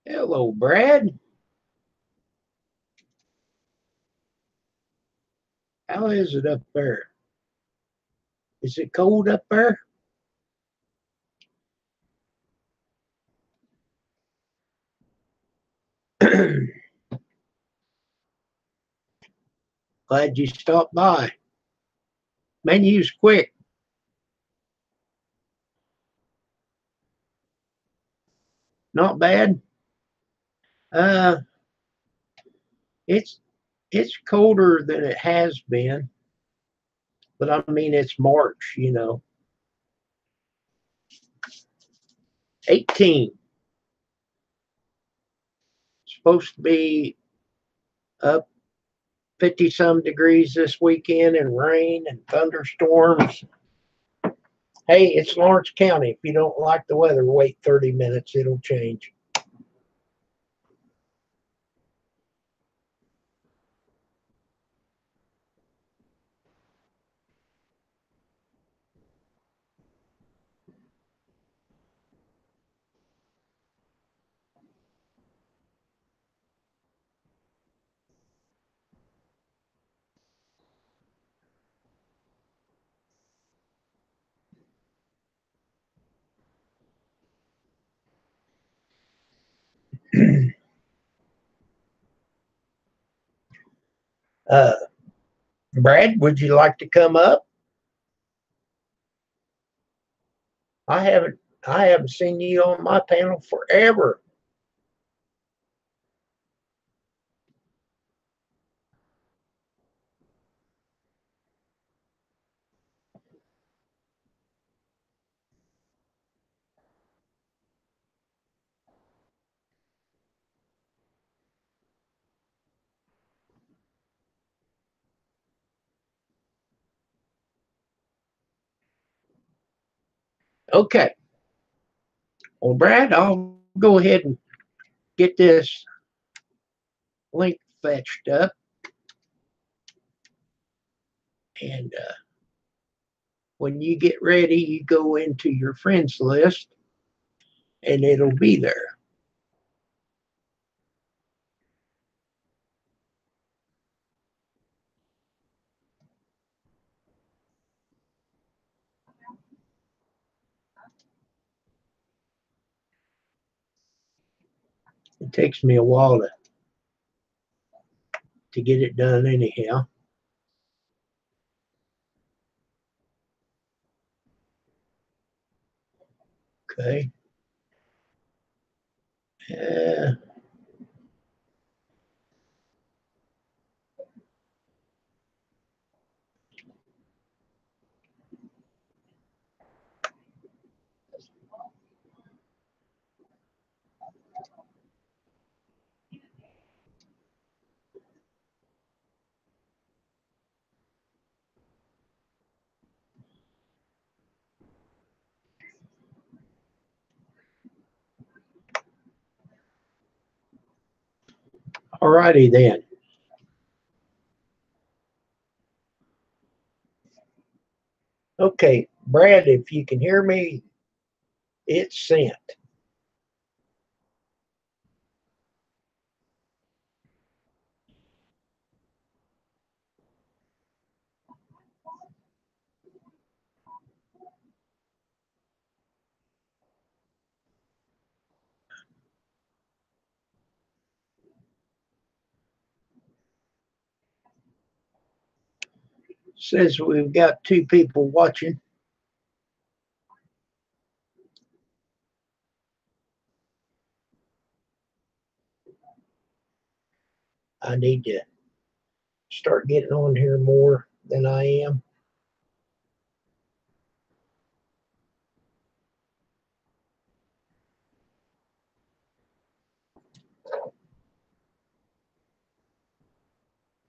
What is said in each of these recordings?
Hello, Brad. How is it up there? Is it cold up there? Glad you stopped by. Man, you was quick. Not bad. Uh, it's it's colder than it has been, but I mean it's March. 18. It's supposed to be up 50 some degrees this weekend and rain and thunderstorms. Hey, it's Lawrence County. If you don't like the weather, wait 30 minutes. It'll change. uh, Brad, would you like to come up? I haven't I haven't seen you on my panel forever. Okay. Well, Brad, I'll go ahead and get this link fetched up, and when you get ready, you go into your friends list, and it'll be there. It takes me a while to get it done, anyhow. Okay. Uh, Alrighty then. Okay, Brad, if you can hear me, it's sent. Says we've got two people watching. I need to start getting on here more than I am.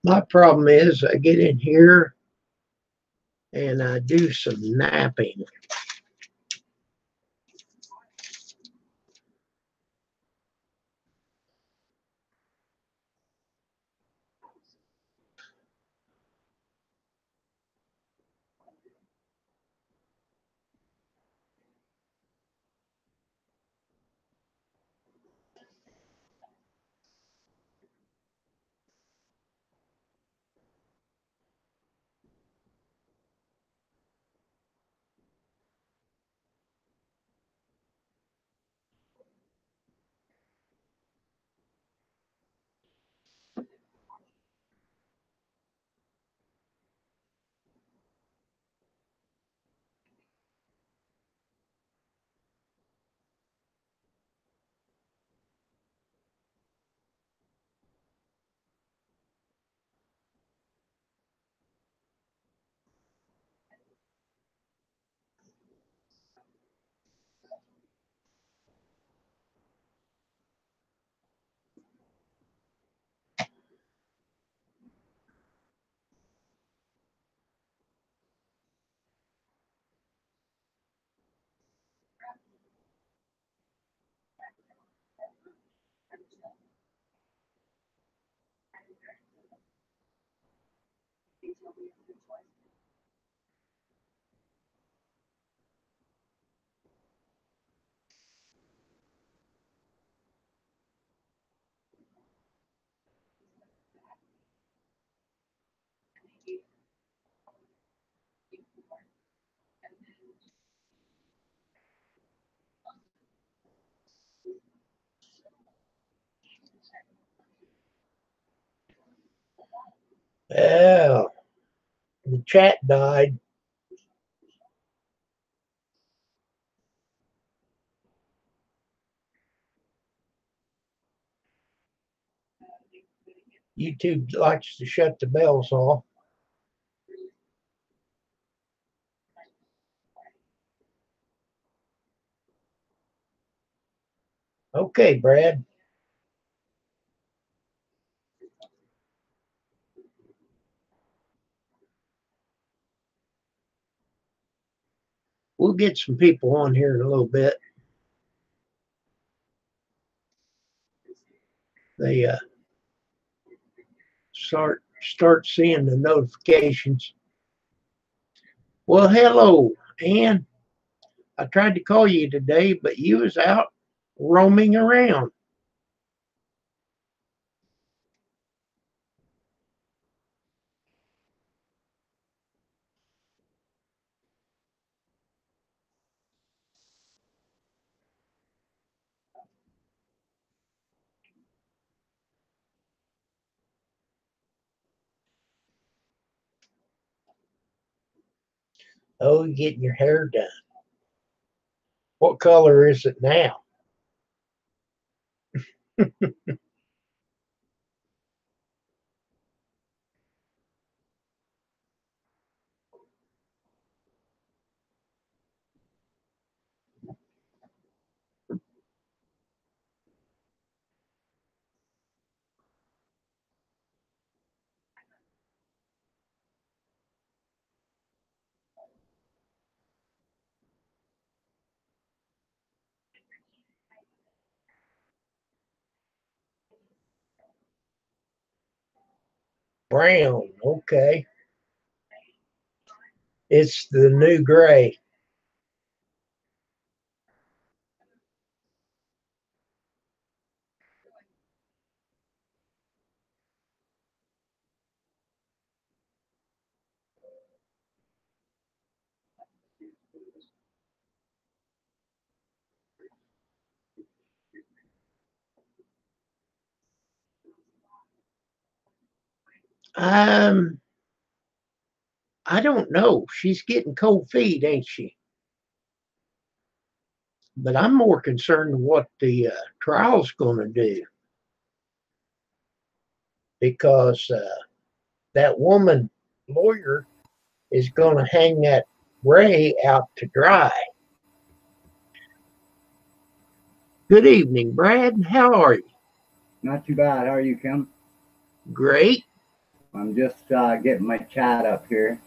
My problem is I get in here and I do some napping. Oh, the chat died. YouTube likes to shut the bells off. Okay, Brad. We'll get some people on here in a little bit. They start seeing the notifications. Well, hello, Ann. I tried to call you today, but you was out roaming around. Oh, you're getting your hair done. What color is it now? Brown. Okay. It's the new gray. Um, I don't know. She's getting cold feet, ain't she? But I'm more concerned with what the trial's going to do because that woman lawyer is going to hang that Ray out to dry. Good evening, Brad. How are you? Not too bad. How are you, Kim? Great. I'm just getting my chat up here.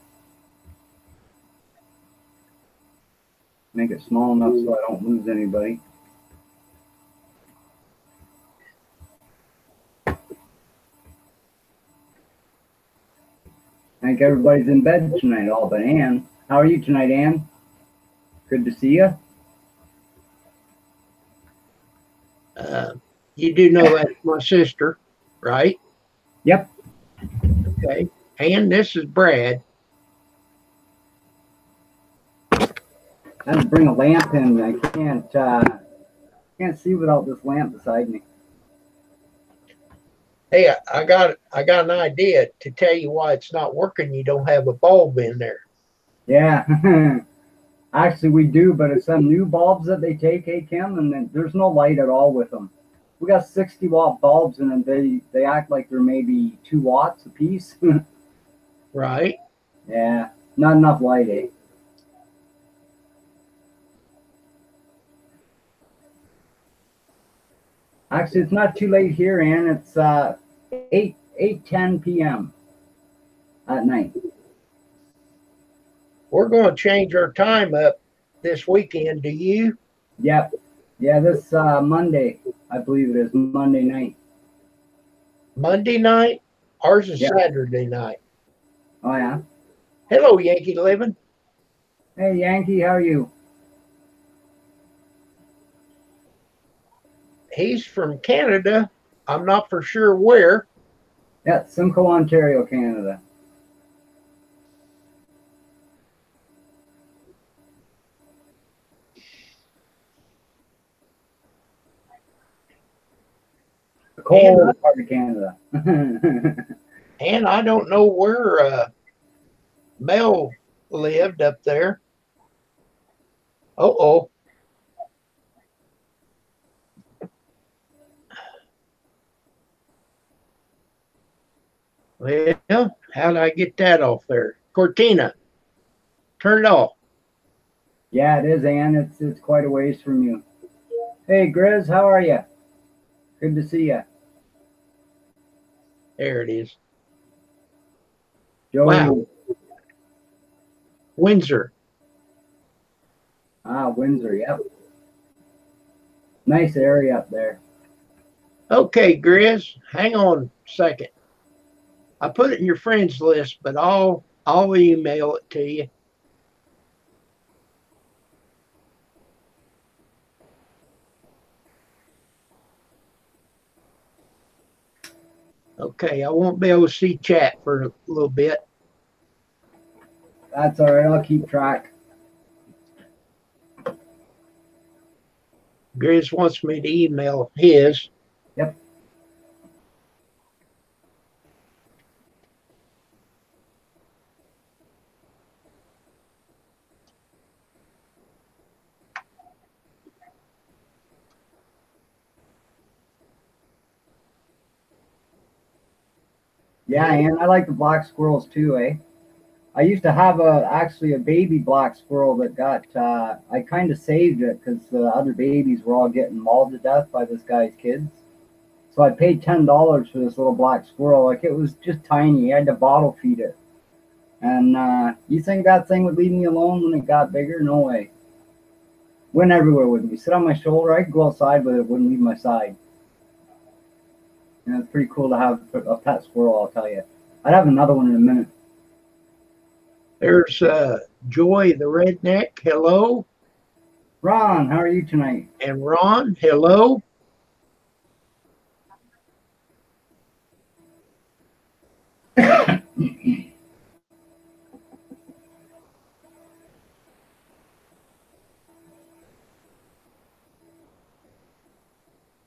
Make it small enough so I don't lose anybody. I think everybody's in bed tonight, all but Ann. How are you tonight, Ann? Good to see you. You do know that's my sister, right? Yep. Okay. And this is Brad. I had to bring a lamp in. I can't see without this lamp beside me. Hey, I got an idea to tell you why it's not working. You don't have a bulb in there. Yeah. Actually, we do, but it's some new bulbs that they take, hey, Kim, and then there's no light at all with them. We got 60-watt bulbs, and they act like they're maybe 2 watts a piece. Right. Yeah, not enough light, eh? Actually, it's not too late here, Ann. It's 8:10 p.m. at night. We're going to change our time up this weekend. Do you? Yep. Yeah, this Monday, I believe it is Monday night. Monday night? Ours is Yep. Saturday night. Oh yeah. Hello, Yankee Living. Hey Yankee, how are you? He's from Canada. I'm not for sure where. Yeah, Simcoe, Ontario, Canada. The And, cold part of Canada. and I don't know where Mel lived up there. Oh. Well, how did I get that off there? Cortina, turn it off. Yeah, it is, Ann. It's quite a ways from you. Hey Grizz, how are you? Good to see you. There it is. Joey. Wow. Windsor. Ah, Windsor, yep. Nice area up there. Okay, Grizz, hang on a second. I put it in your friends list, but I'll email it to you. Okay, I won't be able to see chat for a little bit. That's all right. I'll keep track. Grizz wants me to email his. Yep. Yeah, and I like the black squirrels too, eh? I used to have actually a baby black squirrel that got I kind of saved it because the other babies were all getting mauled to death by this guy's kids. So I paid $10 for this little black squirrel. Like it was just tiny. I had to bottle feed it. And you think that thing would leave me alone when it got bigger? No way. Went everywhere with me. Sit on my shoulder. I could go outside, but it wouldn't leave my side. And it's pretty cool to have a pet squirrel, I'll tell you. I'd have another one in a minute. There's Joy the Redneck. Hello. Ron, how are you tonight? And Ron. Hello.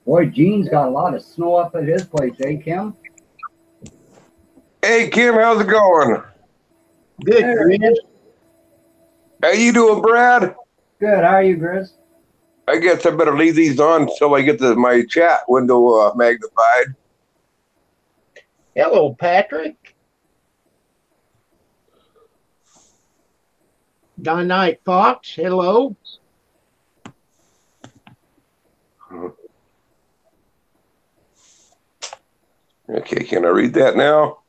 Boy, Gene's got a lot of snow up at his place, eh, Kim? Hey, Kim, how's it going? Good, Grizz. How you doing, Brad? Good. How are you, Grizz? I guess I better leave these on until I get my chat window magnified. Hello, Patrick. Night Fox. Hello. Okay, can I read that now?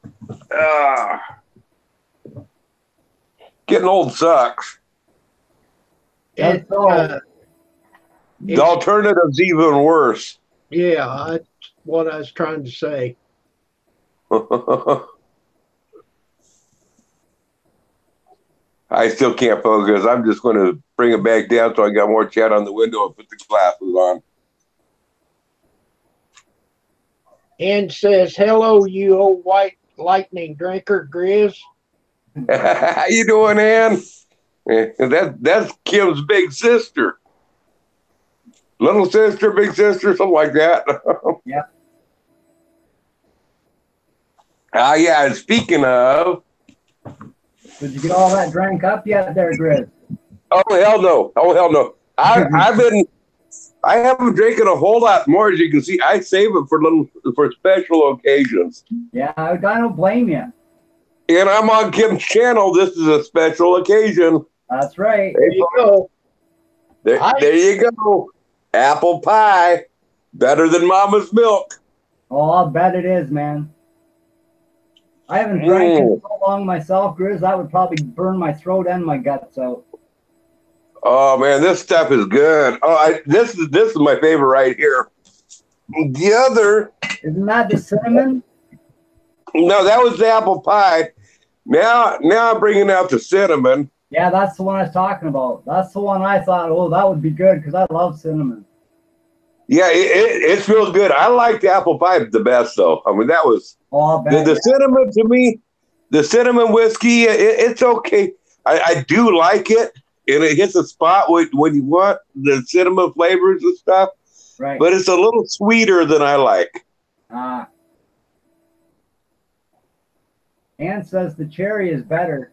Getting old sucks. The alternative's even worse. Yeah, that's what I was trying to say. I still can't focus. I'm just going to bring it back down so I got more chat on the window and put the glasses on. Ann says, hello, you old white lightning drinker, Grizz. How you doing, Ann? That's Kim's big sister. Little sister, big sister, something like that. Yeah. Yeah, and speaking of. Did you get all that drank up yet there, Grizz? Oh, hell no. Oh, hell no. I haven't drinking a whole lot more, as you can see. I save it for special occasions. Yeah, I don't blame you. And I'm on Kim's channel. This is a special occasion. That's right. There you go. There you go. Apple pie. Better than mama's milk. Oh, I'll bet it is, man. I haven't drank in so long myself, Grizz. That would probably burn my throat and my guts out. Oh man, this stuff is good. Oh, this is my favorite right here. The other, isn't that the cinnamon? No, that was the apple pie. Now I'm bringing out the cinnamon. Yeah, that's the one I was talking about. That's the one I thought, oh, that would be good because I love cinnamon. Yeah, it's real good. I like the apple pie the best, though. I mean, that was the cinnamon to me. The cinnamon whiskey, it's okay. I do like it, and it hits a spot when you want the cinnamon flavors and stuff. Right. But it's a little sweeter than I like. Ann says the cherry is better.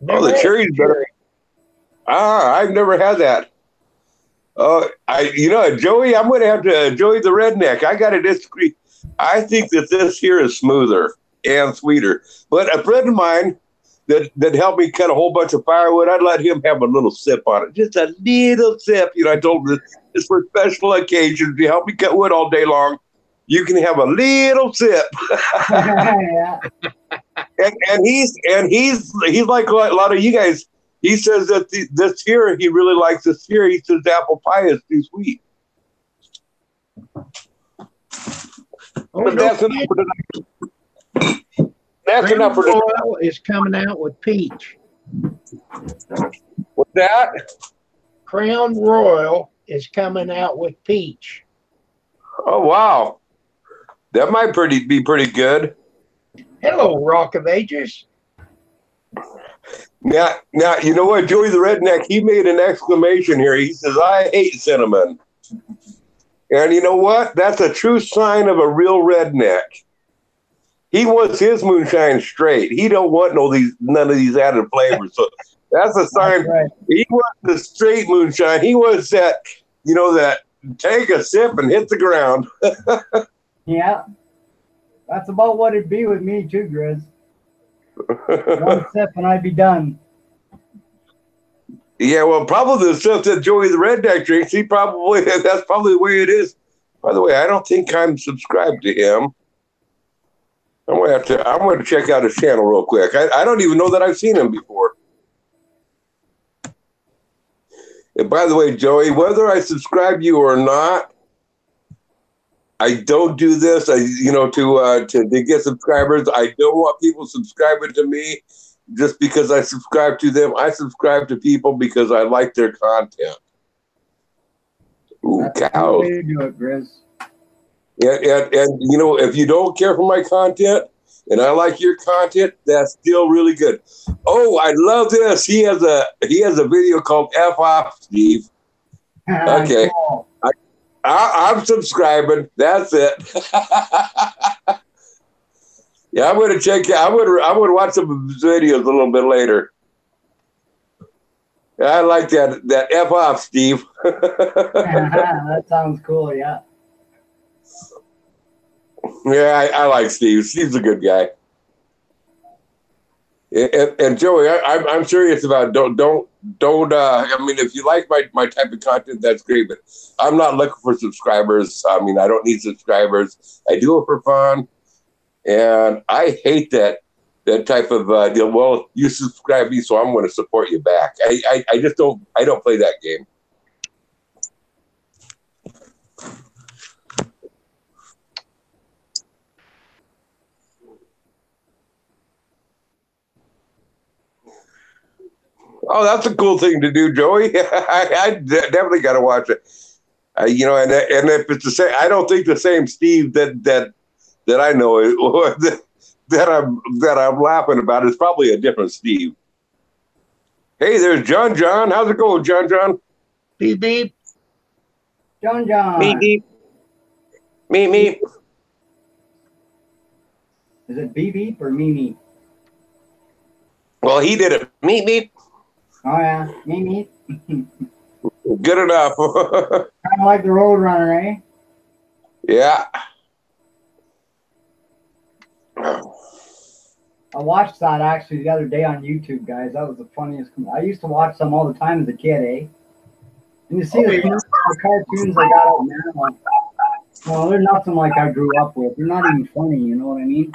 Oh, the cherry's better. I've never had that. Joey, I'm going to have to Joey the redneck. I got to disagree. I think that this here is smoother and sweeter. But a friend of mine that helped me cut a whole bunch of firewood, I'd let him have a little sip on it, just a little sip. I told him it's for special occasions. You help me cut wood all day long. You can have a little sip. Yeah. and he's like a lot of you guys. He says that this here, he really likes this here. He says apple pie is too sweet. But that's enough for tonight. That's enough for tonight. Crown Royal is coming out with peach. What's that? Crown Royal is coming out with peach. Oh, wow. That might be pretty good. Hello, Rock of Ages. Now, you know what? Joey the redneck, he made an exclamation here. He says, I hate cinnamon. And you know what? That's a true sign of a real redneck. He wants his moonshine straight. He don't want none of these added flavors. So that's a sign. That's right. He wants the straight moonshine. He wants that, that take a sip and hit the ground. Yeah. That's about what it'd be with me too, Grizz. One sip and I'd be done. Yeah, well, probably the stuff that Joey the redneck drinks, that's probably the way it is. By the way, I don't think I'm subscribed to him. I'm going to check out his channel real quick. I don't even know that I've seen him before. And by the way, Joey, whether I subscribe you or not, I don't do this. To get subscribers. I don't want people subscribing to me just because I subscribe to them. I subscribe to people because I like their content. Ooh, that's cows. The way to do it, Grizz. And if you don't care for my content and I like your content, that's still really good. Oh, I love this. He has a video called F Off, Steve. Okay. Cool. I'm subscribing. That's it. Yeah, I'm going to check. I'm going to watch some videos a little bit later. I like that F off, Steve. That sounds cool. Yeah. Yeah, I like Steve. Steve's a good guy. And Joey, I'm serious about don't. I mean, if you like my type of content, that's great. But I'm not looking for subscribers. I mean, I don't need subscribers. I do it for fun, and I hate that type of deal. Well, you subscribe me, so I'm going to support you back. I just don't. I don't play that game. Oh, that's a cool thing to do, Joey. I definitely got to watch it. And if it's the same, I don't think the same Steve that I know that I'm laughing about is probably a different Steve. Hey, there's John. How's it going, John? Beep beep. John. Beep beep. Me. Is it beep beep or me? Well, he did it. Me. Oh yeah, me. Good enough. Kind of like the Roadrunner, eh? Yeah. I watched that actually the other day on YouTube, guys. That was the funniest. I used to watch them all the time as a kid, eh? And you see the cartoons I got out now. Well, they're nothing like I grew up with. They're not even funny, you know what I mean?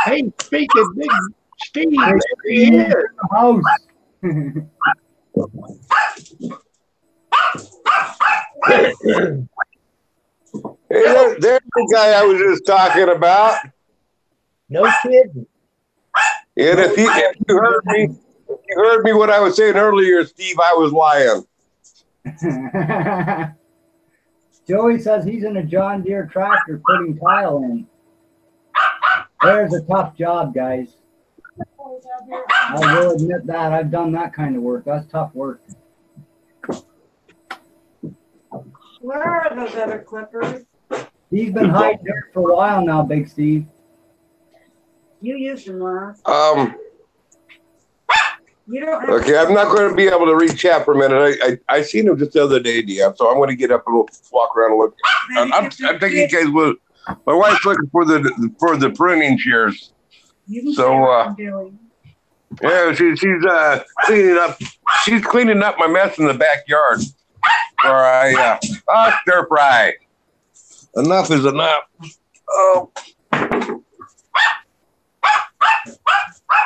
Hey, speak of Big Steve, there he is. In the house. Hey, there's the guy I was just talking about. No kidding. And if you heard me what I was saying earlier, Steve, I was lying. Joey says he's in a John Deere tractor putting tile in. There's a tough job, guys. I will admit that. I've done that kind of work. That's tough work. Where are those other clippers? He's been hiding there for a while now, Big Steve. You used them last. You don't have Okay, I'm not going to be able to read chat for a minute. I seen him just the other day, DM, so I'm going to get up and walk around and look. I'm thinking you guys will. My wife's looking for the pruning shears. You can So, say what I'm doing. Yeah, she's cleaning up. She's cleaning up my mess in the backyard. Where I stir fry. Enough is enough. Oh.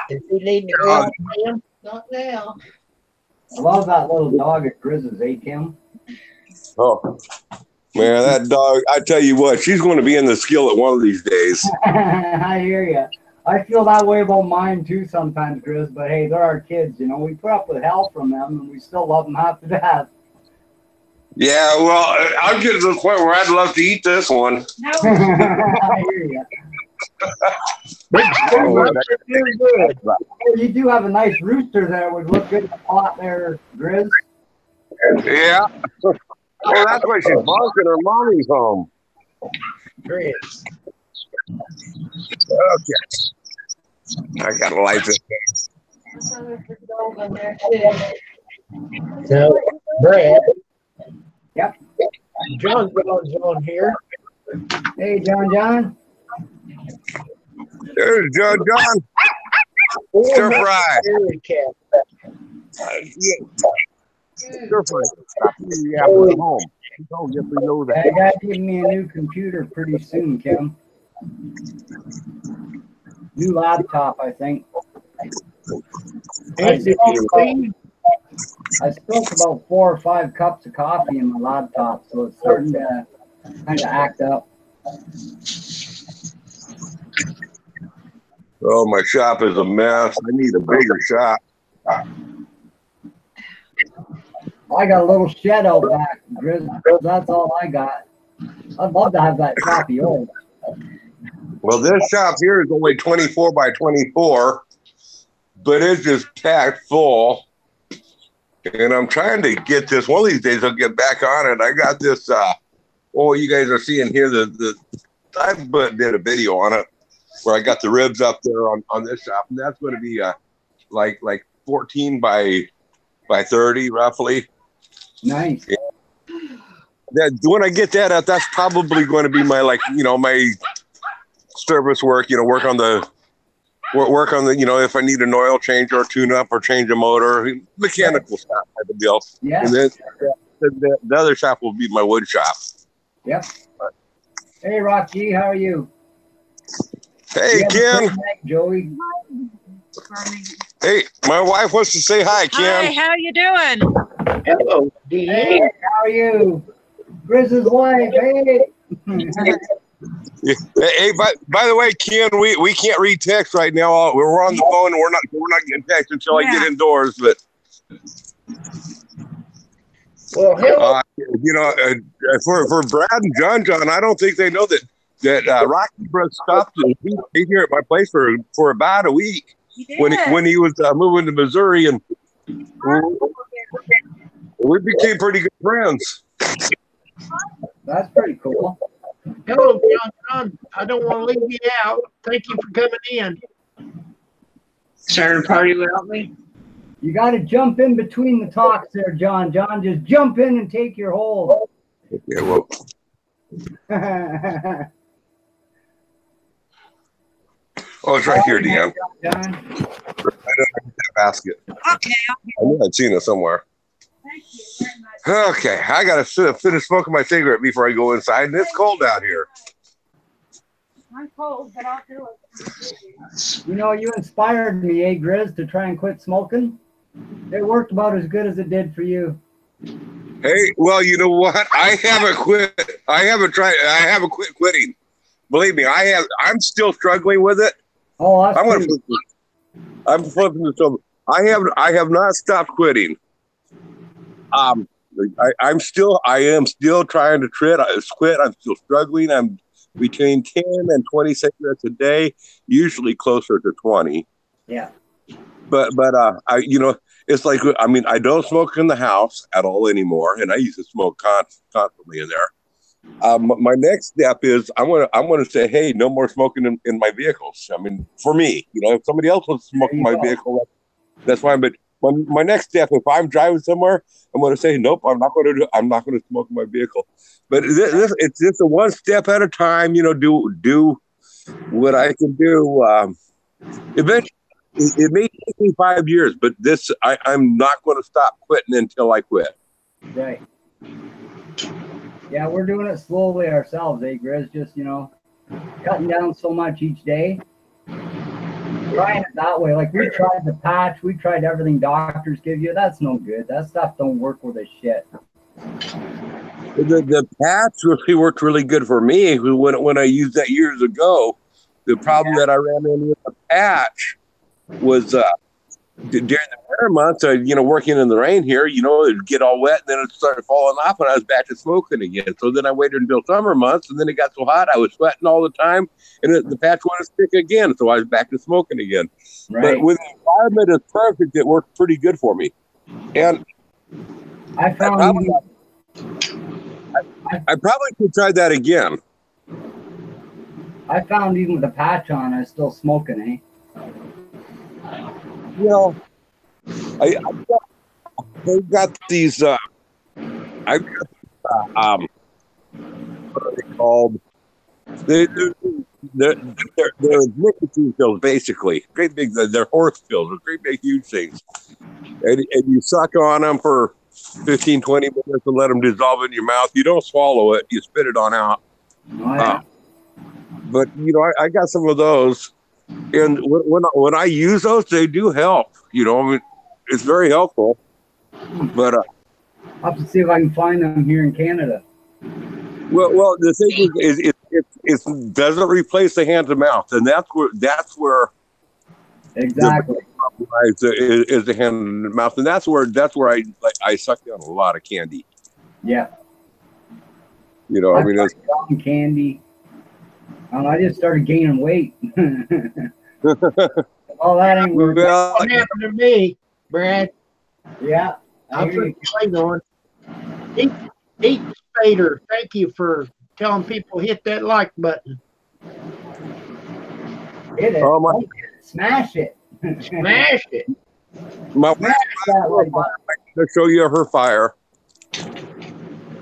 Is he needing to go out, Kim? Not now. I love that little dog at Grizz's, Kim? Oh. Man, that dog, I tell you what, she's going to be in the skillet one of these days. I hear you. I feel that way about mine too sometimes, Grizz, but hey, they're our kids, you know. We put up with hell from them, and we still love them half to death. Yeah, well, I'm getting to the point where I'd love to eat this one. No. I hear you. Good. You do have a nice rooster there. Would look good in the pot there, Grizz. Yeah. Well, that's why she's barking. Her mommy's home. Great. Okay. I got to light this thing. So, Brad. Yep. John's on here. Hey, John. There's John. Stir fry. Stir fry. Yeah, we're home. Oh, yes, we know that. I got to give me a new computer pretty soon, Kim. New laptop, I think. I spilled about 4 or 5 cups of coffee in my laptop, so it's starting to kind of act up. Oh, my shop is a mess. I need a bigger shop. I got a little shed out back, Grizz. That's all I got. I'd love to have that copy old. Well, this shop here is only 24 by 24, but it's just packed full. And I'm trying to get this. One of these days, I'll get back on it. I got this. You guys are seeing here. I did a video on it where I got the ribs up there on this shop, and that's going to be like 14 by 30 roughly. Nice. Yeah. When I get that out, that's probably going to be my my service work. Work on the if I need an oil change or tune up or change a motor, mechanical shop type of deal. Yeah. And then the other shop will be my wood shop. Yep. Hey, Rocky, how are you? Hey, Ken. Joey. Hey, my wife wants to say hi, Ken. Hi, how you doing? Hello, Hey, how are you? Grizz's wife, hey. Hey, by the way, Ken, we can't read text right now. We're on the phone, and we're not getting text until I get indoors. But well, hello. For Brad and John, I don't think they know that Rocky Brothers stopped. He's here at my place for about a week when he was moving to Missouri, and we became pretty good friends. That's pretty cool. Hello, John. I don't want to leave you out. Thank you for coming in. Starting a party without me? You got to jump in between the talks there, John. John, just jump in and take your hold. Okay, well. Oh, it's right here, DM. John. I don't have that basket. Okay. I knew I'd seen it somewhere. Thank you very much. Okay, I gotta finish smoking my cigarette before I go inside, and it's cold out here. I'm cold, but I'll do it. You know, you inspired me, Grizz, to try and quit smoking. It worked about as good as it did for you. Hey, well, you know what? I haven't quit. I haven't quit quitting. Believe me, I'm still struggling with it. Oh, I'm gonna. I'm flipping this over. I have not stopped quitting. I am still trying to quit. I'm still struggling. I'm between 10 and 20 cigarettes a day, usually closer to 20. Yeah. But it's like, I mean, I don't smoke in the house at all anymore, and I used to smoke constantly in there. My next step is I'm gonna say, hey, no more smoking in my vehicles. I mean, for me, if somebody else wants to smoke in my vehicle, that's fine. But my next step, if I'm driving somewhere, I'm gonna say, nope, I'm not gonna smoke in my vehicle. But it's just a one step at a time. Do what I can do. Eventually, it may take me 5 years, but I'm not going to stop quitting until I quit. Right. Yeah, we're doing it slowly ourselves, Grizz? Just, cutting down so much each day. Trying it that way. Like, we tried the patch. We tried everything doctors give you. That's no good. That stuff don't work with a shit. The patch really worked really good for me when I used that years ago. The problem that I ran into with the patch was during the winter months, working in the rain here, it'd get all wet and then it started falling off and I was back to smoking again. So then I waited until summer months and then it got so hot I was sweating all the time and the patch wanted to stick again. So I was back to smoking again. Right. But when the environment is perfect, it worked pretty good for me. And I probably could try that again. I found even with the patch on, I was still smoking, eh? I've got these. What are they called? They're nicotine pills, basically. Great big. They're horse pills. They're great big, huge things. And you suck on them for 15, 20 minutes and let them dissolve in your mouth. You don't swallow it. You spit it on out. Oh, yeah. But I got some of those. And when I use those, they do help. I mean, it's very helpful. But I'll have to see if I can find them here in Canada. Well, the thing is it doesn't replace the hand to mouth, and that's where exactly is the hand to mouth, and that's where I suck down a lot of candy. Yeah. I mean, it's candy. I just started gaining weight. Oh, that ain't working. Well, what happened to me, Brad? Yeah. I'm putting plate on. Heat Spader, thank you for telling people hit that like button. Hit it. Oh, smash it. Smash it. My wife to show you her fire.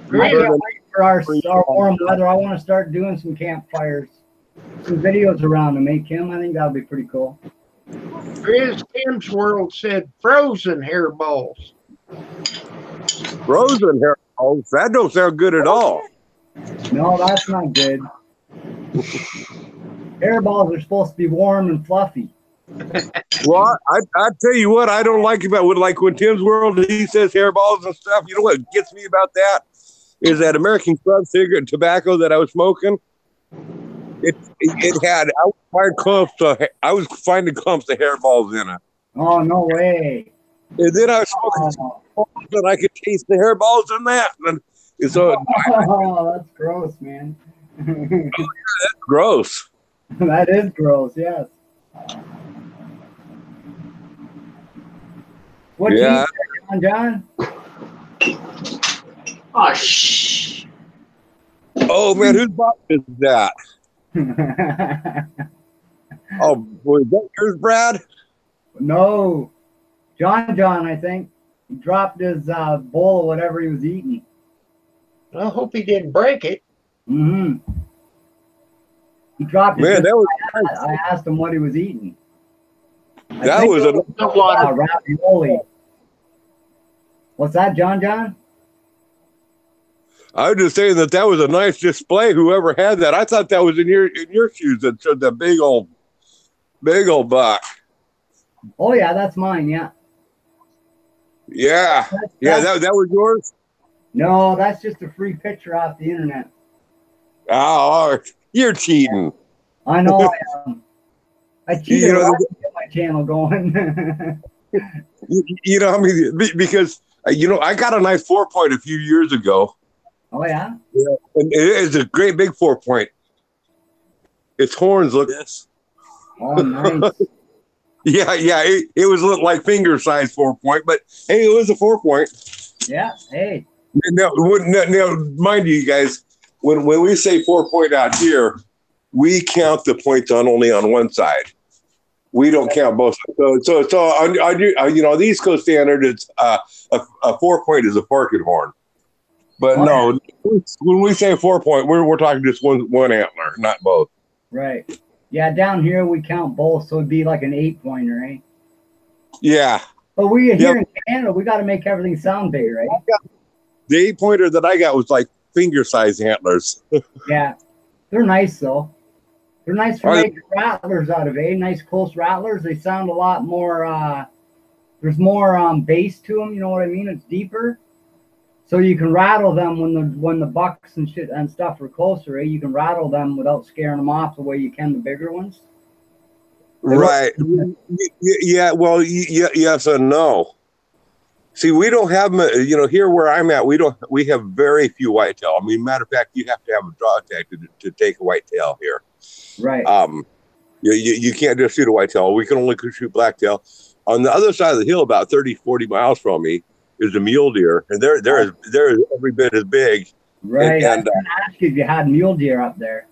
Great. For our warm weather, I want to start doing some campfires. Some videos around to make him. I think that'll be pretty cool. Chris Tim's World said frozen hairballs. Frozen hairballs? That don't sound good at all. No, that's not good. Hairballs are supposed to be warm and fluffy. Well, I tell you what I don't like about when Tim's World, he says hairballs and stuff. You know what gets me about that is that American Club cigarette and tobacco that I was smoking. It had I was finding clumps of hairballs in it. Oh, no way. And then I was smoking and I could taste the hairballs in that. And so oh, that's gross, man. Oh, yeah, that's gross. That is gross, yes. What do you think, John? Oh, shh. Oh, man, whose box is that? Oh, boy, is that yours, Brad? No. John, I think. He dropped his bowl of whatever he was eating. I hope he didn't break it. Mm-hmm. He dropped it. Man, that was nice. I asked him what he was eating. That was a lot of ravioli. What's that, John? I was just saying that was a nice display. Whoever had that, I thought that was in your shoes. That showed that big old buck. Oh yeah, that's mine. Yeah. Yeah, that was yours. No, that's just a free picture off the internet. Oh, you're cheating. I know I am. I cheated. I get my channel going. I mean, because I got a nice 4-point a few years ago. Oh yeah. Yeah, and it is a great big 4-point. Its horns look this. Oh, nice. Yeah. It was like finger size 4-point, but hey, it was a 4-point. Yeah. Hey. Now, mind you guys, when we say 4-point out here, we count the points only on one side. We don't count both sides. So on the East Coast standard, it's a 4-point is a parking horn. But no, when we say 4-point, we're talking just one antler, not both. Right. Yeah, down here we count both, so it'd be like an 8-pointer, right? Yeah. But here in Canada, we got to make everything sound big, right? The 8-pointer that I got was like finger size antlers. Yeah, they're nice though. They're nice for making rattlers out of, nice close rattlers. They sound a lot more. There's more bass to them. You know what I mean? It's deeper, so you can rattle them when the bucks and shit and stuff are closer. You can rattle them without scaring them off the way you can the bigger ones. Right. Yeah. Well, yes and no. See, we don't have, here where I'm at, we have very few whitetail. I mean, matter of fact, you have to have a draw tag to take a whitetail here. Right. You can't just shoot a whitetail. We can only shoot blacktail. On the other side of the hill, about 30, 40 miles from me, is a mule deer, and they're every bit as big. Right. I was going to ask you if you had mule deer up there.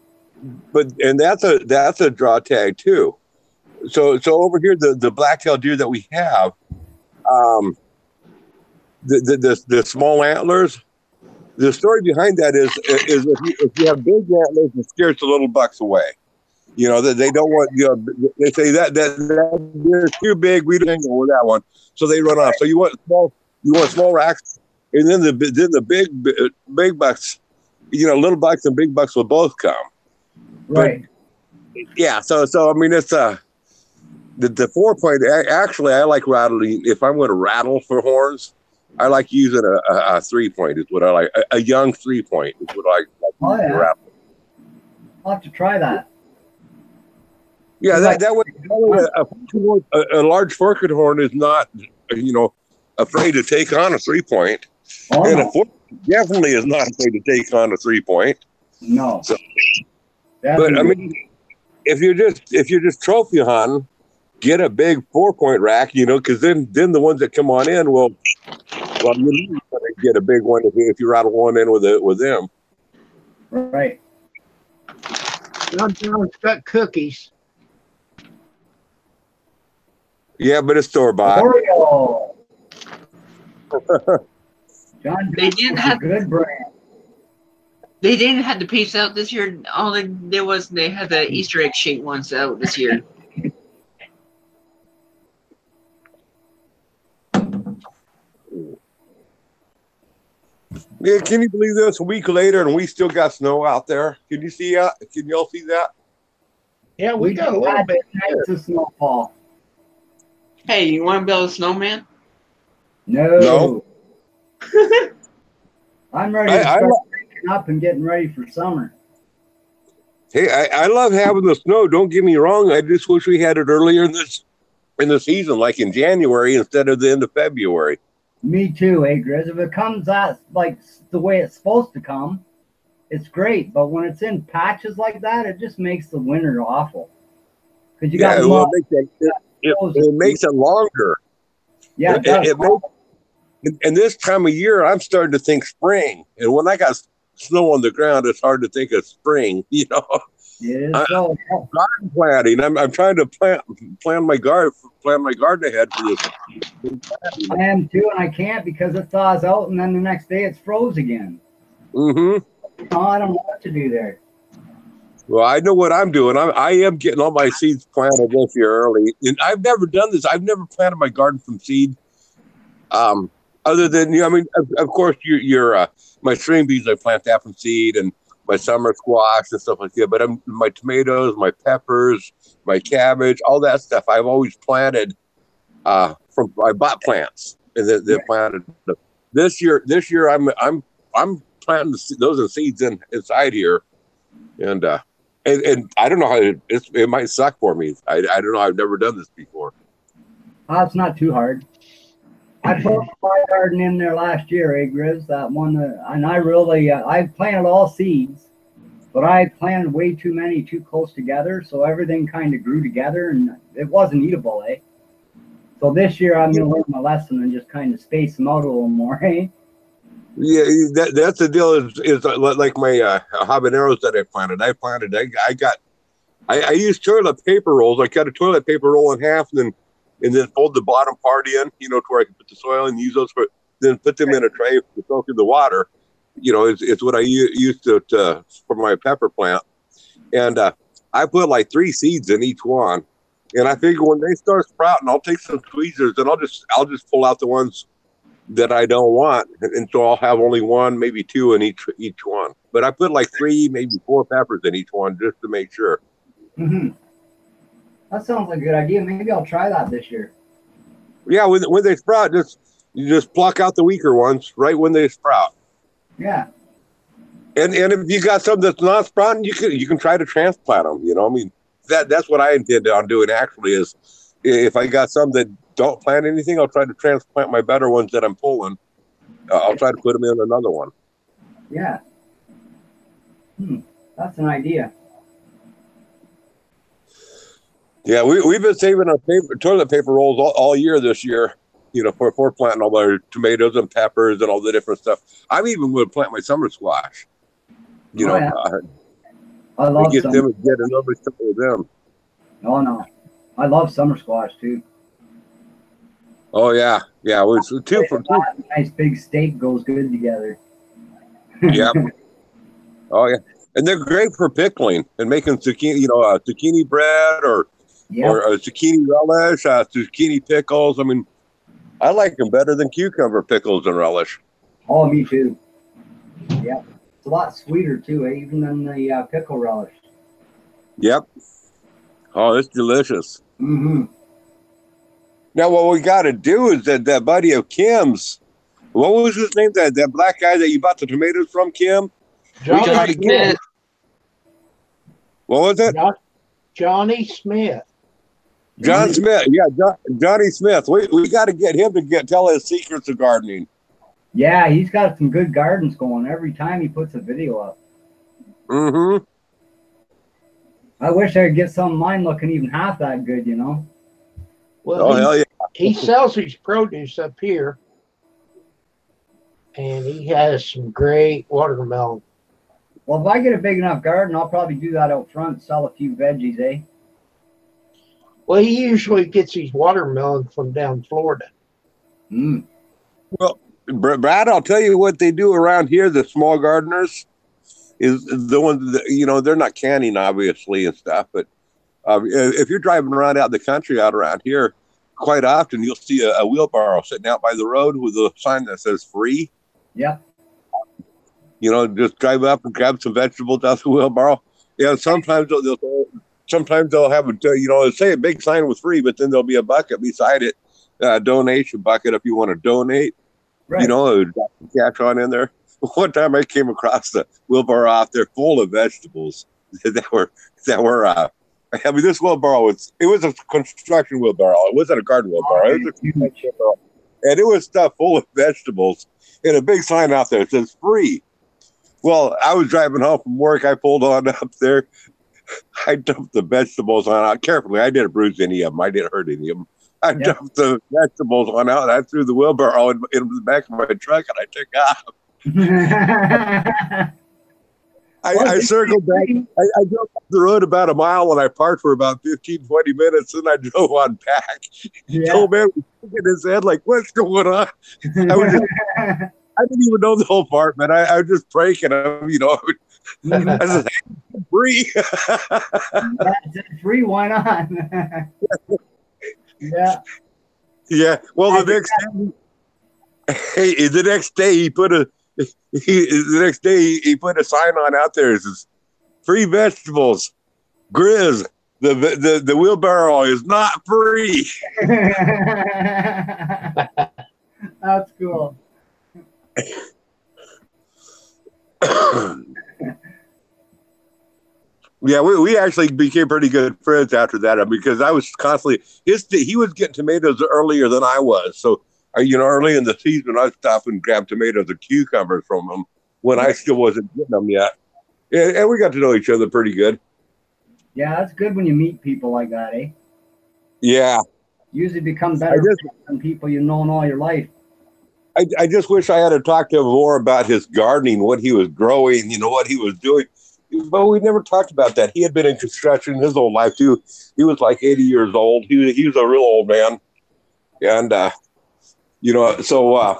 And that's a draw tag too. So over here, the blacktail deer that we have, the small antlers. The story behind that is if you have big antlers, it scares the little bucks away. That they don't want. They say that they're too big. We don't go with that one, so they run off. So you want small racks, and then the big bucks. Little bucks and big bucks will both come. Right. But, yeah. So I mean, it's the 4-point. Actually, I like rattling. If I'm going to rattle for horns, I like using a 3-point. Is what I like. A young 3-point is what I like. Oh yeah. Rattle. I'll have to try that. Yeah, that way a large forked horn is not, afraid to take on a 3-point, and a fork definitely is not afraid to take on a 3-point. No. So, but I mean, if you're just trophy hunting, get a big 4-point rack, because then the ones that come on in you're going to get a big one if you rattle one in with them. Right. John's got cookies. Yeah, but it's store-bought. Oreo. John, They didn't have good brand. They didn't have the piece out this year. All they did was they had the Easter egg shaped ones out this year. Yeah, can you believe this? A week later, and we still got snow out there. Can you see that? Can y'all see that? Yeah, we got a little bit. Nights of snowfall. Hey, you want to build a snowman? No. I'm ready to start picking up and getting ready for summer. Hey, I love having the snow. Don't get me wrong. I just wish we had it earlier in the season, like in January instead of the end of February. Me too, Grizz. If it comes out like the way it's supposed to come, it's great. But when it's in patches like that, it just makes the winter awful. Because you got it makes it longer. Yeah, and this time of year, I'm starting to think spring. And when I got snow on the ground, it's hard to think of spring. I'm garden planting. I'm trying to plan my garden ahead for this. I am too, and I can't because it thaws out, and then the next day it's froze again. Mm-hmm. Oh, I don't know what to do there. Well, I know what I'm doing. I am getting all my seeds planted this year early, and I've never done this. I've never planted my garden from seed. Other than of course, your my string beans, I plant that from seed, and my summer squash and stuff like that. But my tomatoes, my peppers, my cabbage, all that stuff, I've always planted I bought plants and they're planted. This year I'm planting those seeds inside here, and and I don't know how it might suck for me. I don't know. I've never done this before. It's not too hard. I put my garden in there last year, Grizz, that one, and I really, I planted all seeds, but I planted way too many too close together, so everything kind of grew together, and it wasn't eatable, eh? So this year I'm going to learn my lesson and just kind of space them out a little more, eh? Yeah, that's the deal. Is like my habaneros that I planted. I used toilet paper rolls. I cut a toilet paper roll in half, and then fold the bottom part in, to where I can put the soil and use those then put them in a tray to soak in the water. It's what I used to for my pepper plant, and I put like 3 seeds in each one, and I figure when they start sprouting, I'll take some tweezers and I'll just pull out the ones that I don't want, and so I'll have only 1, maybe 2 in each one. But I put like 3, maybe 4 peppers in each one just to make sure. Mm-hmm. That sounds like a good idea. Maybe I'll try that this year. Yeah, when they sprout, you just pluck out the weaker ones right when they sprout. Yeah. And if you got some that's not sprouting, you can try to transplant them. I mean, that's what I intend on doing. Actually, is if I got some that don't plant anything, I'll try to transplant my better ones that I'm pulling. I'll try to put them in another one. Yeah. That's an idea. Yeah, we've been saving our toilet paper rolls all year this year, for planting all our tomatoes and peppers and all the different stuff. I'm even going to plant my summer squash. Yeah. I love get another couple of them. Oh no, I love summer squash too. Oh yeah, it's 2 for 2. Nice big steak goes good together. Yeah. Oh yeah, and they're great for pickling and making zucchini, zucchini bread or zucchini relish, zucchini pickles. I mean, I like them better than cucumber pickles and relish. Oh, me too. Yeah, it's a lot sweeter too, even than the pickle relish. Yep. Oh, it's delicious. Mm-hmm. Now, what we got to do is that buddy of Kim's. What was his name? That black guy that you bought the tomatoes from, Kim? Johnny Smith. What was it? Johnny Smith. John Smith. Yeah, Johnny Smith. We got to get him to tell his secrets of gardening. Yeah, he's got some good gardens going every time he puts a video up. Mm-hmm. I wish I could get some of mine looking even half that good, Well, hell yeah. He sells his produce up here, and he has some great watermelon. Well, if I get a big enough garden, I'll probably do that out front, sell a few veggies, eh? Well, he usually gets his watermelon from down Florida. Well, Brad, I'll tell you what they do around here, the small gardeners, is the ones that, they're not canning, obviously, and stuff, but if you're driving around out the country out around here, quite often you'll see a wheelbarrow sitting out by the road with a sign that says free. Yeah. Just drive up and grab some vegetables out the wheelbarrow. Yeah, sometimes they'll have they'll say a big sign with free, but then there'll be a bucket beside it, a donation bucket if you want to donate. Right. Catch on in there. One time I came across the wheelbarrow out there full of vegetables that were. I mean, this wheelbarrow was a construction wheelbarrow. It wasn't a garden wheelbarrow. It was a construction wheelbarrow. And it was stuffed full of vegetables and a big sign out there that says free. Well, I was driving home from work. I pulled on up there. I dumped the vegetables on out carefully. I didn't bruise any of them. I didn't hurt any of them. I dumped the vegetables on out. And I threw the wheelbarrow in the back of my truck and I took off. I circled back. I drove up the road about a mile and I parked for about 15, 20 minutes and I drove on back. The old man was shaking his head like, what's going on? I didn't even know the whole part, man. I was just pranking him, I said, hey, free. Free, why not? Yeah. Yeah. Well, the next day he put a sign on out there. It says, free vegetables. Grizz, the wheelbarrow is not free. That's cool. Yeah, we actually became pretty good friends after that because I was constantly he was getting tomatoes earlier than I was. So early in the season, I'd stop and grab tomatoes and cucumbers from him when I still wasn't getting them yet. And we got to know each other pretty good. Yeah, that's good when you meet people like that, eh? Yeah. Usually become better than people you've known all your life. I just wish I had to talk to him more about his gardening, what he was growing, what he was doing. But we never talked about that. He had been in construction his whole life, too. He was like 80 years old. He was a real old man. And, so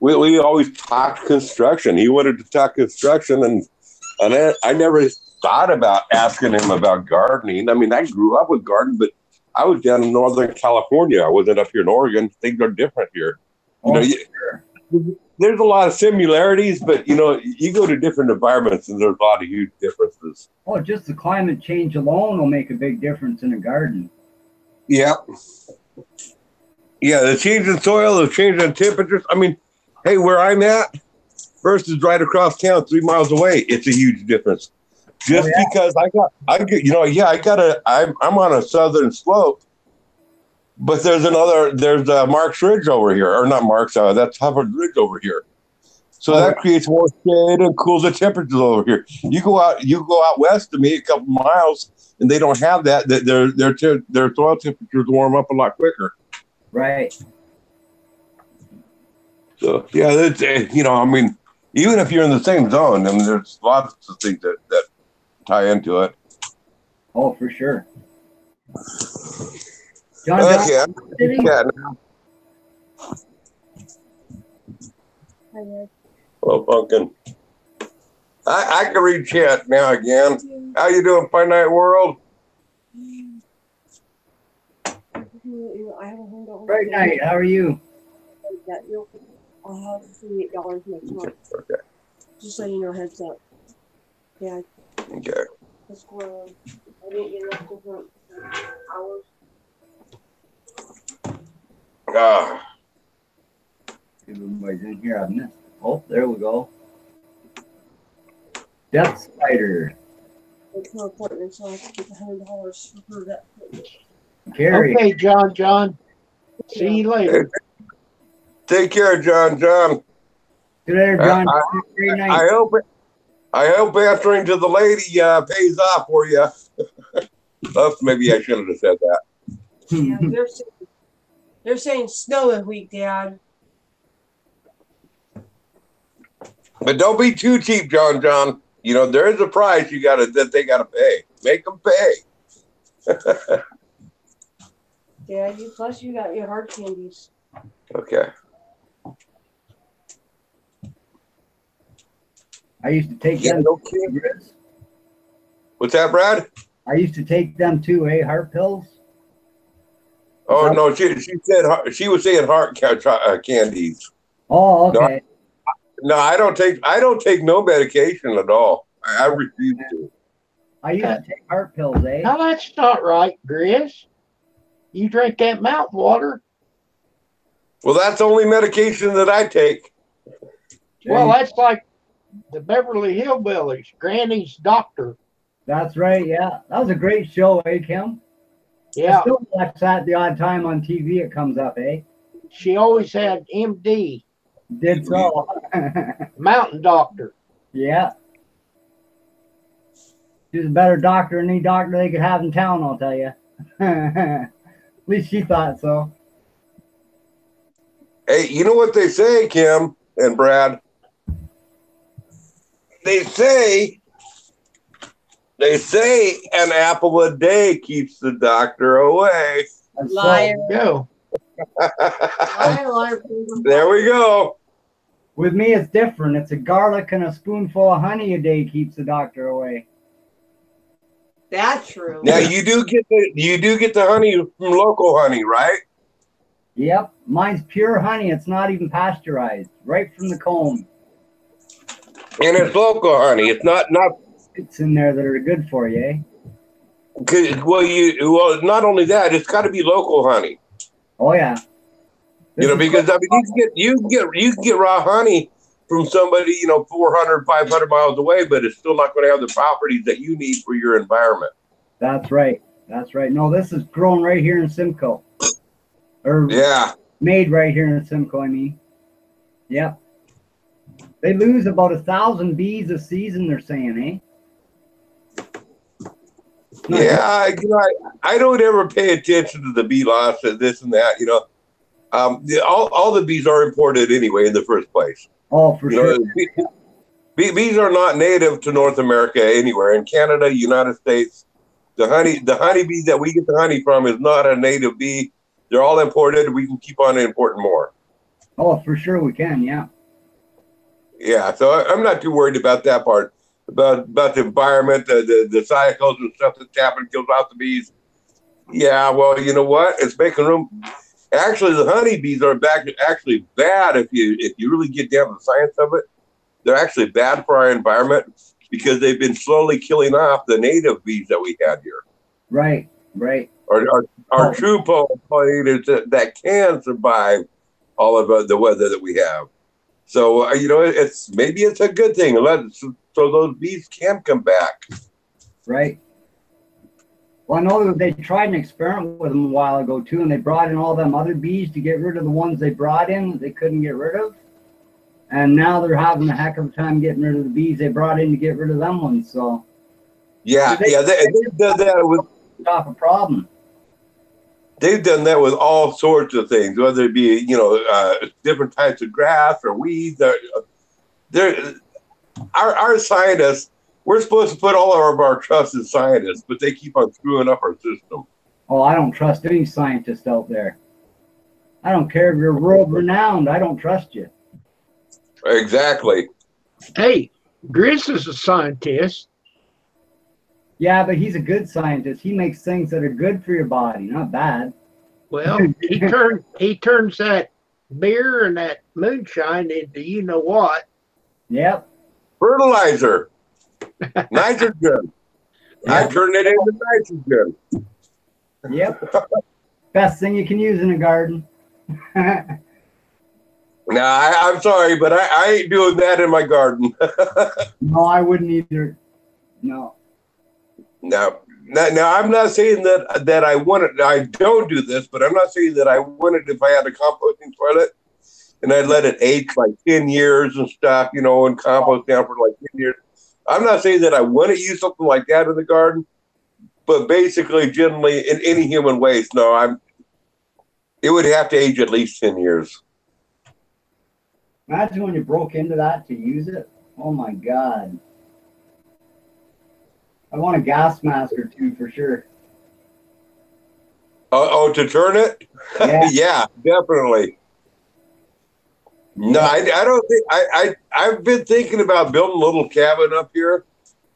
we always talked construction. He wanted to talk construction, and I never thought about asking him about gardening. I mean, I grew up with gardening, but I was down in Northern California. I wasn't up here in Oregon. Things are different here. There's a lot of similarities, but you go to different environments and there's a lot of huge differences. Oh, just the climate change alone will make a big difference in a garden. Yeah. Yeah, the change in soil, the change in temperatures. I mean, hey, where I'm at versus right across town, 3 miles away, it's a huge difference. Just because I'm on a southern slope. But there's Mark's Ridge over here, or not Mark's, that's Hubbard Ridge over here. So that creates more shade and cools the temperatures over here. You go out west to me a couple miles, and they don't have that. Their soil temperatures warm up a lot quicker. Right. So yeah, I mean, even if you're in the same zone, I mean, there's lots of things that tie into it. Oh, for sure. John, Hello, Pumpkin. I can read chat now again. How you doing, Finite World? Great night. How are you? I'll have $38 next month. Okay. Just so you know, heads up. Yeah. Okay. That's where I didn't get enough different hours. Everybody's in here. I've missed. Oh, there we go. Death Spider. It's no appointment, so I have to get $100 for that appointment. Gary. Okay, John. See you later. Take care, John. Good later, John. Great night. I hope answering to the lady pays off for you. Oops, maybe I shouldn't have said that. Yeah, they're saying snow this week, Dad. But don't be too cheap, John. There is a price that they gotta pay. Make them pay. Dad, you got your hard candies. Okay. I used to take them. What's that, Brad? I used to take them too, heart pills. Oh no, she said she was saying heart candies. Oh, okay. No, I don't take no medication at all. I refuse to. I used to take heart pills, No, that's not right, Grizz. You drink that mountain water. Well, that's the only medication that I take. Well, that's like the Beverly Hillbillies, Granny's doctor. That's right, yeah. That was a great show, Kim? Yeah. I still watch that the odd time on TV it comes up, She always had MD. Did so. Mountain doctor. Yeah. She's a better doctor than any doctor they could have in town, I'll tell you. At least she thought so. Hey, you know what they say, Kim and Brad? They say an apple a day keeps the doctor away. Liar. Go. Liar. There we go. With me, it's different. It's a garlic and a spoonful of honey a day keeps the doctor away. That's true. Now you do get the honey from local honey, right? Yep, mine's pure honey. It's not even pasteurized, right from the comb. And it's local honey. It's not. It's in there that are good for you, Well, not only that, it's got to be local honey. Oh yeah. Because I mean, you can get raw honey from somebody, 400, 500 miles away, but it's still not going to have the properties that you need for your environment. That's right. That's right. No, this is grown right here in Simcoe. Or Yeah. made right here in Simcoe, I mean. Yep. They lose about 1,000 bees a season, they're saying, eh? Yeah, I don't ever pay attention to the bee loss and this and that. All the bees are imported anyway in the first place. Oh, for sure. Bees are not native to North America anywhere. In Canada, United States, the honeybee that we get the honey from is not a native bee. They're all imported. We can keep on importing more. Oh, for sure we can, yeah. Yeah, so I'm not too worried about that part. About the environment, the cycles and stuff that's happening kills out the bees. Yeah, well, you know what? It's making room. Actually, the honeybees are actually bad if you really get down to the science of it. They're actually bad for our environment because they've been slowly killing off the native bees that we had here. Right, right. Our true pollinators that can survive all of the weather that we have. So maybe it's a good thing. So those bees can come back. Right. Well, I know that they tried an experiment with them a while ago too, and they brought in all them other bees to get rid of the ones they brought in that they couldn't get rid of. And now they're having a heck of a time getting rid of the bees they brought in to get rid of them ones. So yeah, they've done that with a problem. They've done that with all sorts of things, whether it be different types of grass or weeds. Our scientists, we're supposed to put all of our trust in scientists, but they keep on screwing up our system. Oh, I don't trust any scientist out there. I don't care if you're world renowned. I don't trust you. Exactly. Hey, Grizz is a scientist. Yeah, but he's a good scientist. He makes things that are good for your body, not bad. Well, he turns that beer and that moonshine into you know what. Yep. Fertilizer. Nitrogen. I turn it into nitrogen. Yep. Best thing you can use in a garden. No, I'm sorry, but I ain't doing that in my garden. No, I wouldn't either. No. No, I'm not saying that I want it. I don't do this, but I'm not saying that I want it if I had a composting toilet and I let it age like 10 years and stuff, and compost down for like 10 years. I'm not saying that I want to use something like that in the garden, but basically, generally, in any human waste, no, it would have to age at least 10 years. Imagine when you broke into that to use it. Oh my God. I want a gas mask or two for sure. To turn it? Yeah, Yeah, definitely. No, I don't think I've been thinking about building a little cabin up here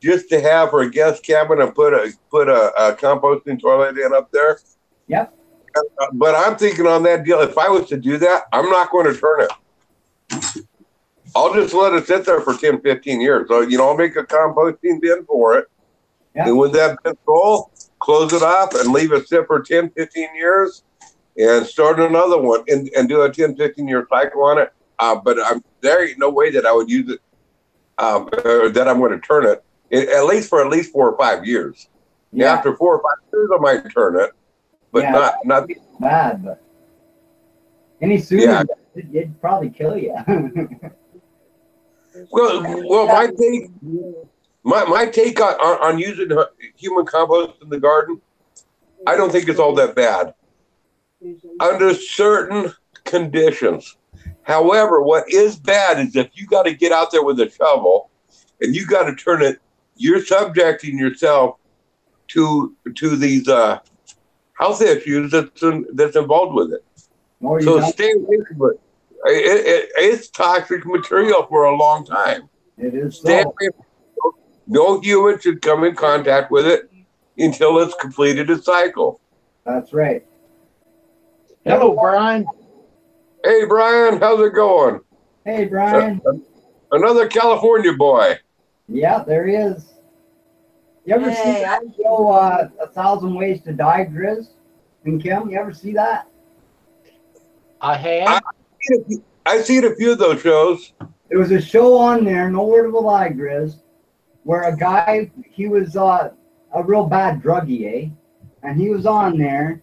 just to have for a guest cabin and put a composting toilet in up there. Yep. But I'm thinking on that deal, if I was to do that, I'm not going to turn it. I'll just let it sit there for 10, 15 years. So, I'll make a composting bin for it. Yep. And when that bin's full, close it off and leave it sit for 10, 15 years and start another one and do a 10, 15 year cycle on it. But there ain't no way that I would use it, or that I'm going to turn it, at least for 4 or 5 years. Yeah. After 4 or 5 years, I might turn it, but not bad. But any sooner, it'd probably kill you. Well, my take on using human compost in the garden, I don't think it's all that bad under certain conditions. However, what is bad is if you got to get out there with a shovel and you got to turn it, you're subjecting yourself to these health issues that's involved with it. So stay away from it. It's toxic material for a long time. It is. No human should come in contact with it until it's completed its cycle. That's right. Hello, Brian. Hey, Brian, how's it going? Hey, Brian. Another California boy. Yeah, there he is. You ever see that show, 1,000 Ways to Die, Grizz and Kim? You ever see that? I have. I've seen a few of those shows. There was a show on there, no word of a lie, Grizz, where a guy, he was a real bad druggie, eh? And he was on there,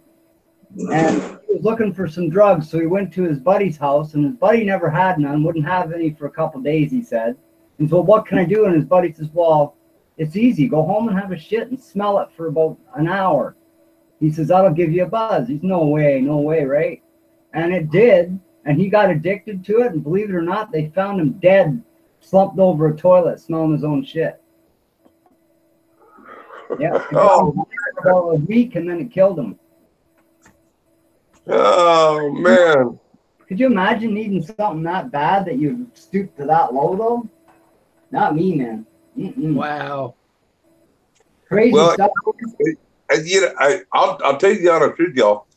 and he was looking for some drugs, so he went to his buddy's house, and his buddy never had none, wouldn't have any for a couple of days, he said. And so, what can I do? And his buddy says, well, it's easy. Go home and have a shit and smell it for about an hour. He says, that'll give you a buzz. He's, no way, right? And it did, and he got addicted to it, and believe it or not, they found him dead, slumped over a toilet, smelling his own shit. Yeah, Oh, for about a week, and then it killed him. oh man. Could you imagine needing something that bad that you stoop to that low, though? Not me, man. Mm-mm. Wow. Crazy Well, stuff. you know, I'll tell you the honest truth, y'all.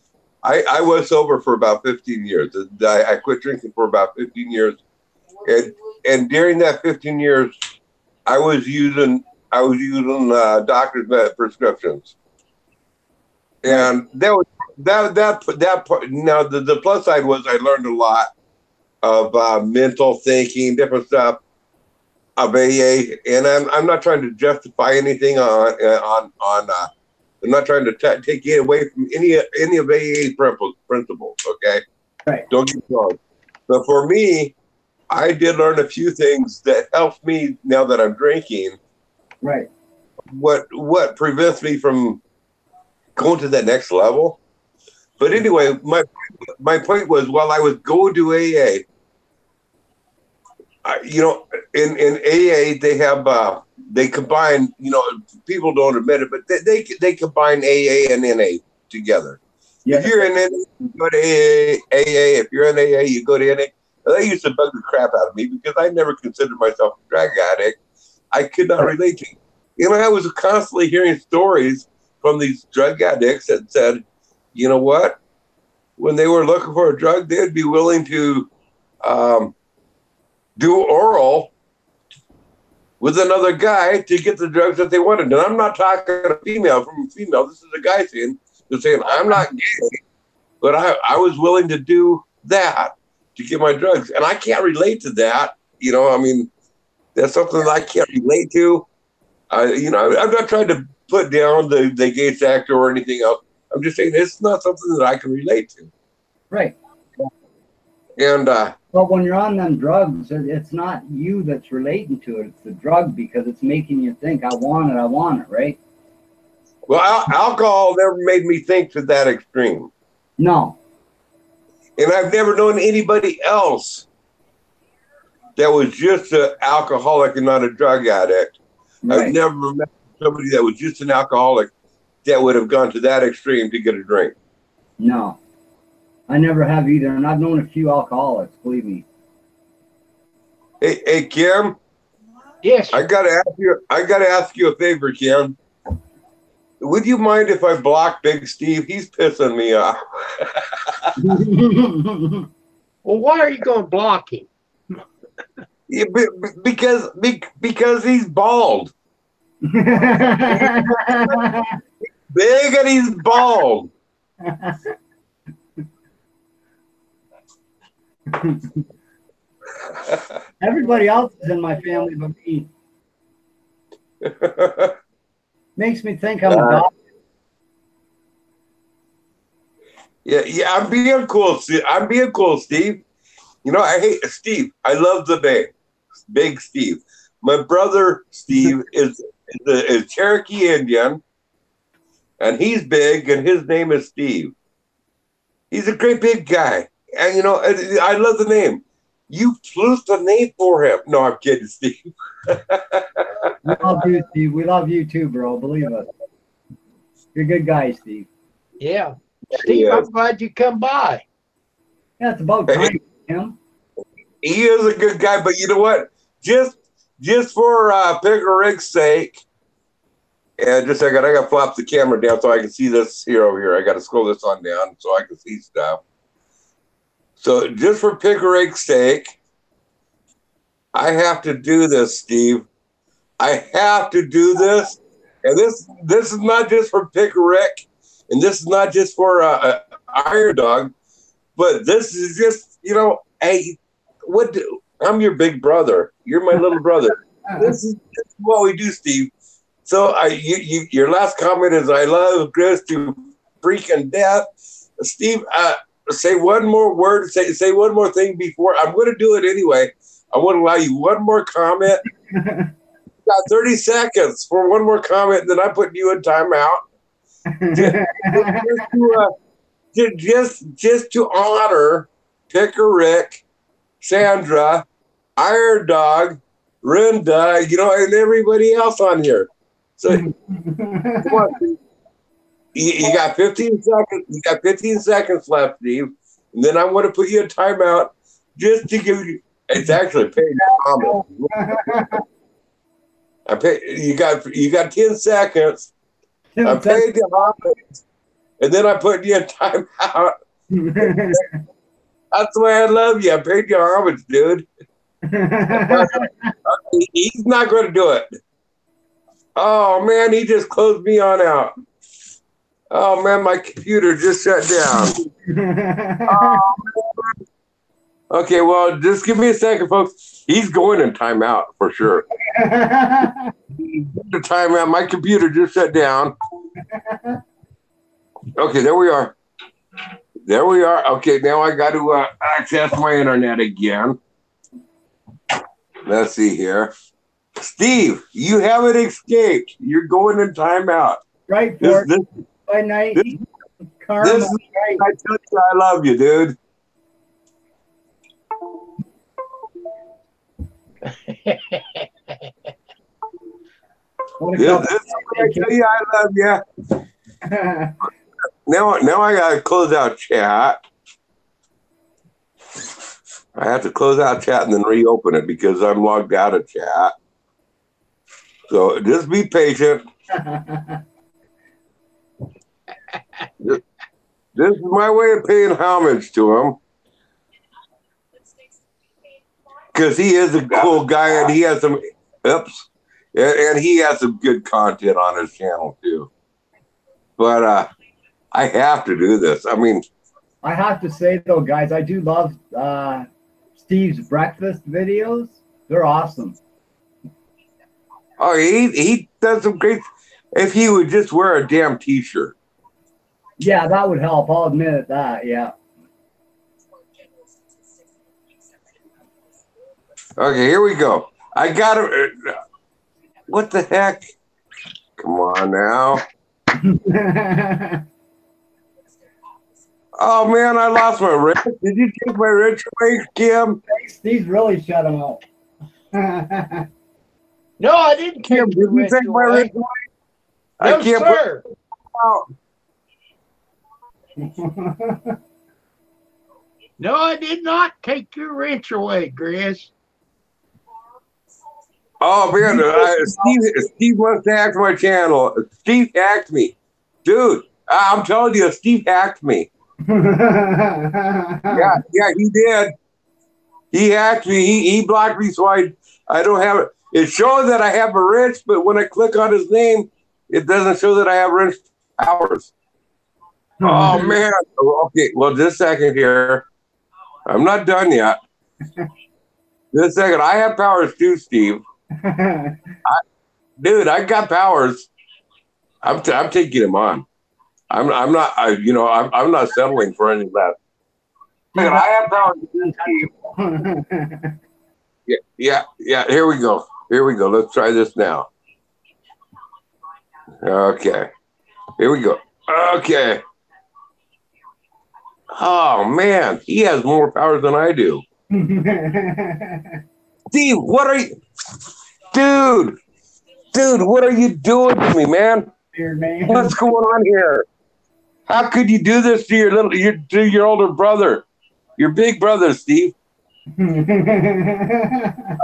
I was sober for about 15 years. I quit drinking for about 15 years, and during that 15 years, I was using doctor's prescriptions, and that part. Now the plus side was I learned a lot of mental thinking, different stuff of AA, and I'm not trying to justify anything on I'm not trying to take it away from any of AA principles. Okay, Right. Don't get me wrong. But for me, I did learn a few things that helped me now that I'm drinking. Right. What prevents me from going to that next level? But anyway, my point was, while I was going to AA, you know, in AA they have they combine, you know, people don't admit it, but they combine AA and NA together. Yeah. If you're in NA, you go to AA. If you're in AA, you go to NA. They used to bug the crap out of me because I never considered myself a drug addict. I could not relate to it. You know, I was constantly hearing stories from these drug addicts that said, you know what? When they were looking for a drug, they'd be willing to do oral with another guy to get the drugs that they wanted. And I'm not talking a female from a female. This is a guy saying, they're saying, I'm not gay, but I was willing to do that to get my drugs. And I can't relate to that. You know, I mean, that's something that I can't relate to. You know, I'm not trying to put down the gay sector or anything else. I'm just saying it's not something that I can relate to. Right. And But when you're on them drugs, it's not you that's relating to it. It's the drug because it's making you think, I want it, right? well, alcohol never made me think to that extreme. No. And I've never known anybody else that was just an alcoholic and not a drug addict. Right. I've never met somebody that was just an alcoholic that would have gone to that extreme to get a drink. No. I never have either, and I've known a few alcoholics, believe me. Hey Kim, Yes. I gotta ask you a favor, Kim. Would you mind if I block Big Steve? He's pissing me off. Well, why are you going to block him? Yeah, because he's bald. Big and he's bald. Everybody else is in my family but me. Makes me think I'm a dog. Yeah, I'm being cool. I'm being cool, Steve. You know, I hate Steve. I love the name, Big Steve. My brother Steve is Cherokee Indian, and he's big, and his name is Steve. He's a great big guy, and you know, I love the name. You chose the name for him. No, I'm kidding, Steve. We love you, Steve. We love you too, bro. Believe us. You're a good guy, Steve. Yeah. Steve, I'm glad you come by. Yeah, it's about time, Tim. He is a good guy, but you know what? Just for Picker Rick's sake, and just a second, I got to flop the camera down so I can see this here over here. I got to scroll this on down so I can see stuff. So just for Picker Rick's sake, I have to do this, Steve. I have to do this, and this is not just for Picker Rick, and this is not just for Iron Dog, but this is just, you know, hey, I'm your big brother. You're my little brother. This is what we do, Steve. So your last comment is, I love Chris to freaking death. Steve, say one more word. Say one more thing before. I'm going to do it anyway. I want to allow you one more comment. You got 30 seconds for one more comment, then I put you in timeout. Just to honor Picker Rick, Sandra, Iron Dog, Rinda, and everybody else on here. So come on, you got 15 seconds. You got 15 seconds left, Steve. And then I want to put you in timeout just to give you. It's actually paid comment. You got 10 seconds. I paid you homage, and then I put you in timeout. That's why I love you. I paid you homage, dude. He's not going to do it. Oh, man, he just closed me on out. Oh, man, my computer just shut down. Okay, well, just give me a second, folks. He's going in timeout for sure. The timeout. My computer just shut down. Okay, there we are. There we are. Okay, now I got to access my internet again. Let's see here. Steve, you haven't escaped. You're going in timeout. Right, for by night. Karma. This is, I tell you, I love you, dude. This is I tell you, I love you. Now I gotta close out chat. I have to close out chat and then reopen it because I'm logged out of chat. So just be patient. This is my way of paying homage to him. Because he is a cool guy and he has some and he has some good content on his channel too. But I have to do this. I mean, I have to say though, guys, I do love Steve's breakfast videos. They're awesome. Oh, he does some great. If he would just wear a damn t-shirt. Yeah, that would help. I'll admit that. Yeah. Okay, here we go. I got it. What the heck? Come on now. Oh, man, I lost my wrench. Did you take my wrench away, Kim? Steve's really shut him out. No, I didn't Kim, did you take my wrench away? No, I can't sir. put it out. No, I did not take your wrench away, Chris. Oh, man, Steve wants to hack my channel. Steve hacked me. Dude, I'm telling you, Steve hacked me. Yeah, he did. He hacked me. He blocked me, so I don't have it. It shows that I have a wrench, but when I click on his name, it doesn't show that I have wrench powers. Oh, man. Okay, well, just a second here. I'm not done yet. Just a second. I have powers too, Steve. Dude, I got powers. I'm taking him on. I'm not. I'm not settling for any less. Dude, I have powers. Yeah. Here we go. Let's try this now. Okay. Here we go. Okay. Oh man, he has more powers than I do. Steve, what are you, dude? What are you doing to me, man? What's going on here? How could you do this to your older brother, your big brother, Steve?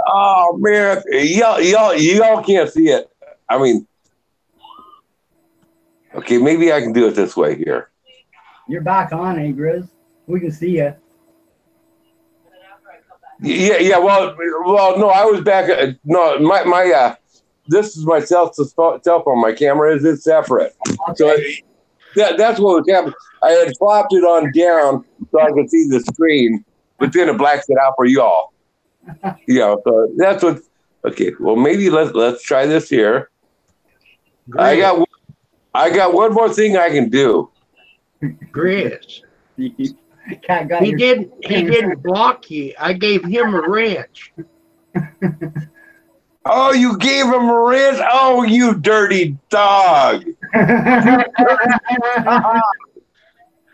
Oh man, y'all can't see it. I mean, okay, maybe I can do it this way here. You're back on, Grizz. We can see you. Yeah. Well, no, I was back. No, my this is my cell phone. My camera is separate. Okay. So that's what was happening. I had flopped it on down so I could see the screen, but then it blacks it out for y'all. Yeah, so that's what. Okay, well maybe let's try this here. I got one more thing I can do. Grizz. Cat got He your didn't block you. I gave him a wrench. Oh, you gave him a wrench? Oh, you dirty dog!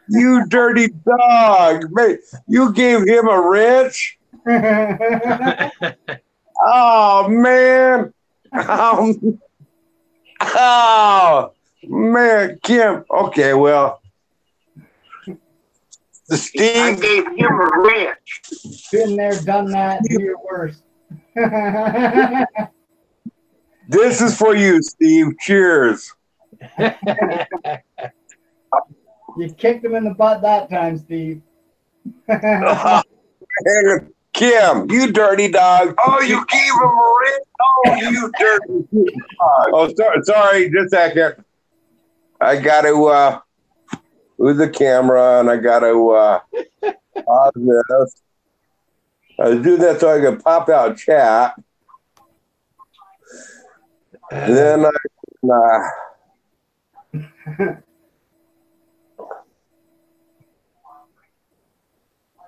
You dirty dog! Man, you gave him a wrench? Oh man! Oh man, Kim. Okay, well, I Steve. gave him a wrench. Been there, done that. Do your worst. This is for you, Steve. Cheers. You kicked him in the butt that time, Steve. And Kim, you dirty dog. Oh, you gave him a wrench. Oh, you dirty dog. Oh, sorry. Just a second. I got to move the camera, and I got to pause this. I was doing that so I could pop out chat. And then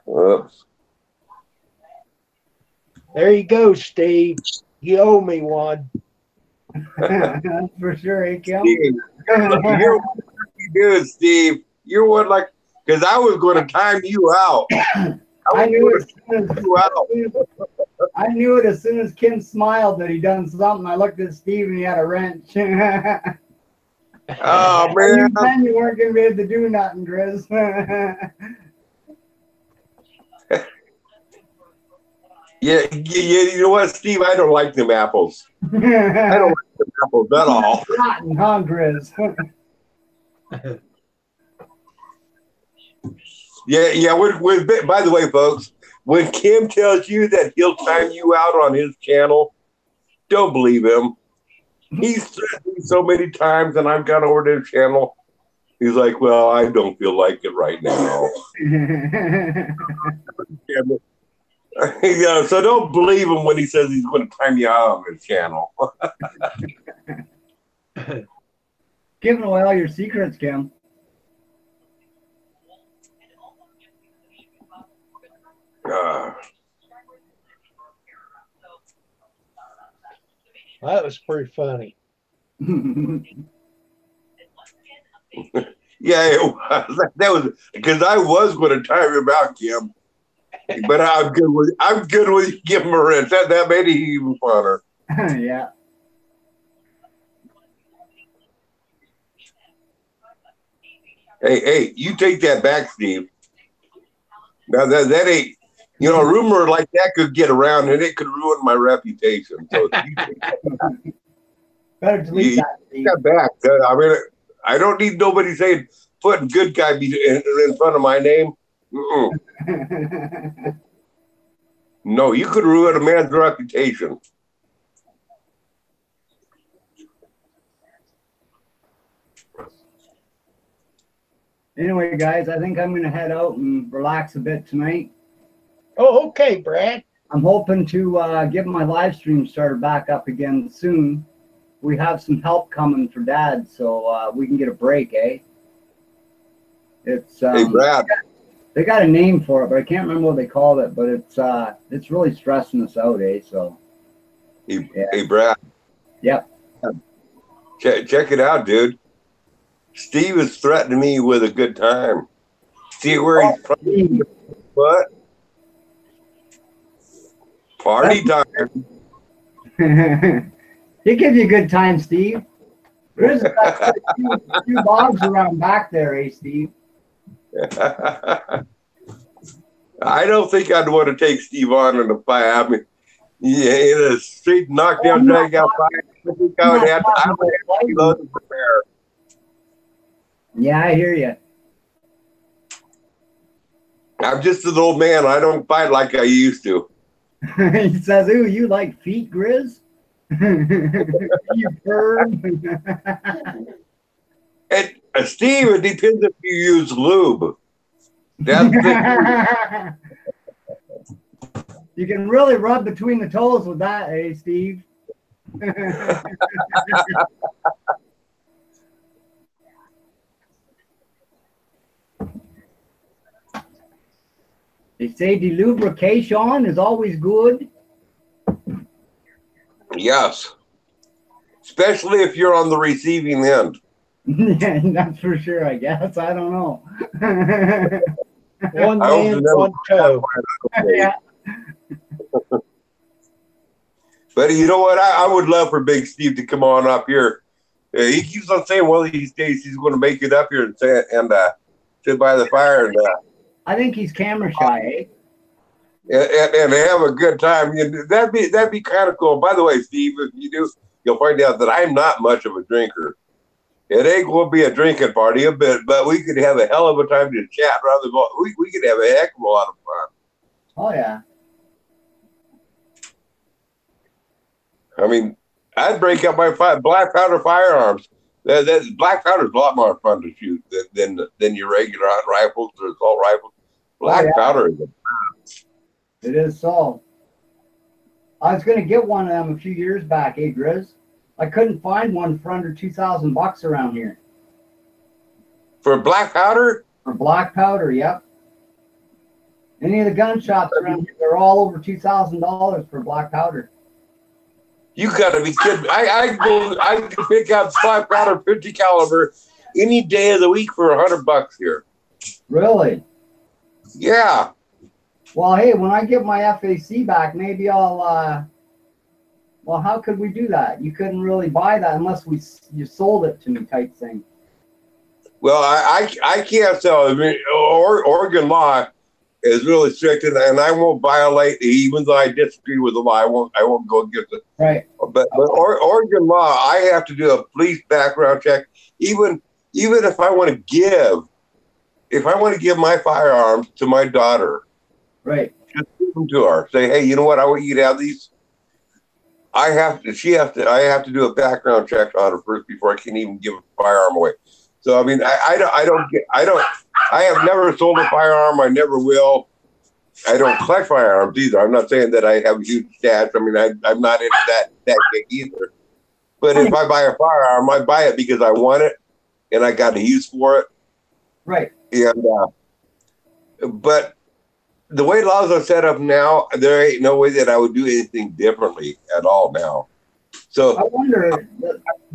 oops. There you go, Steve. You owe me one. That's for sure, eh, Kim? Steve, you're what you do, Steve. You're what, like, because I was going to time you out. I knew it as soon as Kim smiled that he done something. I looked at Steve and he had a wrench. Oh I man! knew then you weren't gonna be able to do nothing, Grizz. Yeah, you know what, Steve? I don't like them apples. I don't like them apples at all. Rotten, huh, Grizz? Yeah. By the way, folks, when Kim tells you that he'll time you out on his channel, don't believe him. He's threatened me so many times, and I've gone over to his channel. He's like, "Well, I don't feel like it right now." Yeah, so don't believe him when he says he's going to time you out on his channel. Giving away all your secrets, Kim. That was pretty funny. Yeah, it was. That was because I was going to time him out, Kim. But I'm good with you give him a wrench. That made it even funner. Yeah. Hey, you take that back, Steve. Now that ain't, a rumor like that could get around and it could ruin my reputation. So you take Better delete that, Steve. that back. I mean, I don't need nobody saying putting good guy in front of my name. No, you could ruin a man's reputation. Anyway, guys, I think I'm going to head out and relax a bit tonight. Oh, okay, Brad. I'm hoping to get my live stream started back up again soon. We have some help coming for Dad, so we can get a break, eh? It's Hey, Brad. They got a name for it, but I can't remember what they called it. But it's really stressing us out, eh? So. Hey, Brad. Yep. Check it out, dude. Steve is threatening me with a good time. See where he's from? What? Party time. He gives you a good time, Steve. There's a few logs around back there, eh, Steve? I don't think I'd want to take Steve on in a fight. I mean, in a straight knockdown, drag out fight. I think I would have to be low to prepare. Yeah, I hear you. I'm just an old man. I don't fight like I used to. He says, "Ooh, you like feet, Grizz? You bird." And Steve, it depends if you use lube. That's the You can really rub between the toes with that, eh, Steve? They say delubrication is always good. Yes. Especially if you're on the receiving end. Yeah, that's for sure, I guess. I don't know. One I hope man, you never- one toe. Yeah. But you know what? I would love for Big Steve to come on up here. He keeps on saying one of these days he's going to make it up here and sit by the fire I think he's camera shy, and have a good time. That'd be kind of cool. By the way, Steve, if you do, you'll find out that I'm not much of a drinker. It ain't going to be a drinking party a bit, but we could have a hell of a time to chat. We could have a heck of a lot of fun. Oh, yeah. I mean, I'd break up my black powder firearms. That black powder is a lot more fun to shoot than your regular hunt rifles or assault rifles. Black powder is It is so. I was going to get one of them a few years back, eh, Grizz? I couldn't find one for under $2,000 around here. for black powder. For black powder, yep. Any of the gun shops around here, they're all over $2,000 for black powder. You gotta be kidding! I can pick out black powder 50 caliber any day of the week for $100 here. Really? Yeah. Well, hey, when I get my FAC back, maybe I'll. Well, how could we do that? You couldn't really buy that unless you sold it to me, type thing. Well, I can't sell. I mean, Oregon law is really strict, and I won't violate, even though I disagree with the law. I won't go against it. Right. But Oregon law, I have to do a police background check, even if I want to give my firearms to my daughter. Right. Just give them to her. Say, hey, you know what? I want you to have these. I have to do a background check on her first before I can even give a firearm away. So I mean, I have never sold a firearm. I never will. I don't collect firearms either. I'm not saying that I have a huge stash. I mean, I'm not into that big either. But if I buy a firearm, I buy it because I want it and I got a use for it. Right. And but the way laws are set up now, there ain't no way that I would do anything differently at all now. So I wonder.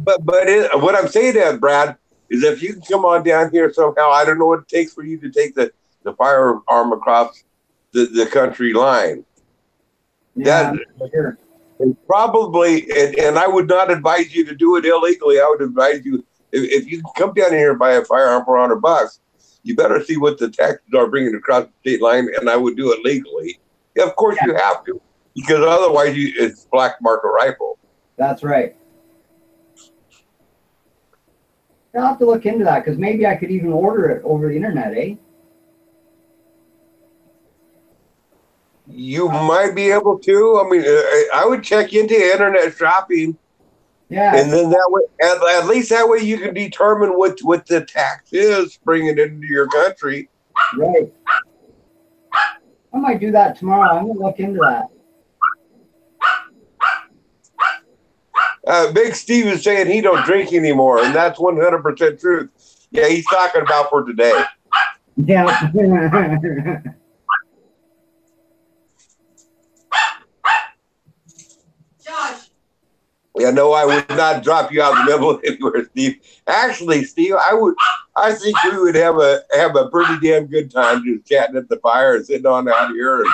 What I'm saying to that, Brad, is if you can come on down here somehow, I don't know what it takes for you to take the firearm across the country line. Yeah, sure. And probably, and I would not advise you to do it illegally. I would advise you, if you can come down here and buy a firearm for $100, you better see what the taxes are bringing across the state line, and I would do it legally. Yeah, of course you have to, because otherwise it's black market rifle. That's right. I'll have to look into that because maybe I could even order it over the internet, eh? You might be able to. I mean, I would check into internet shopping. Yeah. And then that way, at least that way you can determine what the tax is bringing it into your country. Right. I might do that tomorrow. I'm going to look into that. Big Steve is saying he don't drink anymore, and that's 100% truth. Yeah, he's talking about for today. Yeah. Josh. Yeah, no, I would not drop you out in the middle of anywhere, Steve. Actually, Steve, I think we would have a pretty damn good time just chatting at the fire and sitting on out here. And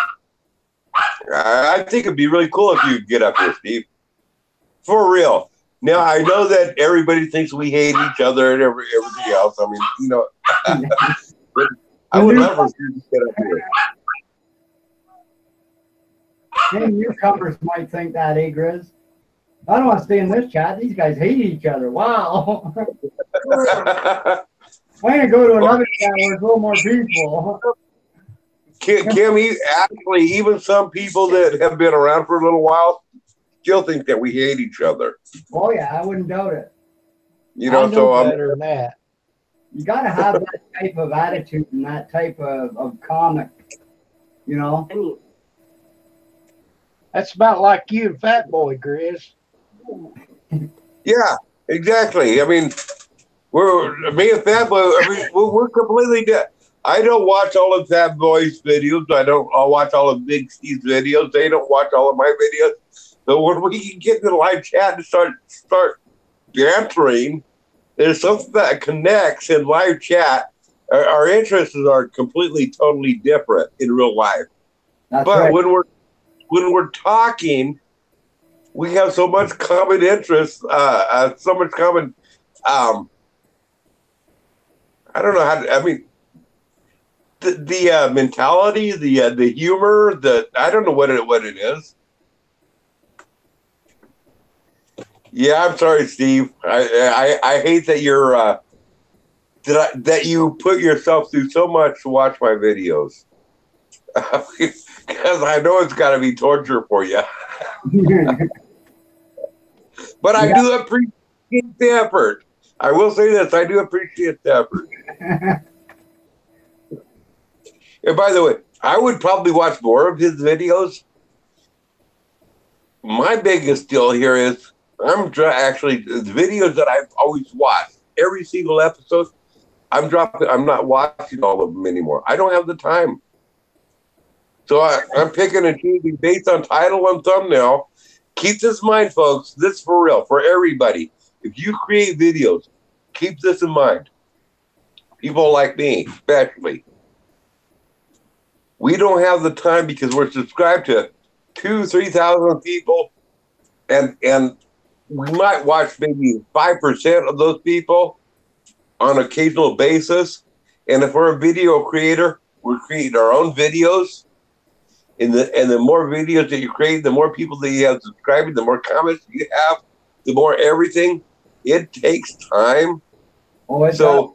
I think it'd be really cool if you could get up here, Steve. For real. Now, I know that everybody thinks we hate each other and everything else. I mean, you know, but I would love for you to get up here. Any newcomers might think that, eh, Grizz? I don't want to stay in this chat. These guys hate each other. Wow. I'm going to go to another chat where there's a little more people. Kim, actually, even some people that have been around for a little while still think that we hate each other. Oh, yeah, I wouldn't doubt it. You know, better than that. You got to have that type of attitude and that type of comic, you know? That's about like you and Fat Boy, Grizz. Yeah, exactly. I mean, me and Fat Boy. I mean, we're completely different. I don't watch all of Fat Boy's videos. I'll watch all of Big C's videos. They don't watch all of my videos. So when we can get in the live chat and start answering, there's something that connects in live chat. Our interests are completely, totally different in real life. That's But right. when we're talking, we have so much common interest, so much common. I don't know how to. I mean, the mentality, the humor, I don't know what it is. Yeah, I'm sorry, Steve. I hate that you're that you put yourself through so much to watch my videos. Because I know it's got to be torture for you. But I do appreciate the effort. I will say this: I do appreciate the effort. And by the way, I would probably watch more of his videos. My biggest deal here is actually the videos that I've always watched, every single episode. I'm not watching all of them anymore. I don't have the time. So I'm picking and choosing based on title and thumbnail. Keep this in mind, folks. This is for real, for everybody. If you create videos, keep this in mind. People like me, especially. We don't have the time because we're subscribed to 2,000-3,000 people, and we might watch maybe 5% of those people on an occasional basis. And if we're a video creator, we're creating our own videos. And the more videos that you create, the more people that you have subscribing, the more comments you have, the more everything. It takes time. Oh, So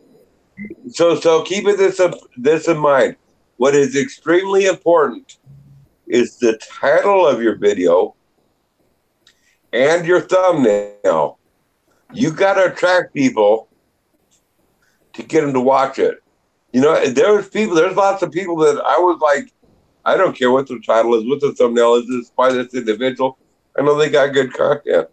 keeping this in mind. What is extremely important is the title of your video and your thumbnail. You got to attract people to get them to watch it. You know, there's lots of people that I was like, I don't care what the title is, what the thumbnail is, it's by this individual. I know they got good content.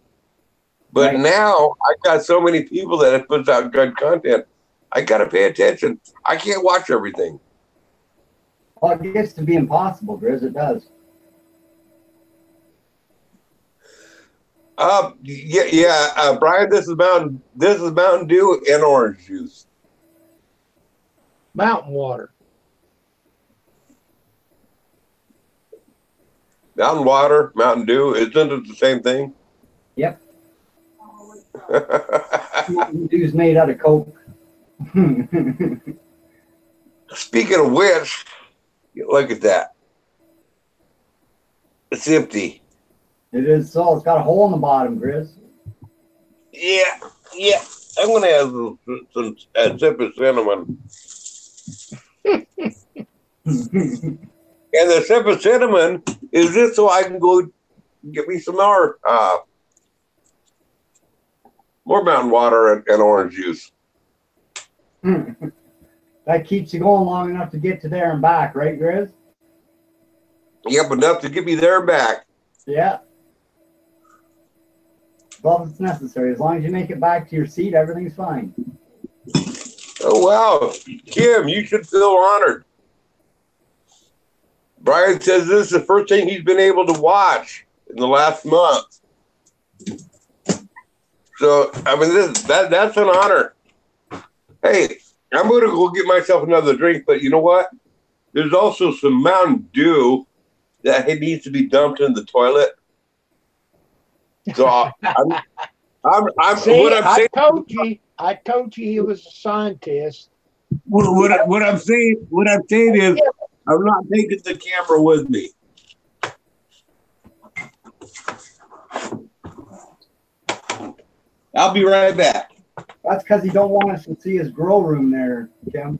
But now I got so many people that it puts out good content. I got to pay attention. I can't watch everything. Well, it gets to be impossible, Grizz. It does. Brian, this is Mountain Dew and orange juice. Mountain water. Mountain water, Mountain Dew, isn't it the same thing? Yep. Mountain Dew's made out of Coke. Speaking of which, look at that. It's empty. It is so. It's got a hole in the bottom, Grizz. Yeah. I'm gonna have a sip of cinnamon. And the sip of cinnamon is just so I can go get me some more mountain water and orange juice. That keeps you going long enough to get to there and back, right, Grizz? Yep, enough to get me there and back. Yeah. Well, it's necessary. As long as you make it back to your seat, everything's fine. Oh, wow. Kim, you should feel honored. Brian says this is the first thing he's been able to watch in the last month. So, I mean, that's an honor. Hey, I'm going to go get myself another drink, but you know what? There's also some Mountain Dew that needs to be dumped in the toilet. So I'm See, what I'm saying. I told you he was a scientist. What I'm saying is I'm not taking the camera with me. I'll be right back. That's because he don't want us to see his grow room there, Kim.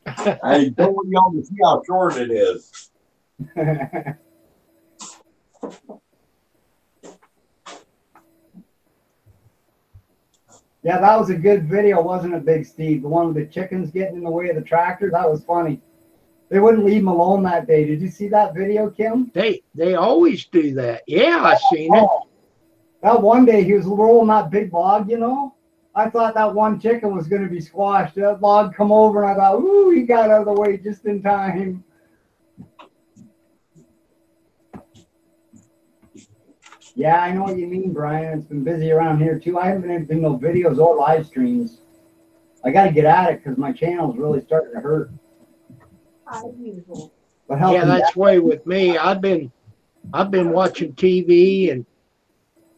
I don't want y'all to see how short it is. Yeah, that was a good video, wasn't it, Big Steve? The one with the chickens getting in the way of the tractor? That was funny. They wouldn't leave him alone that day. Did you see that video, Kim? They always do that. Yeah, I seen it. That one day he was rolling that big log, you know. I thought that one chicken was going to be squashed. That log come over, and I thought, ooh, he got out of the way just in time. Yeah, I know what you mean, Brian. It's been busy around here, too. I haven't been able to do no videos or live streams. I got to get at it because my channel's really starting to hurt. But Yeah, that's the way with me. I've been watching TV and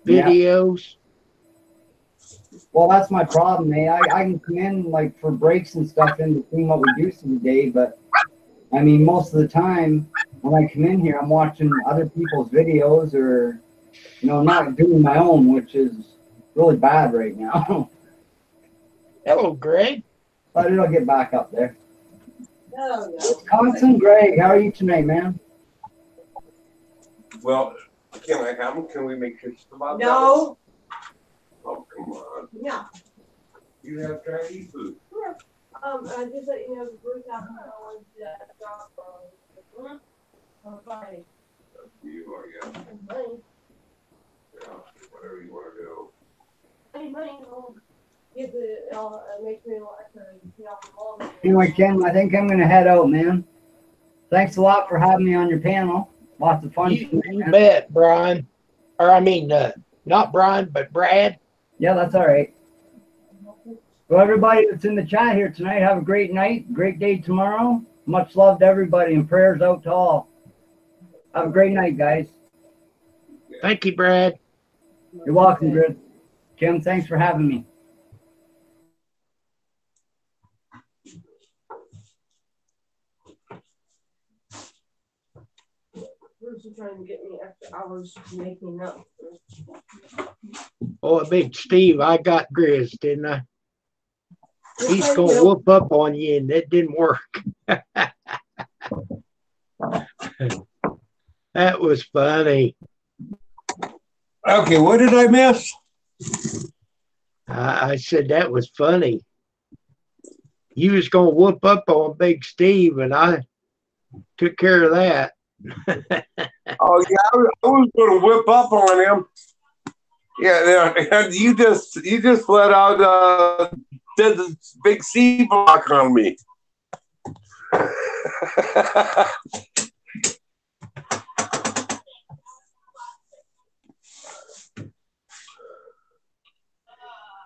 videos. Yeah. Well, that's my problem, eh? I can come in like for breaks and stuff in between what we do today, but I mean, most of the time when I come in here, I'm watching other people's videos or, you know, not doing my own, which is really bad right now. Hello, Greg. But it'll get back up there. No, no. Wisconsin, Greg, how are you tonight, man? Well, can I have them? Can we make sure about that? No. Oh, come on. Yeah. You have Chinese food. Yeah. I just let you know the Bruce out on that job on Friday. Up to you, I guess. Money. Yeah, whatever you want to do. Hey, money. Get the make me like Anyway, Kim, I think I'm going to head out, man. Thanks a lot for having me on your panel. Lots of fun. You bet, Brian. Or I mean, not Brian, but Brad. Yeah, that's all right. Well, everybody that's in the chat here tonight, have a great night, great day tomorrow. Much love to everybody and prayers out to all. Have a great night, guys. Thank you, Brad. You're welcome, Grid. Kim, thanks for having me. Bruce is trying to get me extra hours making up. Oh, Big Steve, I got Grizz, didn't I? He's going to whoop up on you, and that didn't work. That was funny. Okay, what did I miss? I said that was funny. You was going to whoop up on Big Steve, and I took care of that. Oh, yeah, I was going to whip up on him. Yeah, and you just let out did the big C block on me.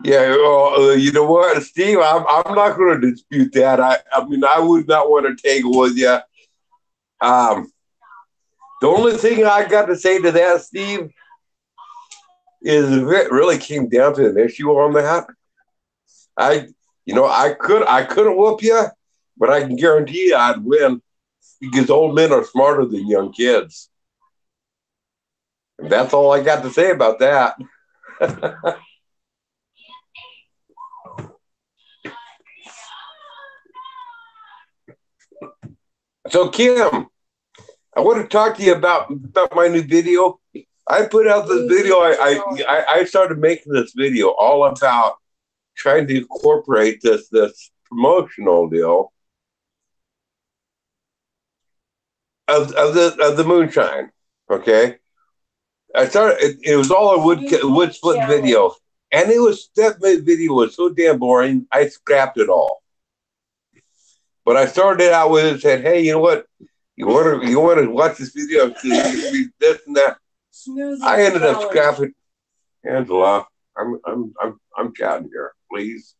Yeah, well, you know what, Steve? I'm not going to dispute that. I mean, I would not want to tangle with you. The only thing I got to say to that, Steve, is if it really came down to an issue on that, I couldn't whoop you, but I can guarantee you I'd win because old men are smarter than young kids. And that's all I got to say about that. So, Kim, I want to talk to you about my new video. I put out this video. I started making this video all about trying to incorporate this promotional deal of the moonshine. Okay, I started. It was all a wood split video, and that video was so damn boring. I scrapped it all. But I started out with it, said, "Hey, you know what? You want to watch this video? This and that." I ended up scrapping. Angela, I'm chatting here, please.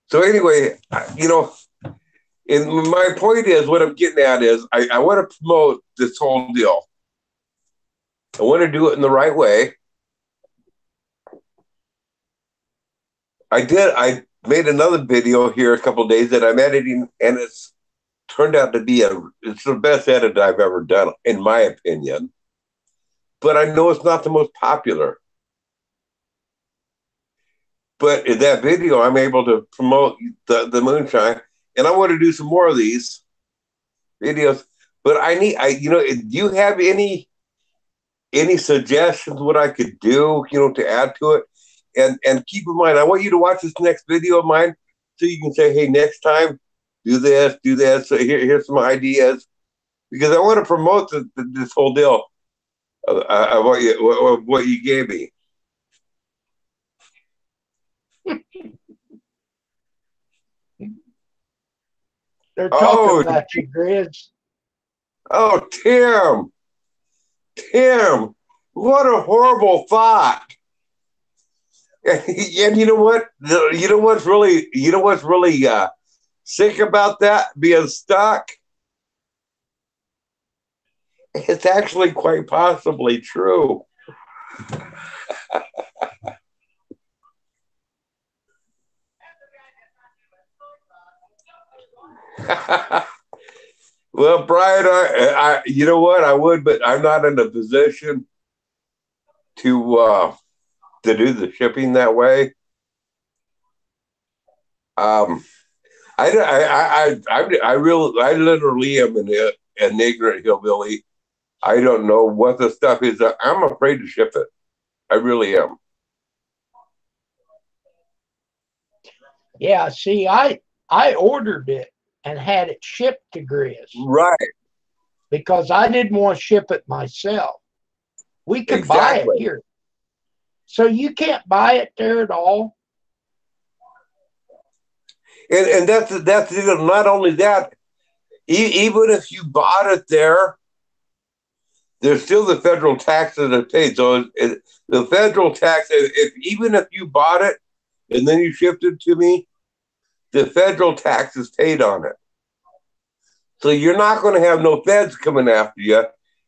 So anyway, and my point is, what I'm getting at is, I want to promote this whole deal. I want to do it in the right way. I made another video here a couple of days that I'm editing, and it's turned out to be it's the best edit I've ever done, in my opinion. But I know it's not the most popular. But in that video, I'm able to promote the moonshine, and I want to do some more of these videos. But do you have any suggestions what I could do, to add to it? And keep in mind, I want you to watch this next video of mine so you can say, hey, next time do this, do that. So here's some ideas because I want to promote this whole deal of what you gave me. They're talking about you, Grizz. Oh, Tim, what a horrible thought. And you know what? You know what's really sick about that being stuck? It's actually quite possibly true. Well, Brian, you know what? I would, but I'm not in a position to do the shipping that way. I literally am an ignorant hillbilly. I don't know what the stuff is. I'm afraid to ship it. I really am. Yeah, see, I ordered it and had it shipped to Grizz. Right. Because I didn't want to ship it myself. We could buy it here. So you can't buy it there at all. And that's not only that, even if you bought it there, there's still the federal taxes that are paid. So the federal tax, even if you bought it and then you shipped it to me, the federal tax is paid on it. So you're not going to have no feds coming after you.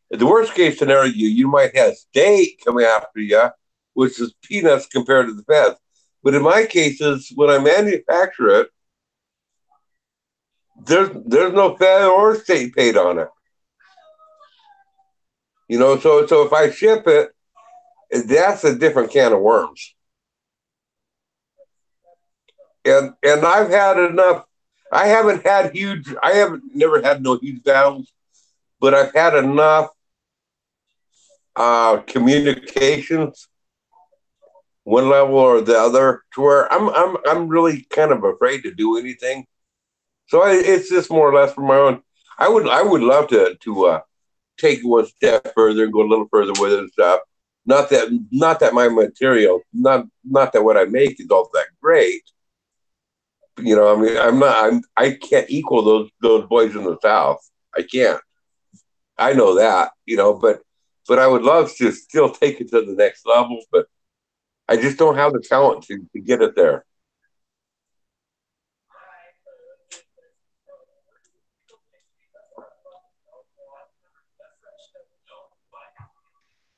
The worst case scenario, you might have state coming after you, which is peanuts compared to the feds. But in my cases, when I manufacture it, there's no fed or state paid on it. You know, so if I ship it, that's a different can of worms. And I've had enough. I haven't never had no huge battles, but I've had enough communications, one level or the other, to where I'm really kind of afraid to do anything. So it's just more or less for my own. I would love to take one step further and go a little further with it and stuff. Not that my material, not that what I make is all that great. You know, I mean, I can't equal those boys in the South. I can't. I know that, you know, but I would love to still take it to the next level, but I just don't have the talent to get it there.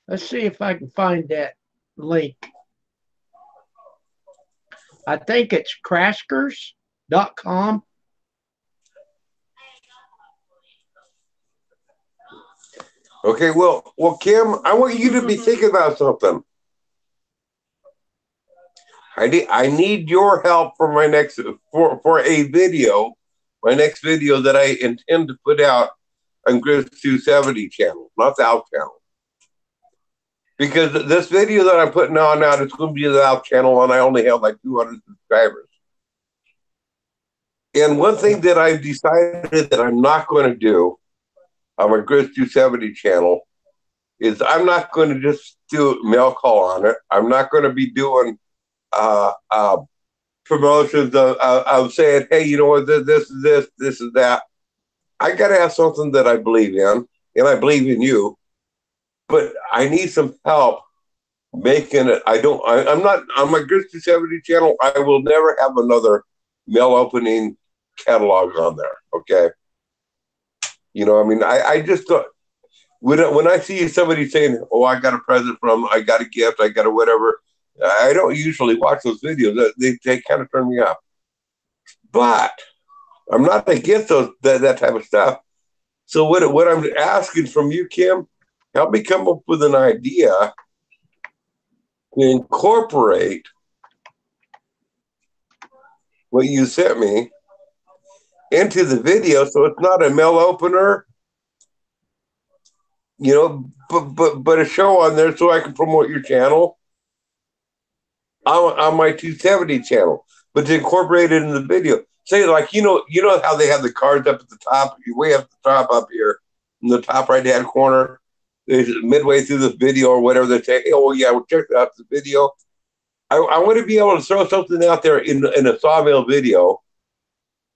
Let's see if I can find that link. I think it's craskers.com. Okay, well, Kim, I want you to be thinking about something. I need your help for my next for a video, my next video that I intend to put out on Grizz 270 channel, not the Alp channel. Because this video that I'm putting on now, it's going to be the Alp channel, and I only have like 200 subscribers. And one thing that I've decided that I'm not going to do on my Grizz 270 channel is I'm not going to just do mail call on it. I'm not going to be doing promotions of saying, hey, you know what, this is that. I got to have something that I believe in, and I believe in you, but I need some help making it. I'm not on my Grizz 270 channel. I will never have another mail opening catalog on there. Okay. You know, I mean, I just don't. When I see somebody saying, oh, I got a present from, I got a gift, I got a whatever, I don't usually watch those videos. They kind of turn me off. But I'm not against that type of stuff. So what I'm asking from you, Kim, help me come up with an idea to incorporate what you sent me into the video, so it's not a mail opener, you know, but a show on there so I can promote your channel on my 270 channel, but to incorporate it in the video say like you know how they have the cards up at the top, way up the top up here in the top right hand corner. Midway through this video or whatever, they say, hey, oh yeah, we'll check out the video. I want to be able to throw something out there in a Sawmill video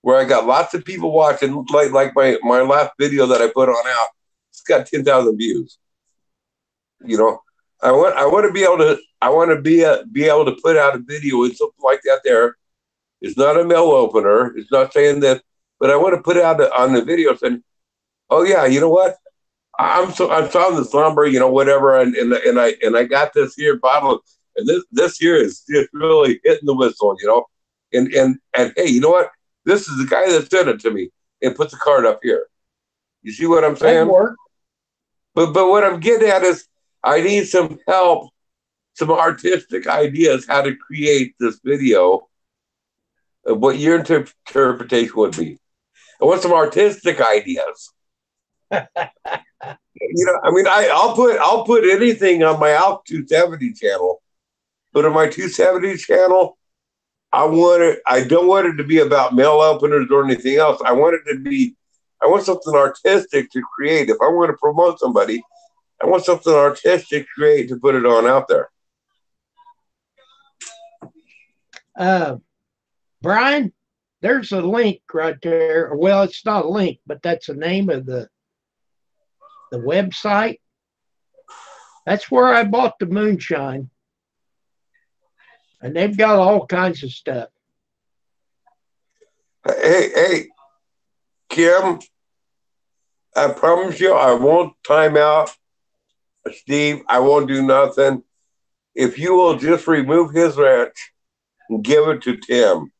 where I got lots of people watching, like my last video that I put on out. It's got 10,000 views. You know, I want to be able to be able to put out a video with something like that. There, it's not a mail opener. It's not saying that, but I want to put out on the video saying, oh yeah, you know what? I'm selling this lumber, you know, whatever, and I got this here bottle, and this here is just really hitting the whistle, you know, and hey, you know what? This is the guy that sent it to me and put the card up here. You see what I'm saying? Work. But what I'm getting at is I need some help, some artistic ideas how to create this video of what your interpretation would be. I want some artistic ideas. You know, I mean, I'll put anything on my Alp 270 channel, but on my 270 channel, I don't want it to be about mail openers or anything else. I want something artistic to create. If I want to promote somebody, I want something artistic to create to put it on out there. Brian, there's a link right there. Well, it's not a link, but that's the name of the website. That's where I bought the moonshine. And they've got all kinds of stuff. Hey, Kim, I promise you I won't time out. Steve, I won't do nothing. If you will just remove his ranch and give it to Tim.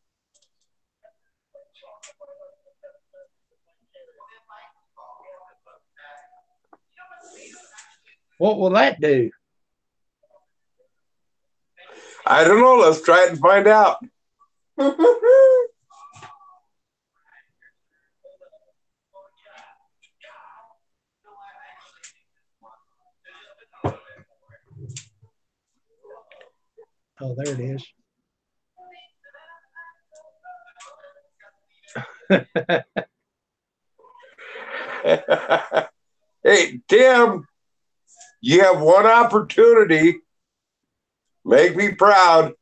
What will that do? I don't know. Let's try it and find out. Oh, there it is. Hey, Tim, you have one opportunity. Make me proud.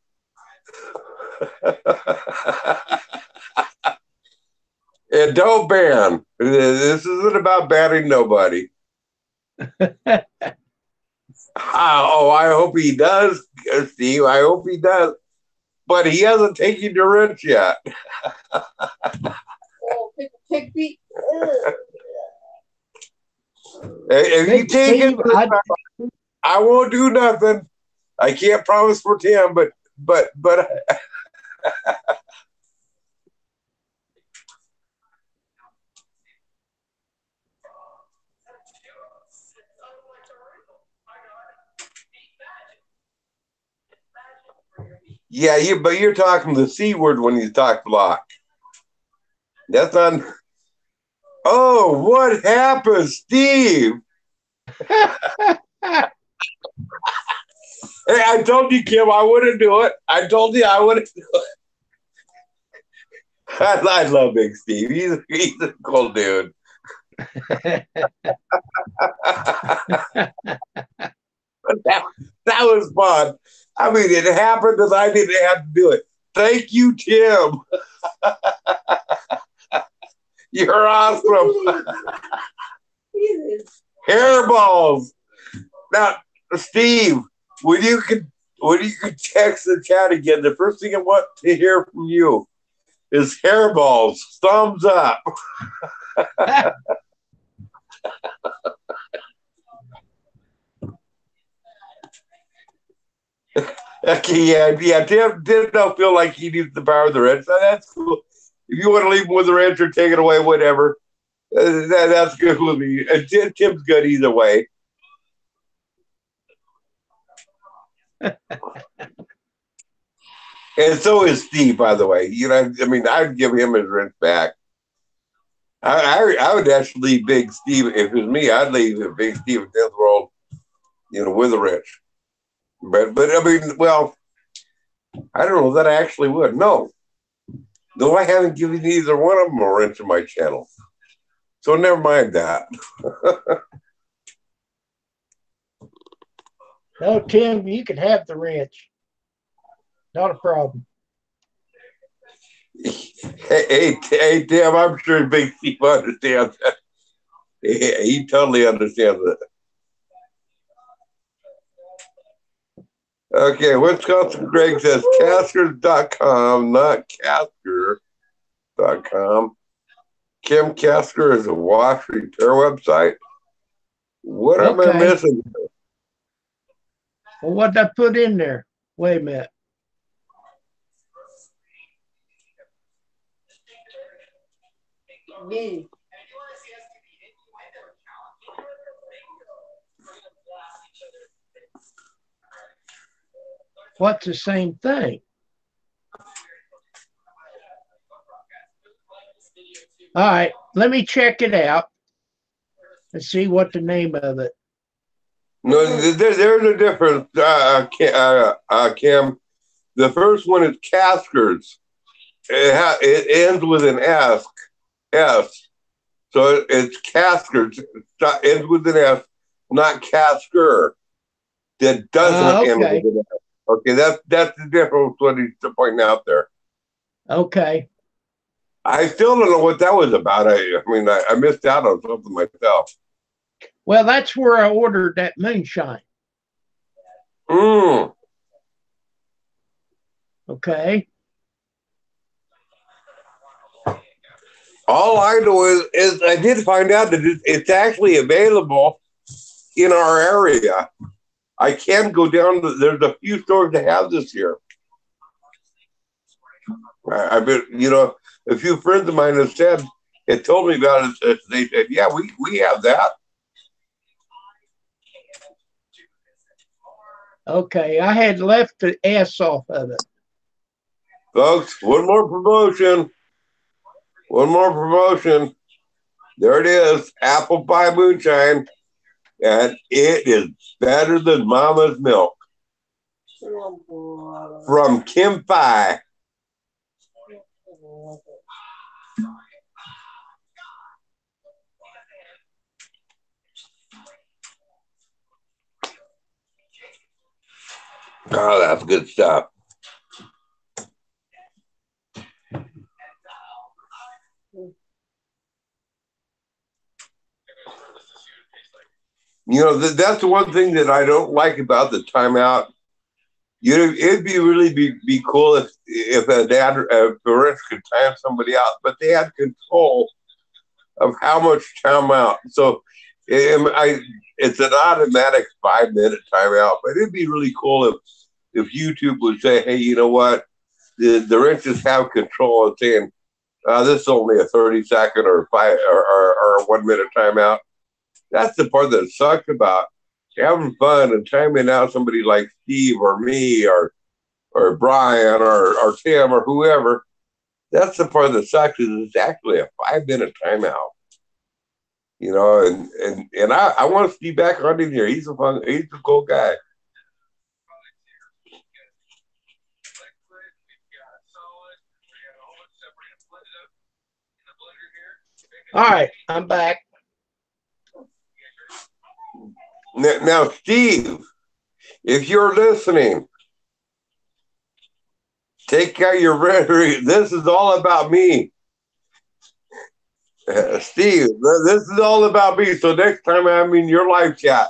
And don't ban. This isn't about banning nobody. Oh, I hope he does, Steve. I hope he does. But he hasn't taken your wrench yet. Oh, pick beat. If you take it, I won't do nothing. I can't promise for Tim, but yeah, but you're talking the C word when you talk block. That's not. Oh, what happened, Steve? Hey, I told you, Kim, I wouldn't do it. I told you I wouldn't do it. I love Big Steve. He's a cool dude. That was fun. I mean, it happened and I didn't have to do it. Thank you, Tim. You're awesome. Hairballs. Now, Steve, when you could text the chat again, the first thing I want to hear from you is hairballs. Thumbs up. Okay, yeah. Tim don't feel like he needs the power of the wrench. That's cool. If you want to leave him with the wrench or take it away, whatever, that's good with me. Tim's good either way. And so is Steve, by the way. You know, I mean, I'd give him his wrench back. I would actually leave Big Steve. If it was me, I'd leave Big Steve in Death World, you know, with a wrench. But I mean, well, I don't know that I actually would. No, No, I haven't given either one of them a wrench in my channel. So never mind that. No, Tim, you can have the wrench. Not a problem. Hey, Tim, I'm sure Big Steve understands that. He totally understands it. Okay, Wisconsin Greg says Caskers.com, not Casker.com. Kim Casker is a wash repair website. What am I missing? Well, what did I put in there? Wait a minute. What's the same thing? All right, let me check it out and see what the name of it. No, there's a difference, Kim. The first one is Caskers. It ends with an S. So it's Caskers. It ends with an S, not Casker. That doesn't end with an S. Okay, that's the difference what he's pointing out there. Okay. I still don't know what that was about. I missed out on something myself. Well, that's where I ordered that moonshine. Okay. All I know is I did find out that it's actually available in our area. I can go down to, there's a few stores that have this here. I've been, a few friends of mine have told me about it. They said, yeah, we have that. Okay, I had left the S off of it. Folks, one more promotion. There it is, apple pie moonshine. And it is better than Mama's milk. From Kim Fyffe. Oh, that's good stuff. That's the one thing that I don't like about the timeout. It'd be cool if a parents could time somebody out, but they had control of how much timeout. So it's an automatic 5-minute timeout, but it'd be really cool if YouTube would say, hey, you know what? The wrenches have control of saying, this is only a 30-second or 1 minute timeout. That's the part that sucks about having fun and timing out somebody like Steve or me or Brian or Tim or whoever. That's the part that sucks is it's actually a 5-minute timeout. And I want Steve back on in here. He's a cool guy. All right, I'm back. Now, Steve, if you're listening, take out your rhetoric. This is all about me. Steve, this is all about me. So next time I'm in your live chat,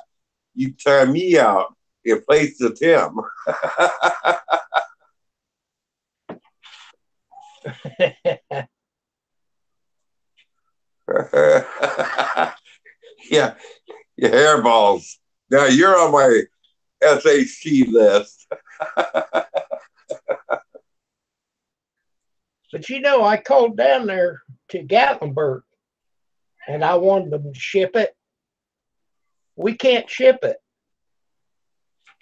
you time me out in place of Tim. Yeah, your hairballs. Now you're on my SHC list. But I called down there to Gatlinburg and I wanted them to ship it. We can't ship it.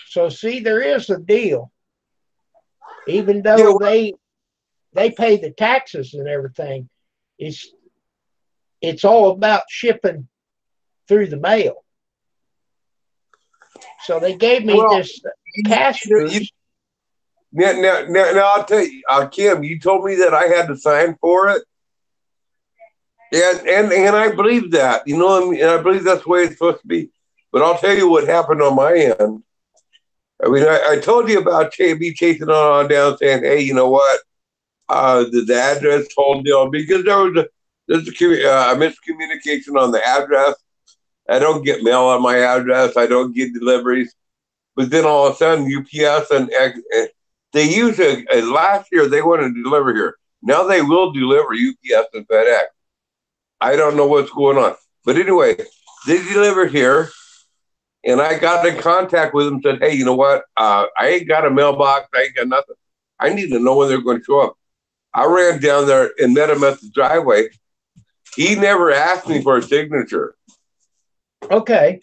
So see, there is a deal. Even though they pay the taxes and everything, it's all about shipping through the mail. So they gave me this Caskers. Now I'll tell you, Kim, you told me that I had to sign for it. And I believe that, you know, and I believe that's the way it's supposed to be. But I'll tell you what happened on my end. I mean, I told you about me chasing on down saying, hey, you know what? The address whole deal, because there's a miscommunication on the address. I don't get mail on my address. I don't get deliveries. But then all of a sudden, UPS and they use last year they wanted to deliver here. Now they will deliver UPS and FedEx. I don't know what's going on. But anyway, they delivered here, and I got in contact with them and said, hey, you know what? I ain't got a mailbox. I ain't got nothing. I need to know when they're going to show up. I ran down there and met him at the driveway. He never asked me for a signature. Okay.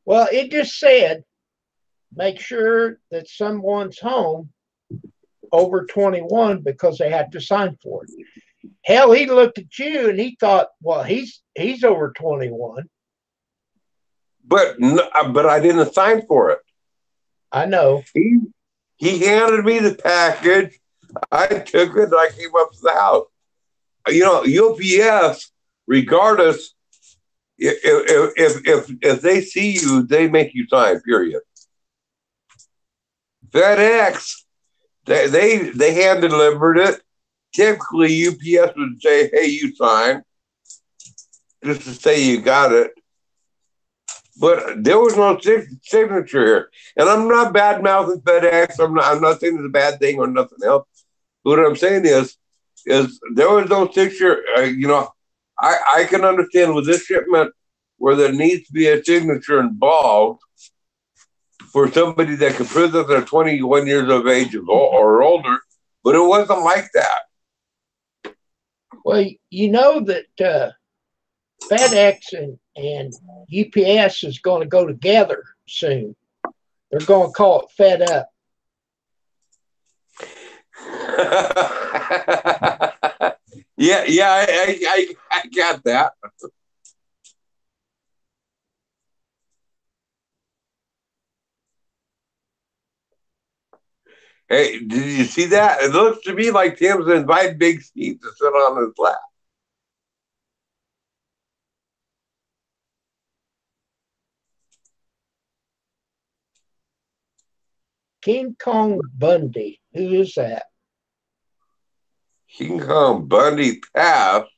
Well, it just said, make sure that someone's home over 21 because they have to sign for it. Hell, he looked at you and he thought, well, he's over 21. But I didn't sign for it. I know. He handed me the package. I took it and I came up to the house. You know, UPS, regardless, if they see you, they make you sign, period. FedEx, they hand delivered it. Typically, UPS would say, hey, you sign, just to say you got it. But there was no signature here. And I'm not bad-mouthing FedEx. I'm not saying it's a bad thing or nothing else. But what I'm saying is there was no signature. You know, I can understand with this shipment where there needs to be a signature involved for somebody that can prove that they're 21 years of age or older, but it wasn't like that. Well, you know that FedEx and UPS is going to go together soon. They're going to call it Fed Up. yeah, I got that. Hey, did you see that? It looks to me like Tim's invited Big Steve to sit on his lap. King Kong Bundy. Who is that? King Kong Bundy passed.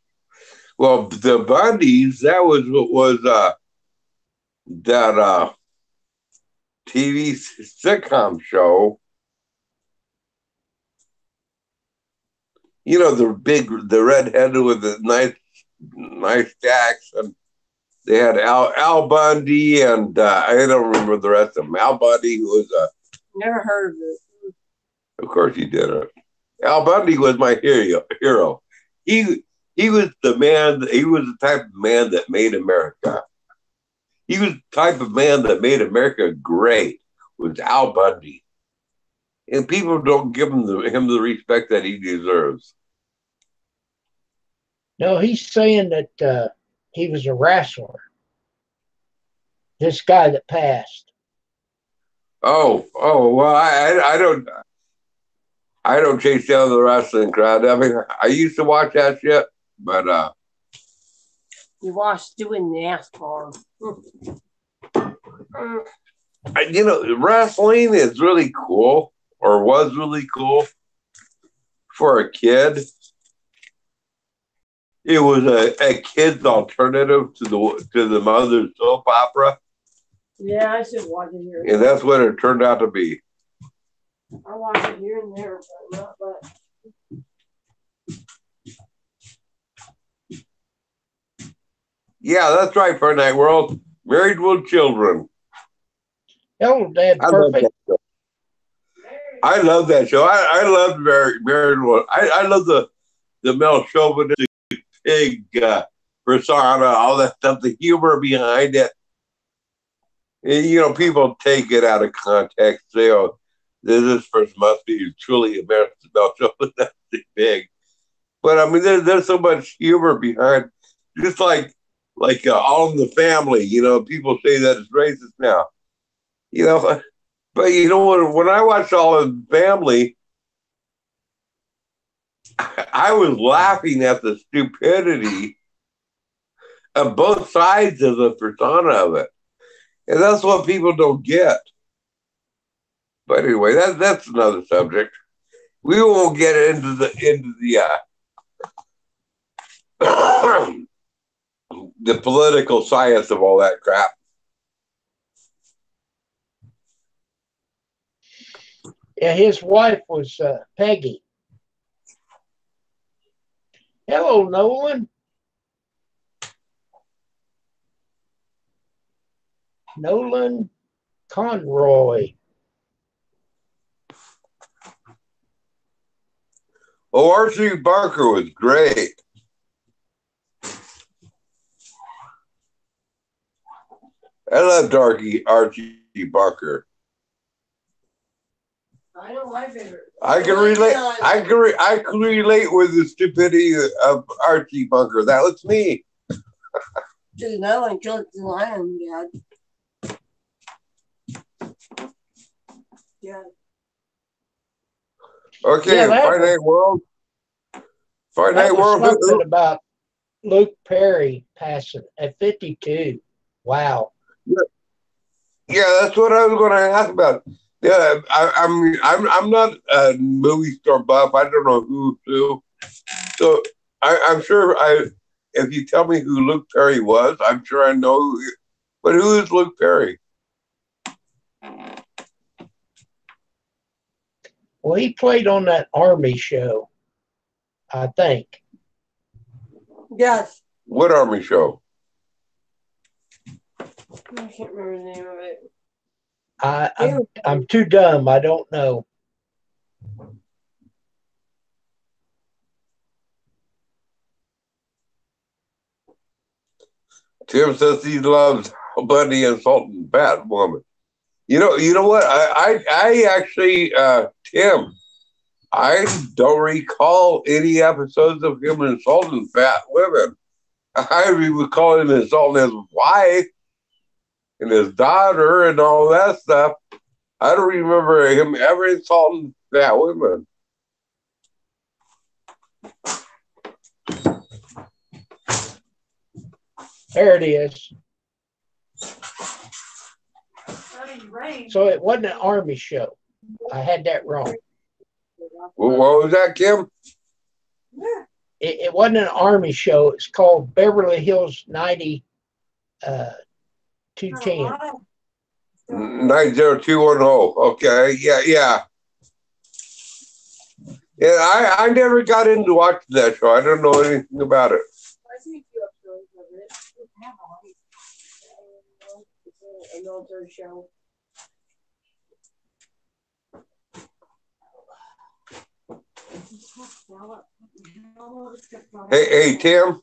Well, the Bundys, that was what was that TV sitcom show. You know, the redheaded with the nice jacks, and they had Al Bundy, and I don't remember the rest of them. Al Bundy was Never heard of it. of course you didn't. Al Bundy was my hero. He was the man. He was the type of man that made America. He was the type of man that made America great. Was Al Bundy, and people don't give him the respect that he deserves. No, he's saying that he was a wrestler. This guy that passed. Oh, well, I don't chase down the wrestling crowd. I mean, I used to watch that shit, but You watched doing NASCAR. you know, wrestling is really cool, or was really cool for a kid. It was a kid's alternative to the mother's soap opera, Yeah, I should watch it here. and that's what it turned out to be. I watch it here and there, but not much. Yeah, that's right, for Night World. Married with Children. Hello, Dad. I love Perfect. that show. I love that show. I love Married with. I love the Mel Chauvinist pig persona, all that stuff, the humor behind it. And, you know, people take it out of context. Say, oh, this person must be truly American Mel Chauvinist pig. But I mean, there's so much humor behind, just like All in the Family. You know, people say that it's racist now. You know, But you know what? When I watched All in the Family, I was laughing at the stupidity of both sides of the persona of it, and that's what people don't get. But anyway, that's another subject. We won't get into the political science of all that crap. Yeah, his wife was Peggy. Hello, Nolan. Nolan Conroy. Oh, Archie Barker was great. I loved Archie Barker. I know my favorite. I can relate. I can relate with the stupidity of Archie Bunker. That was me. Just no one killed the lion, Dad. Yeah. Okay, Yeah, Finite World. Finite that was World. something about Luke Perry passing at 52. Wow. Yeah, that's what I was going to ask about. Yeah, I'm not a movie star buff. I don't know who's who. So I'm sure if you tell me who Luke Perry was, I'm sure I know. But who is Luke Perry? Well, he played on that Army show, I think. Yes. What Army show? I can't remember the name of it. I'm too dumb. I don't know. Tim says he loves Bundy and Sultan Batwoman. You know what? I actually, Tim, I don't recall any episodes of him insulting fat women. I recall him insulting his wife and his daughter and all that stuff. I don't remember him ever insulting fat women. There it is. So it wasn't an Army show. I had that wrong. What was that, Kim? It wasn't an Army show. It's called Beverly Hills 210. 90210. Okay. Yeah. Yeah, I never got into watching that show. I don't know anything about it. I see a few episodes of it. It's a military show. Hey, Tim.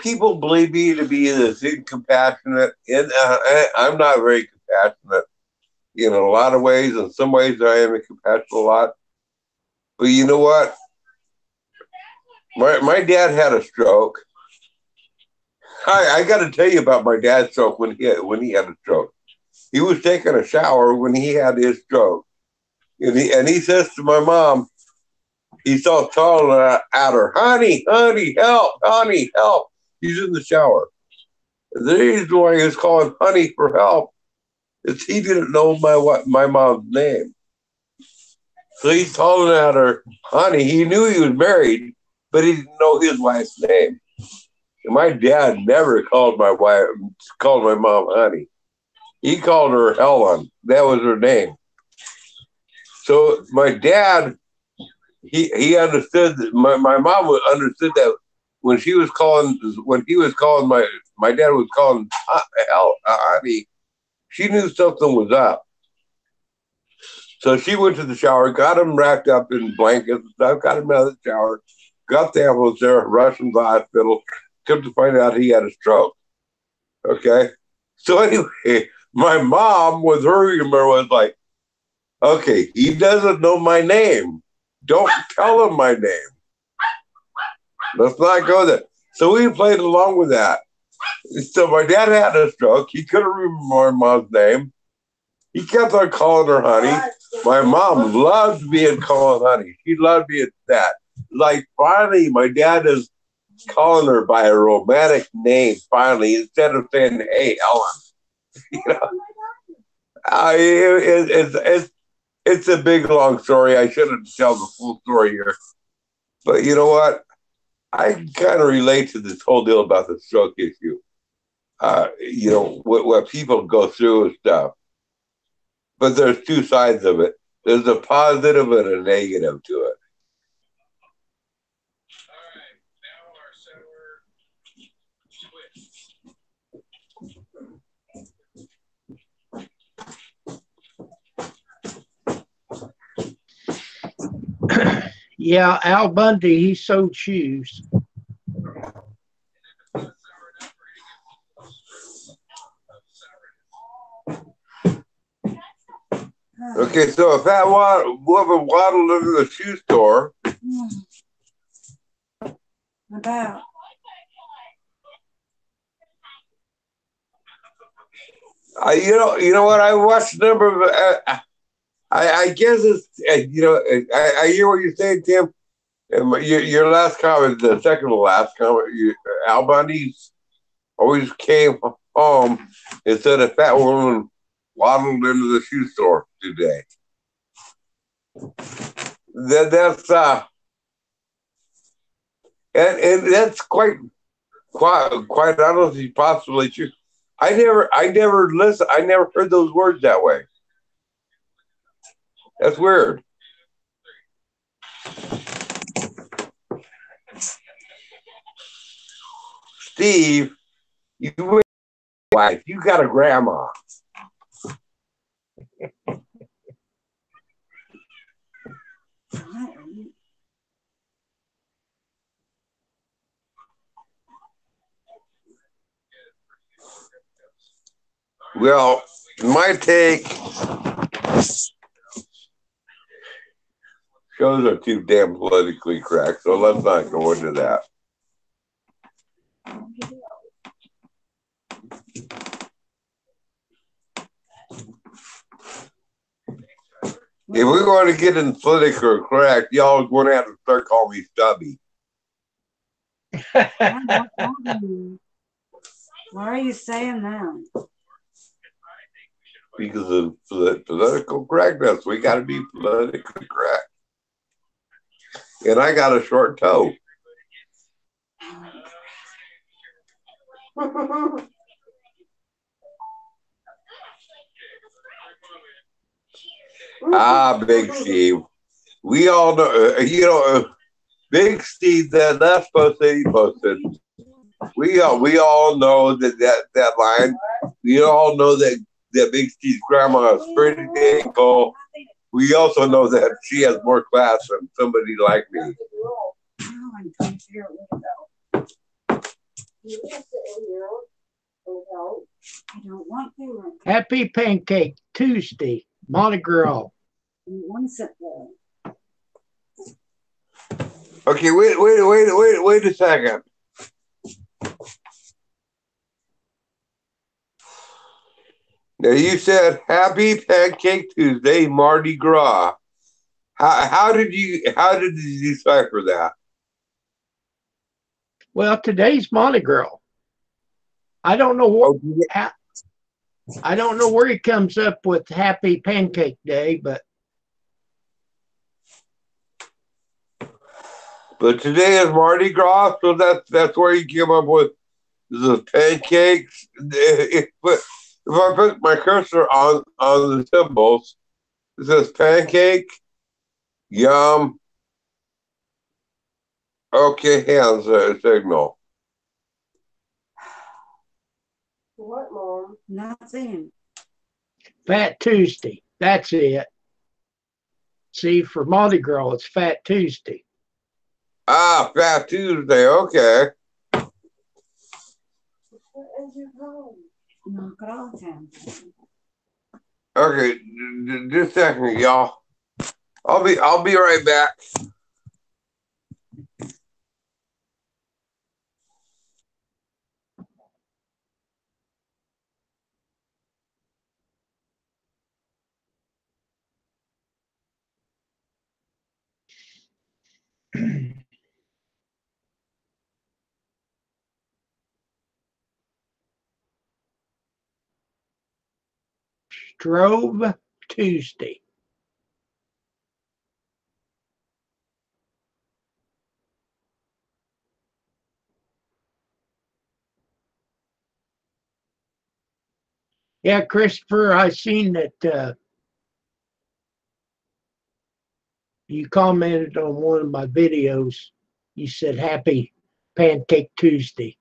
People believe me to be this incompassionate, and I'm not very compassionate in a lot of ways. In some ways, I am compassionate a lot. But you know what? My dad had a stroke. I got to tell you about my dad's stroke when he had a stroke. He was taking a shower when he had his stroke, and he says to my mom, he starts calling at her, honey, help, honey, help. He's in the shower. The reason why he was calling honey for help is he didn't know my mom's name. So he's calling at her, honey. He knew he was married, but he didn't know his wife's name. And my dad never called my mom honey. He called her Helen. That was her name. So my dad, he understood that my mom understood that when he was calling my dad was calling honey, she knew something was up. So she went to the shower, got him wrapped up in blankets and stuff, got him out of the shower, got the ambulance there, rushed him to the hospital, come to find out he had a stroke. Okay? So anyway, my mom with her humor was like, okay, he doesn't know my name. Don't tell him my name. Let's not go there. So we played along with that. So my dad had a stroke. He couldn't remember my mom's name. He kept on calling her honey. My mom loved being called honey. She loved being that. Like finally, my dad is calling her by a romantic name. Finally, instead of saying, "Hey, Ellen," you know, it's a big long story. I shouldn't tell the full story here, but you know what? I kind of relate to this whole deal about the stroke issue. You know what people go through and stuff. But there's two sides of it. There's a positive and a negative to it. Yeah, Al Bundy, he sewed shoes. Okay, so if that woman waddled into the shoe store, About. you know what? I watched a number of. I guess it's you know I hear what you're saying, Tim. And your last comment, the second to last comment, Al Bundy always came home and said a fat woman waddled into the shoe store today. That's and that's quite honestly possibly true. I never listened. I never heard those words that way. That's weird. Steve, you wife, you got a grandma. Well, my take, shows are too damn politically correct, so let's not go into that. If we want to get in politically correct, y'all are going to have to start calling me Stubby. Why are you saying that? Because of political correctness. We got to be politically correct. And I got a short toe. Big Steve. We all know, Big Steve, that's posted, he posted. We all know that line. We all know that Big Steve's grandma is pretty dang cool. We also know that she has more class than somebody like me. I don't want to. Happy Pancake Tuesday, Monty Girl. I don't want to sit there. Okay, wait a second. Now you said Happy Pancake Tuesday, Mardi Gras. How did you decipher that? Well, today's Monty Girl. I don't know I don't know where he comes up with Happy Pancake Day, but today is Mardi Gras, so that's where you came up with the pancakes. If I put my cursor on the symbols, it says pancake, yum. Okay, hands signal. What, Mom? Nothing. Fat Tuesday. That's it. See, for Monty Girl, it's Fat Tuesday. Fat Tuesday. Okay. Knock it off, Tim. Okay, just a second, y'all. I'll be right back. Strove Tuesday. Yeah, Christopher, I seen that you commented on one of my videos. You said Happy Pancake Tuesday.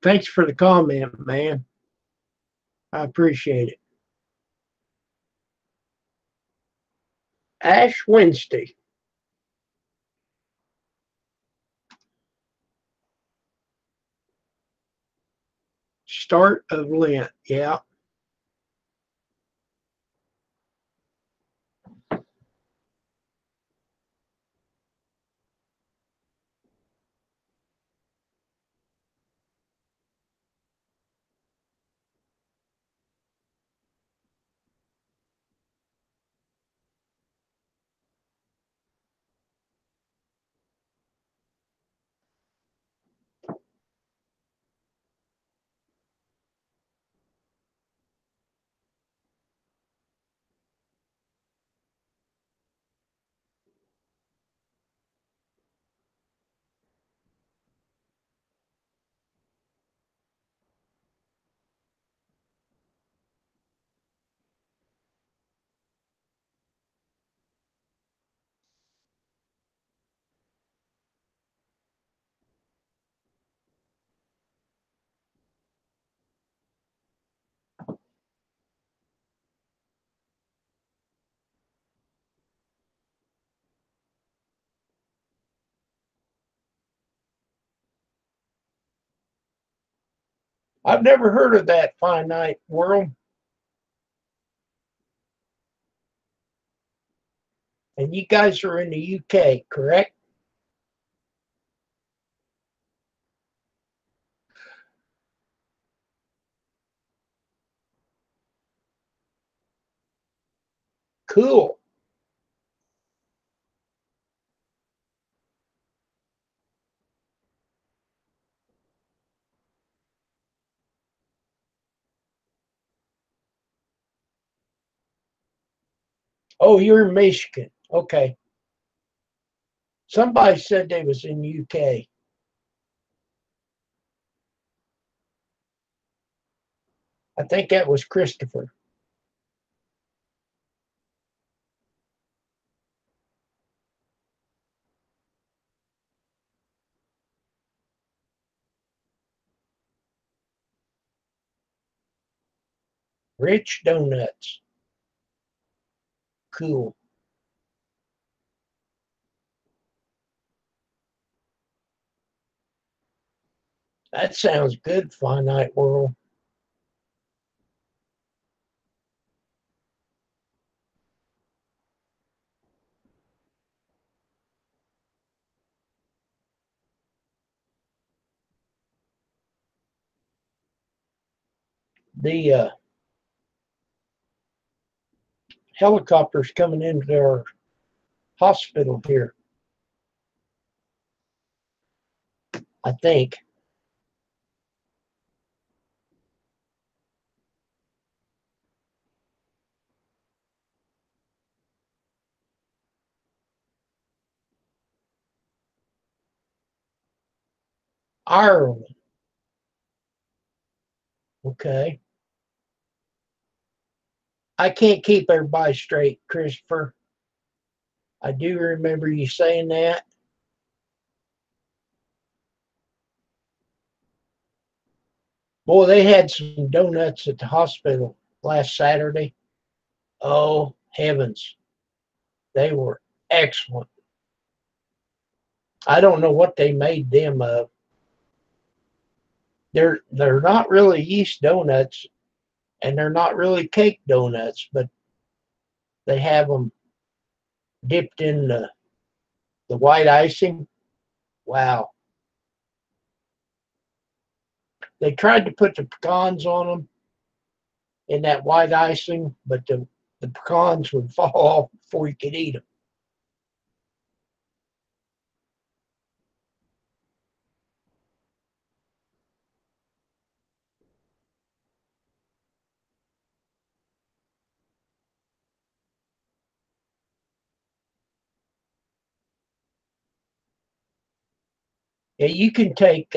Thanks for the comment, man. I appreciate it. Ash Wednesday. Start of Lent. Yeah. I've never heard of that finite world. And you guys are in the UK, correct? Cool. Oh, you're in Michigan. Okay. Somebody said they was in UK. I think that was Christopher. Rich donuts. Cool. That sounds good, finite world. The helicopter's coming into our hospital here, I think. Ireland. Okay. I can't keep everybody straight, Christopher. I do remember you saying that. Boy, they had some donuts at the hospital last Saturday. Oh, heavens. They were excellent. I don't know what they made them of. They're not really yeast donuts and they're not really cake donuts, but they have them dipped in the white icing. Wow. They tried to put the pecans on them in that white icing, but the pecans would fall off before you could eat them. Yeah, you can take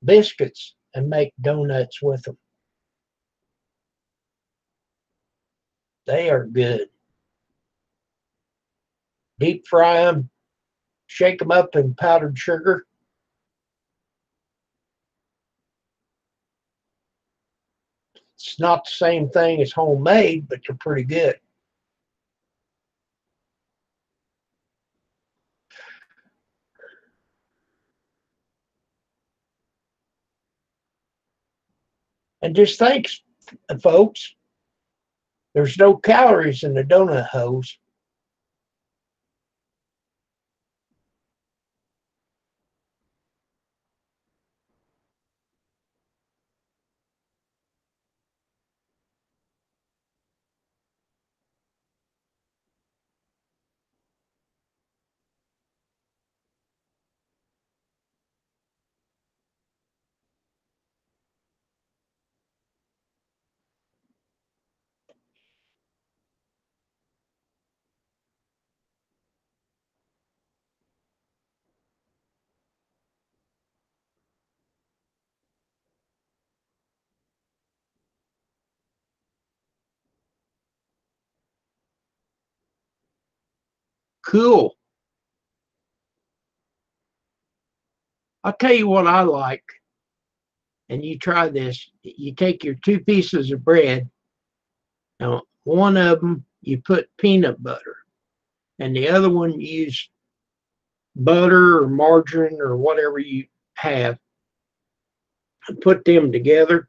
biscuits and make donuts with them. They are good. Deep fry them, shake them up in powdered sugar. It's not the same thing as homemade, but they're pretty good. And just think, folks, there's no calories in the donut hose. Cool. I'll tell you what I like, and you try this. You take your two pieces of bread. Now, one of them you put peanut butter, and the other one you use butter or margarine or whatever you have, and put them together.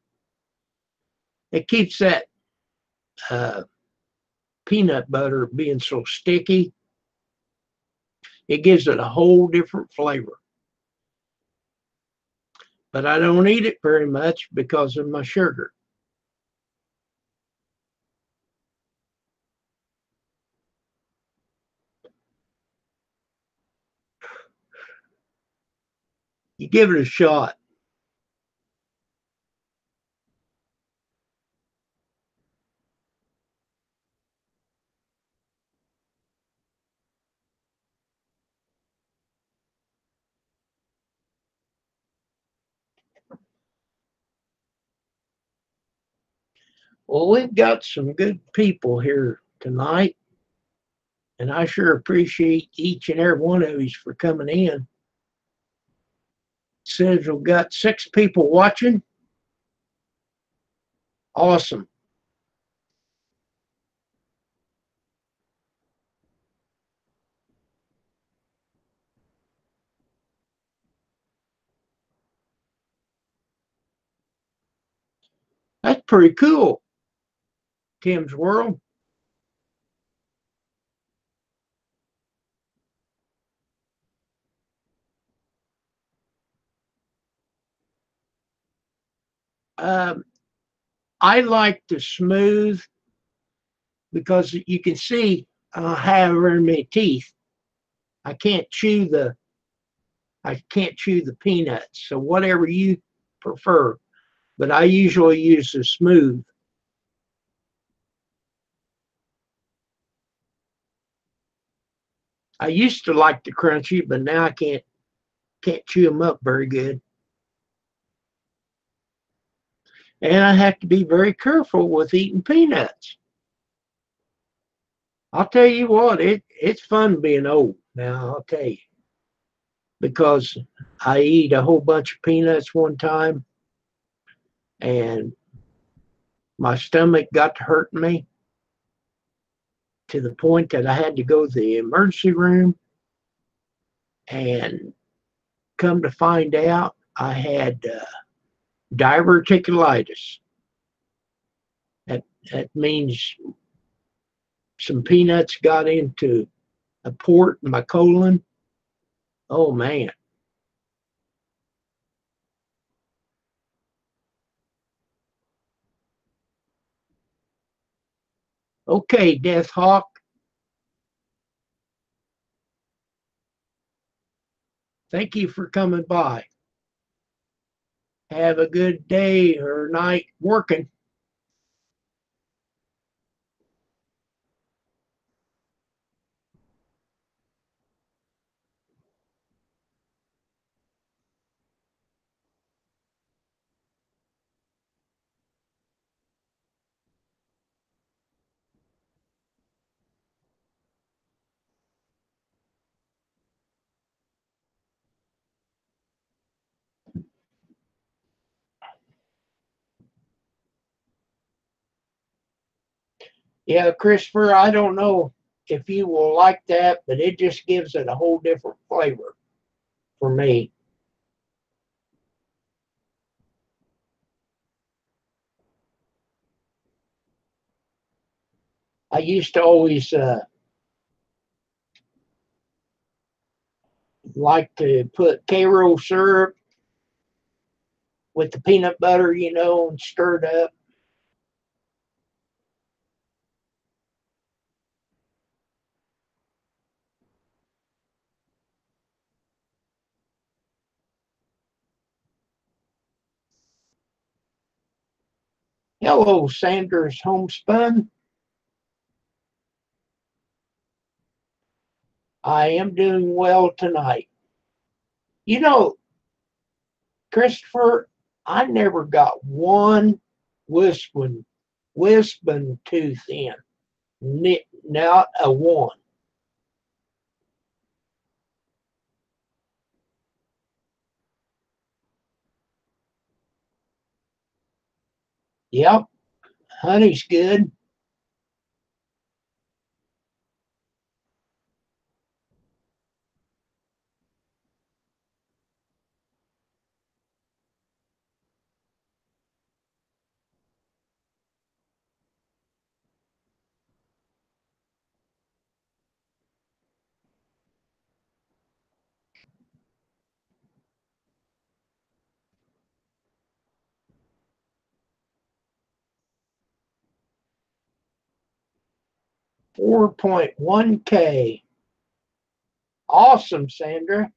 It keeps that uh, peanut butter being so sticky. It gives it a whole different flavor. But I don't eat it very much because of my sugar. You give it a shot. Well, we've got some good people here tonight, and I sure appreciate each and every one of you for coming in. It says we've got 6 people watching. Awesome. That's pretty cool, Tim's World. Um, I like the smooth because you can see I have very many teeth. I can't chew the peanuts. So whatever you prefer, but I usually use the smooth. I used to like the crunchy, but now I can't chew them up very good. And I have to be very careful with eating peanuts. I'll tell you what, it's fun being old. Now I'll tell you, because I eat a whole bunch of peanuts one time, and my stomach got to hurting me to the point that I had to go to the emergency room. And come to find out, I had diverticulitis. That that means some peanuts got into a port in my colon. Oh man. Okay, Death Hawk. Thank you for coming by. Have a good day or night working. Yeah, Christopher, I don't know if you will like that, but it just gives it a whole different flavor for me. I used to always like to put Karo syrup with the peanut butter, and stir it up. Hello, Sanders Homespun. I am doing well tonight. You know, Christopher, I never got one wisdom tooth in. Not a one. Yep, honey's good. 4.1K. Awesome, Sandra.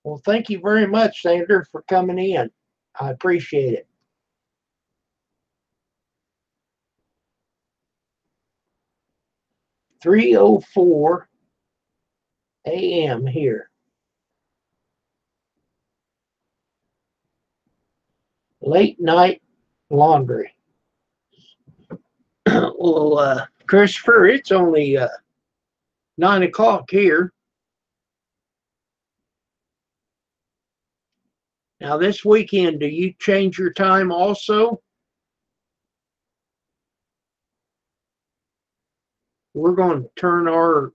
Well, thank you very much, Sandra, for coming in. I appreciate it. 3:04 a.m. here. Late night laundry. Well, Christopher, it's only 9 o'clock here. Now, this weekend, do you change your time also? We're going to turn our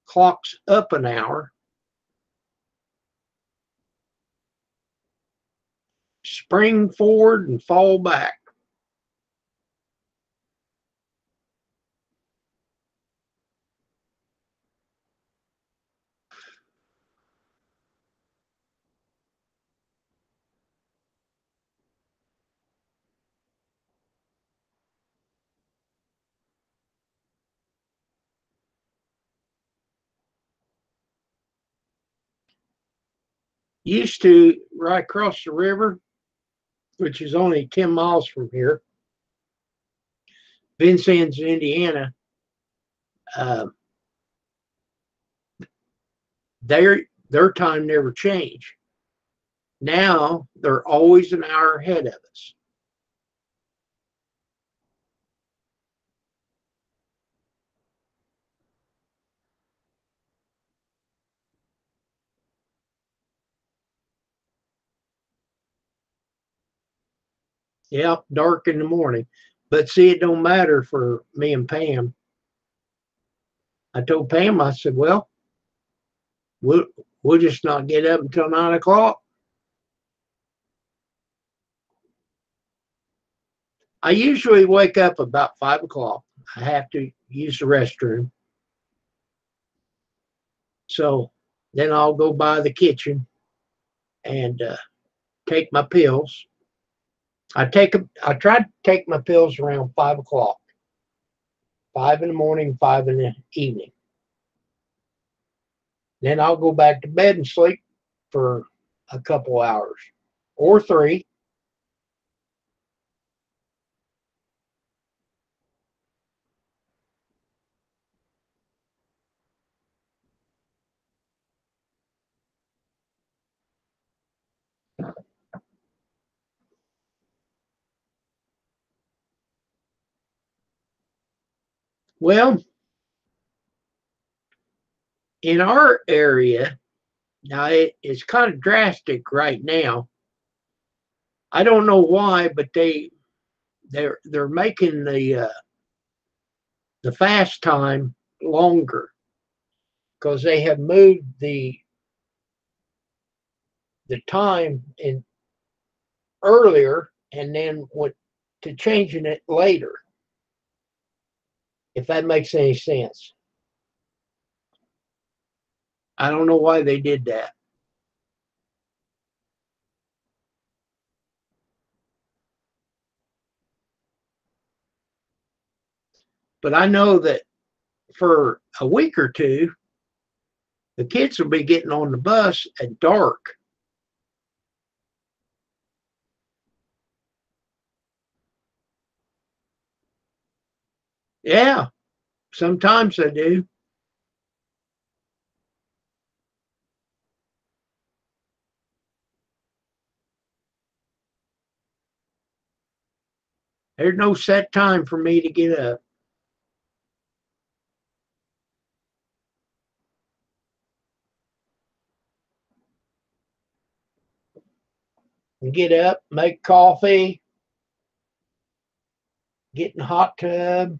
clocks up an hour. Spring forward and fall back. Used to, right across the river, which is only 10 miles from here, Vincennes, Indiana, uh, their time never changed. Now they're always an hour ahead of us. Yeah, dark in the morning. But see, it don't matter for me and Pam. I told Pam, I said, well, we'll, we'll just not get up until 9 o'clock. I usually wake up about 5 o'clock. I have to use the restroom. So then I'll go by the kitchen and take my pills. I try to take my pills around 5 o'clock, 5 in the morning, 5 in the evening. Then I'll go back to bed and sleep for a couple hours or 3. Well, in our area, now it's kind of drastic right now. I don't know why, but they're making the fast time longer because they have moved the time in earlier and then went to changing it later. If that makes any sense. I don't know why they did that. But I know that for a week or two, the kids will be getting on the bus at dark. Yeah, sometimes they do. There's no set time for me to get up. And get up, make coffee, get in the hot tub.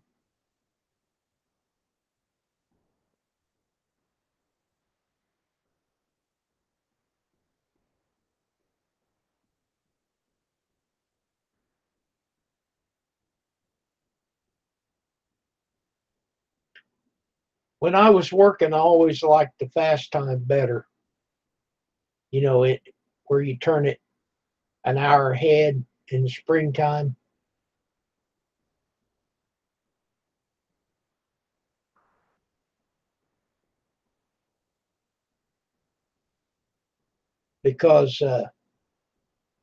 When I was working, I always liked the fast time better. You know, it where you turn it an hour ahead in the springtime. Because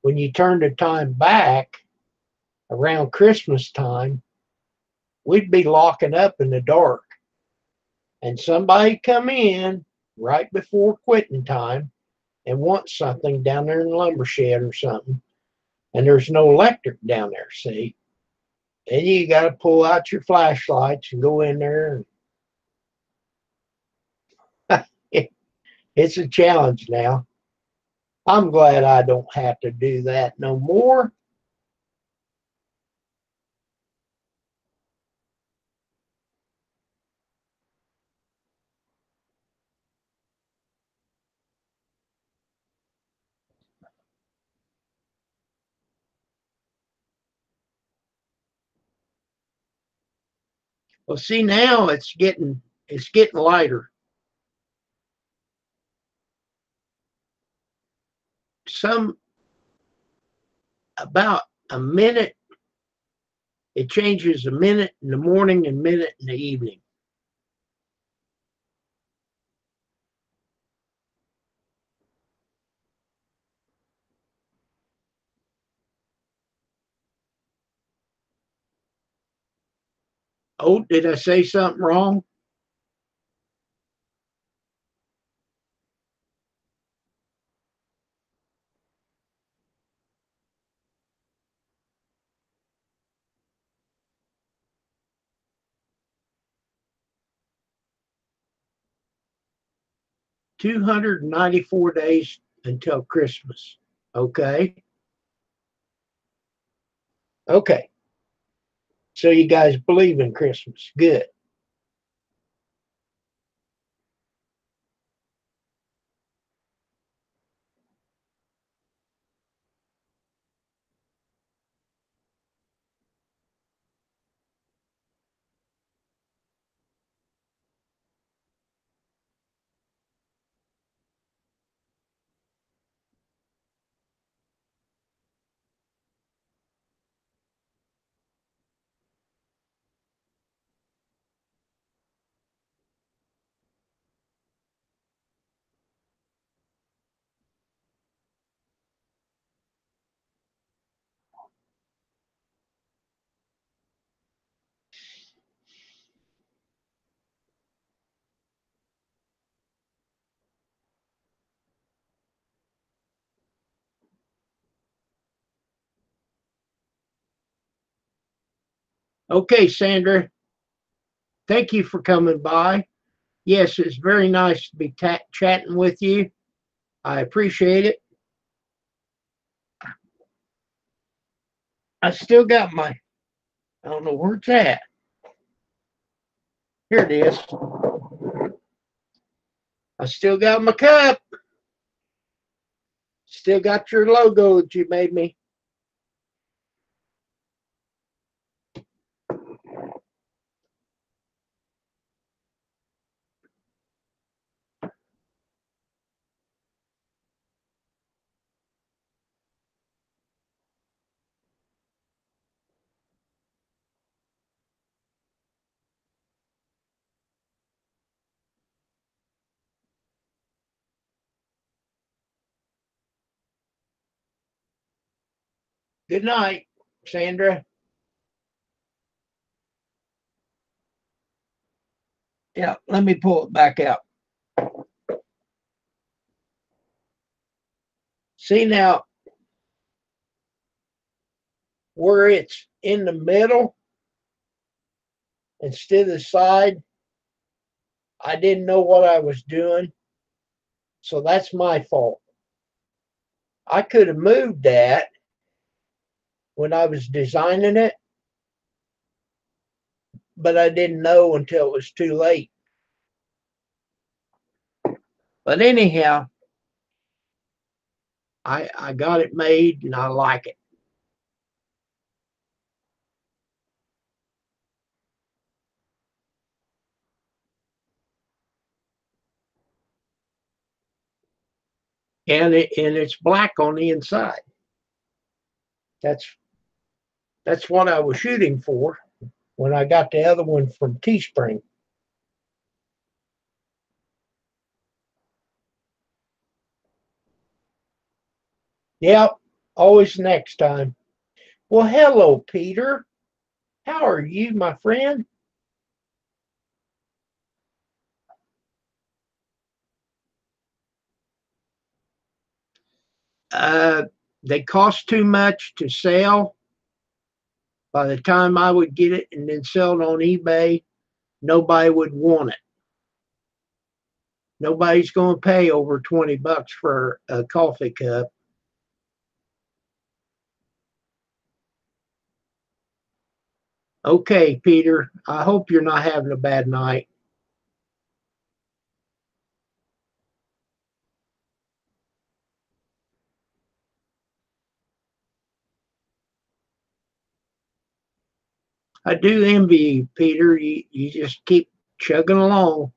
when you turn the time back around Christmas time, we'd be locking up in the dark. And somebody come in right before quitting time and want something down there in the lumber shed or something. And there's no electric down there, see? Then you got to pull out your flashlights and go in there. And it's a challenge now. I'm glad I don't have to do that no more. Well, see now it's getting lighter. Some about a minute. It changes a minute in the morning and minute in the evening. Oh, did I say something wrong? 294 days until Christmas. Okay. Okay. So you guys believe in Christmas. Good. Okay, Sandra. thank you for coming by. Yes, it's very nice to be chatting with you. I appreciate it. I still got my, I don't know where it's at. Here it is. I still got my cup. Still got your logo that you made me. Good night, Sandra. Yeah, let me pull it back out. See now, where it's in the middle instead of the side, I didn't know what I was doing. So that's my fault. I could have moved that when I was designing it, but I didn't know until it was too late. But anyhow, I got it made and I like it. And it's black on the inside. That's what I was shooting for when I got the other one from Teespring. Yep, always next time. Well, hello, Peter. How are you, my friend? Uh, they cost too much to sell. By the time I would get it and then sell it on eBay, nobody would want it. Nobody's going to pay over $20 for a coffee cup. Okay, Peter, I hope you're not having a bad night. I do envy you, Peter. You just keep chugging along.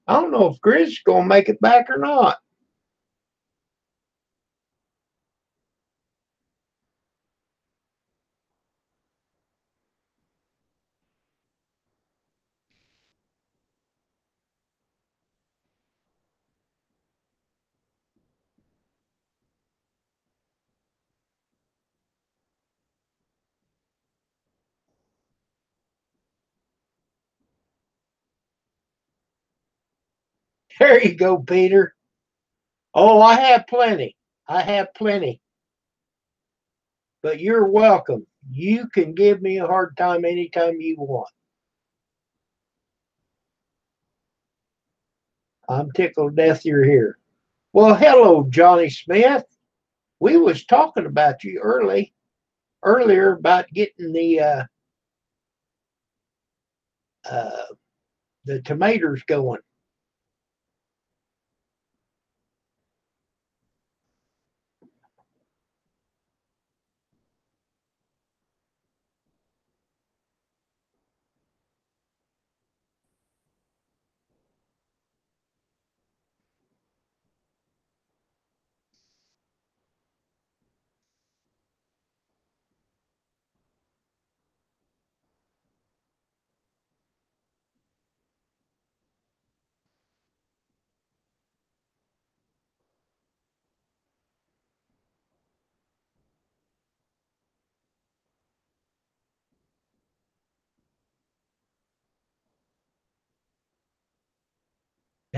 I don't know if Grizz is going to make it back or not. There you go, Peter. Oh, I have plenty. I have plenty. But you're welcome. You can give me a hard time anytime you want. I'm tickled to death you're here. Well, hello, Johnny Smith. We was talking about you earlier about getting uh, the tomatoes going.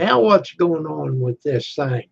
Now what's going on with this thing?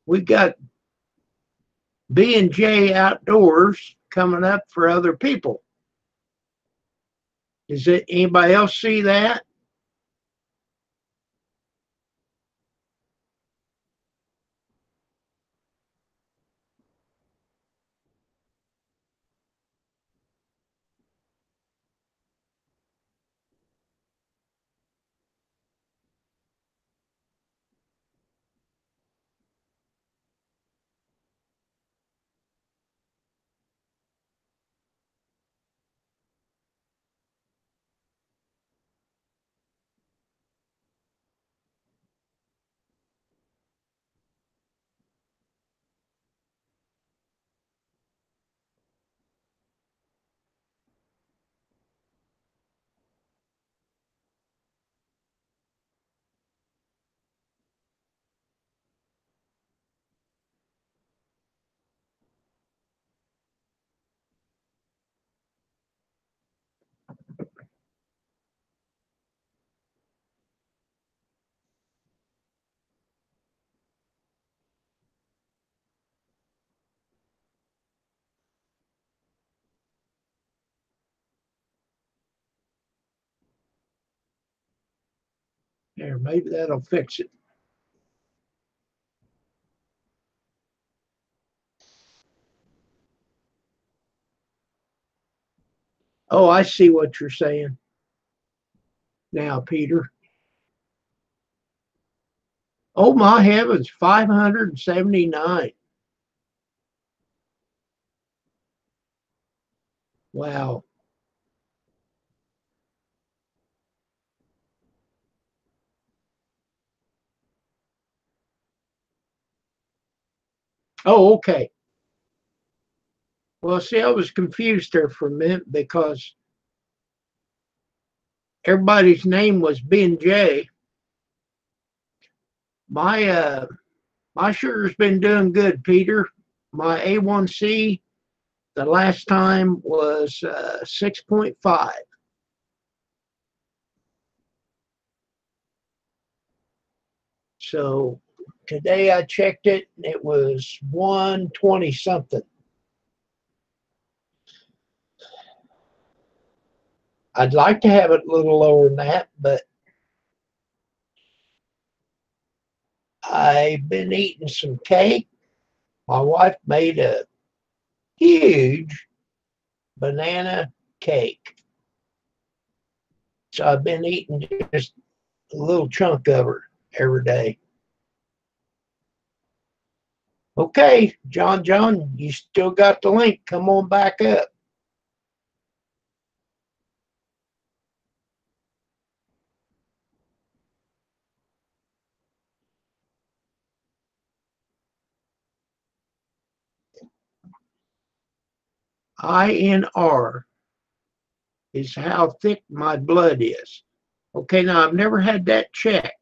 We got B&J Outdoors coming up for other people. Does it anybody else see that? There, maybe that'll fix it. Oh, I see what you're saying now, Peter. Oh my heavens, 579. Wow. Oh, okay. Well, see, I was confused there for a minute because everybody's name was B&J. My sugar's been doing good, Peter. My A1C the last time was 6.5. So today I checked it and it was 120 something. I'd like to have it a little lower than that, but I've been eating some cake. My wife made a huge banana cake. So I've been eating just a little chunk of her every day. Okay, John, you still got the link. Come on back up. INR is how thick my blood is. Okay, now I've never had that checked.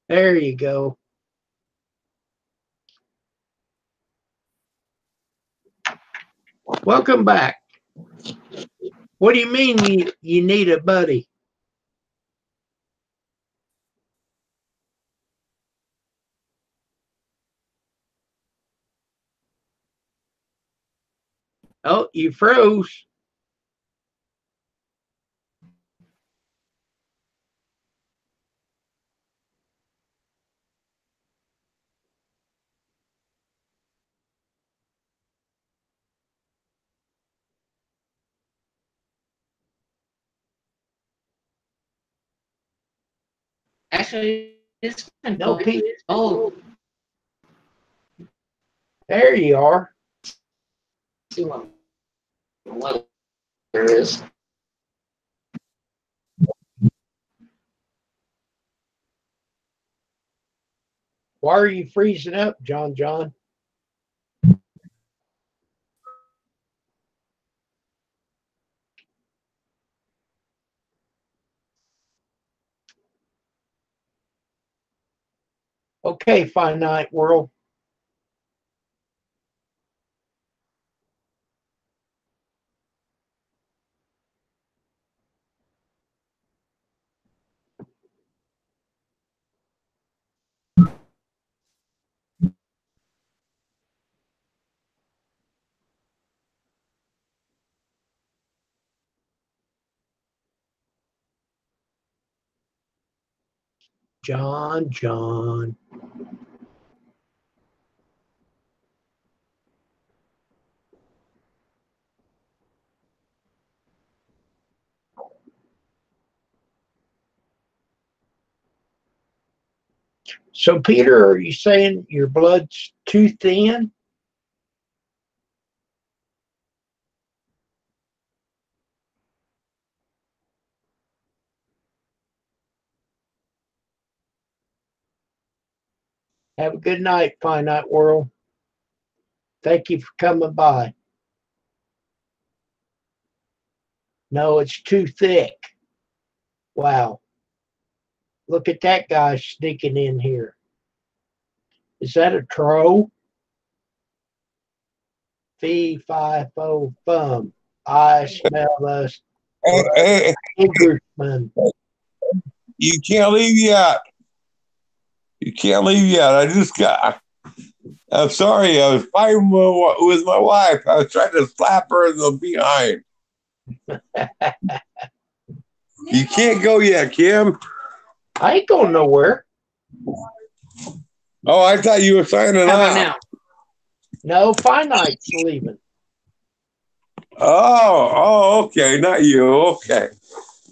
There you go. Welcome back. What do you mean you need a buddy? Oh, you froze. Actually, it's kind No, of Pete. cold. There you are. See what weather is. Why are you freezing up, John? John? Okay, finite world. John, John. So, Peter, are you saying your blood's too thin? Have a good night, finite world. Thank you for coming by. No, it's too thick. Wow. Look at that guy sneaking in here. Is that a troll? Fee, fi, fo, fum. I smell us. Hey, Englishman. you can't leave yet. You can't leave yet. I'm sorry. I was fighting with my wife. I was trying to slap her in the behind. You can't go yet, Kim. I ain't going nowhere. Oh, I thought you were signing How about off. now? No, finite's leaving. Okay. Not you. Okay.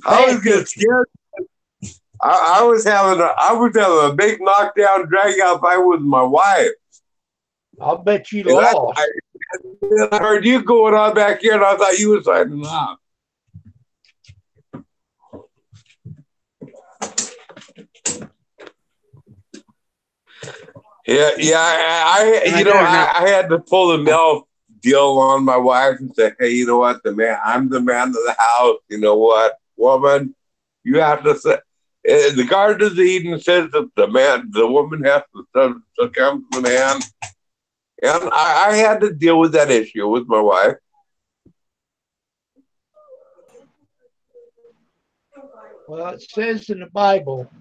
I was getting scared. I was having a big knockdown, drag out fight with my wife. I'll bet you And lost. I heard you going on back here, and I thought you were signing off. Yeah. I had to pull the male deal on my wife and say, hey, you know what, I'm the man of the house. You know what, woman, you have to say. The Garden of Eden says that the woman has to succumb to the man, and I had to deal with that issue with my wife. Well, it says in the Bible,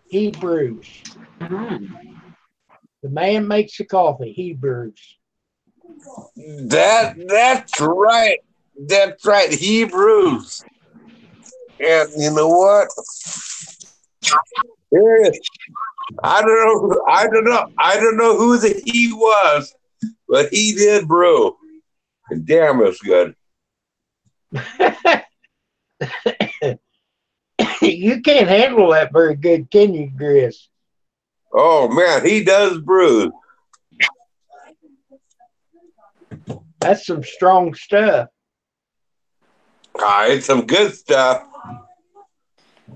Hebrews. The man makes the coffee, Hebrews. That's right. That's right. Hebrews. And you know what? I don't know who the he was, but he did brew. And damn, it's good. You can't handle that very good, can you, Chris? Oh man, he does brew. That's some strong stuff. It's some good stuff.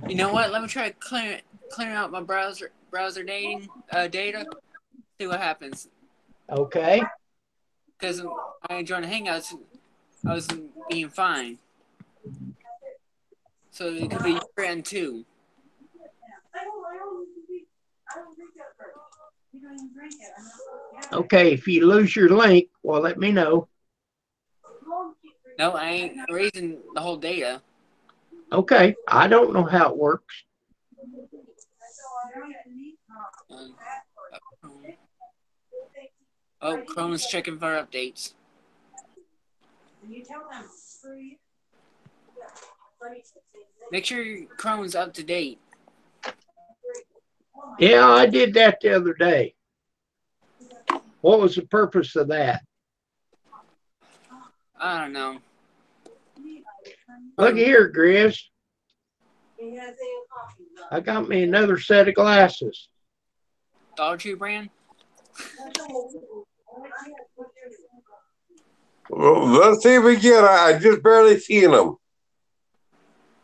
You know what? Let me try clearing out my browser dating data. See what happens. Okay. Because I joined the Hangouts, I was being fine. So it could be your end too. Okay, if you lose your link, well, let me know. No, I ain't erasing the whole data. Okay, I don't know how it works. Chrome is checking for updates. Make sure your Chrome's up to date. Yeah, I did that the other day. What was the purpose of that? I don't know. Look here, Grizz. He has a coffee. I got me another set of glasses. Dollar Tree brand? Well, let's see if we get. I just barely seen them.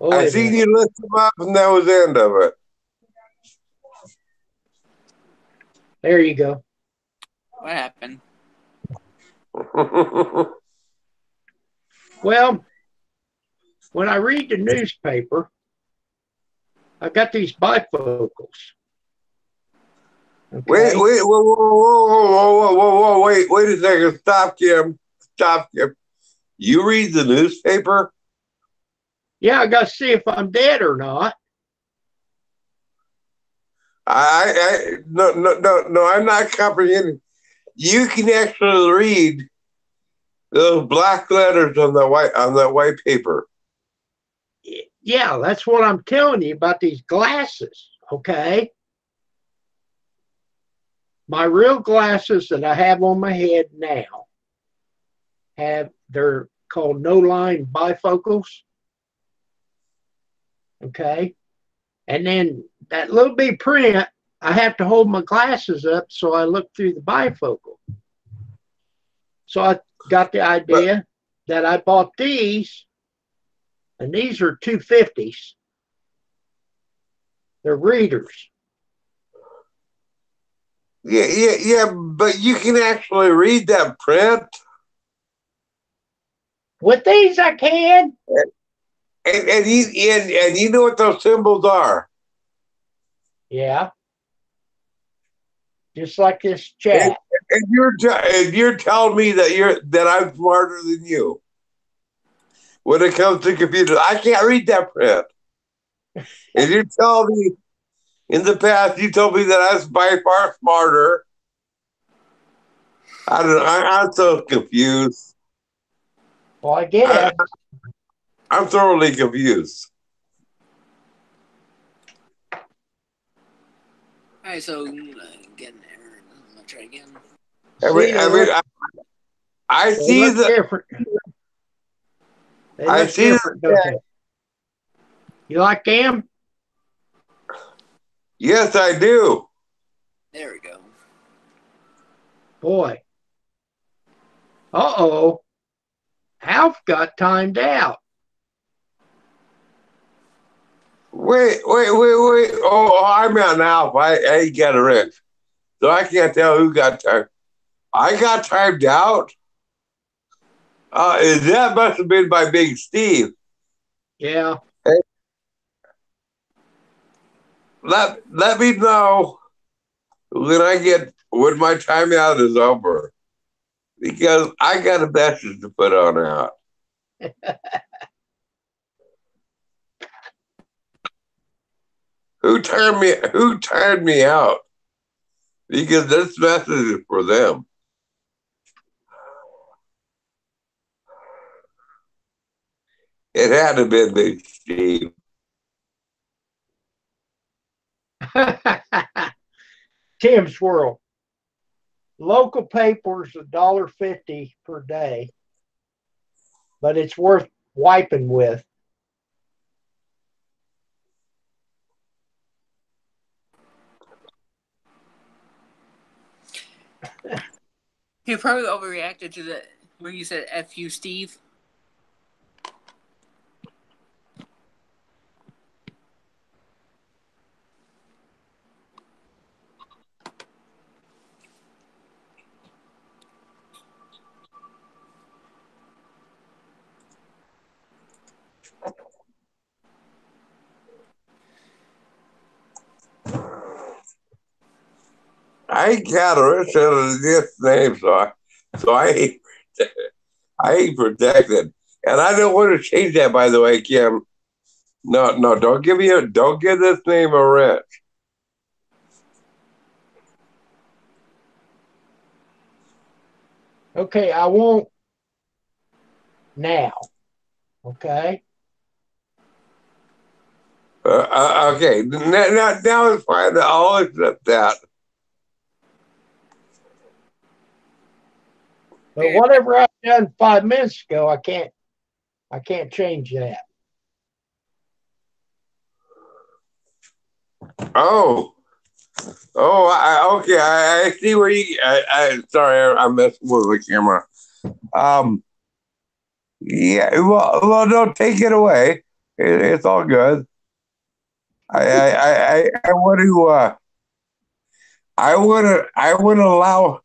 Oh, I wait a seen minute. you lift them up, and that was the end of it. There you go. What happened? Well, when I read the newspaper, I got these bifocals. Wait, Okay. whoa, wait a second. Stop, Kim. Stop, Kim. You read the newspaper? Yeah, I got to see if I'm dead or not. No, I'm not comprehending. You can actually read those black letters on that white paper. Yeah, that's what I'm telling you about these glasses. Okay. My real glasses that I have on my head now they're called no line bifocals. Okay. And then that little bitty print, I have to hold my glasses up so I look through the bifocal. So I got the idea that I bought these, and these are 250s. They're readers. Yeah, but you can actually read that print. With these, I can. And you know what those symbols are. Yeah. Just like this chat. And you're telling me that I'm smarter than you when it comes to computers. I can't read that print. And you tell me in the past you told me that I was by far smarter. I don't know. I'm so confused. Well, I guess. I'm thoroughly confused. Alright, so getting there. I'm gonna try again. I They see look different. They I look see different, don't they? You like them? Yes, I do. There we go. Boy. Uh-oh. Alf got timed out. Wait. Oh, I'm out now. I got a wrench. So I can't tell who got timed. I got timed out? That must have been by Big Steve. Yeah. Hey, let me know when my timeout is over. Because I got a message to put on out. Who timed me out? Because this message is for them. It had to be Big Steve. Tim Swirl. Local paper's $1.50 per day, but it's worth wiping with. He probably overreacted to the when you said "F you, Steve." I got a rich out of this name, so I ain't protected. And I don't want to change that, by the way, Kim. No, don't give this name a wrench. Okay, I won't now. Okay. Okay, now it's fine. I'll accept that. But whatever I've done 5 minutes ago, I can't change that. Oh, okay. I see where you. Sorry, I messed with the camera. Yeah. Well, don't take it away. It's all good. I want to. I want to allow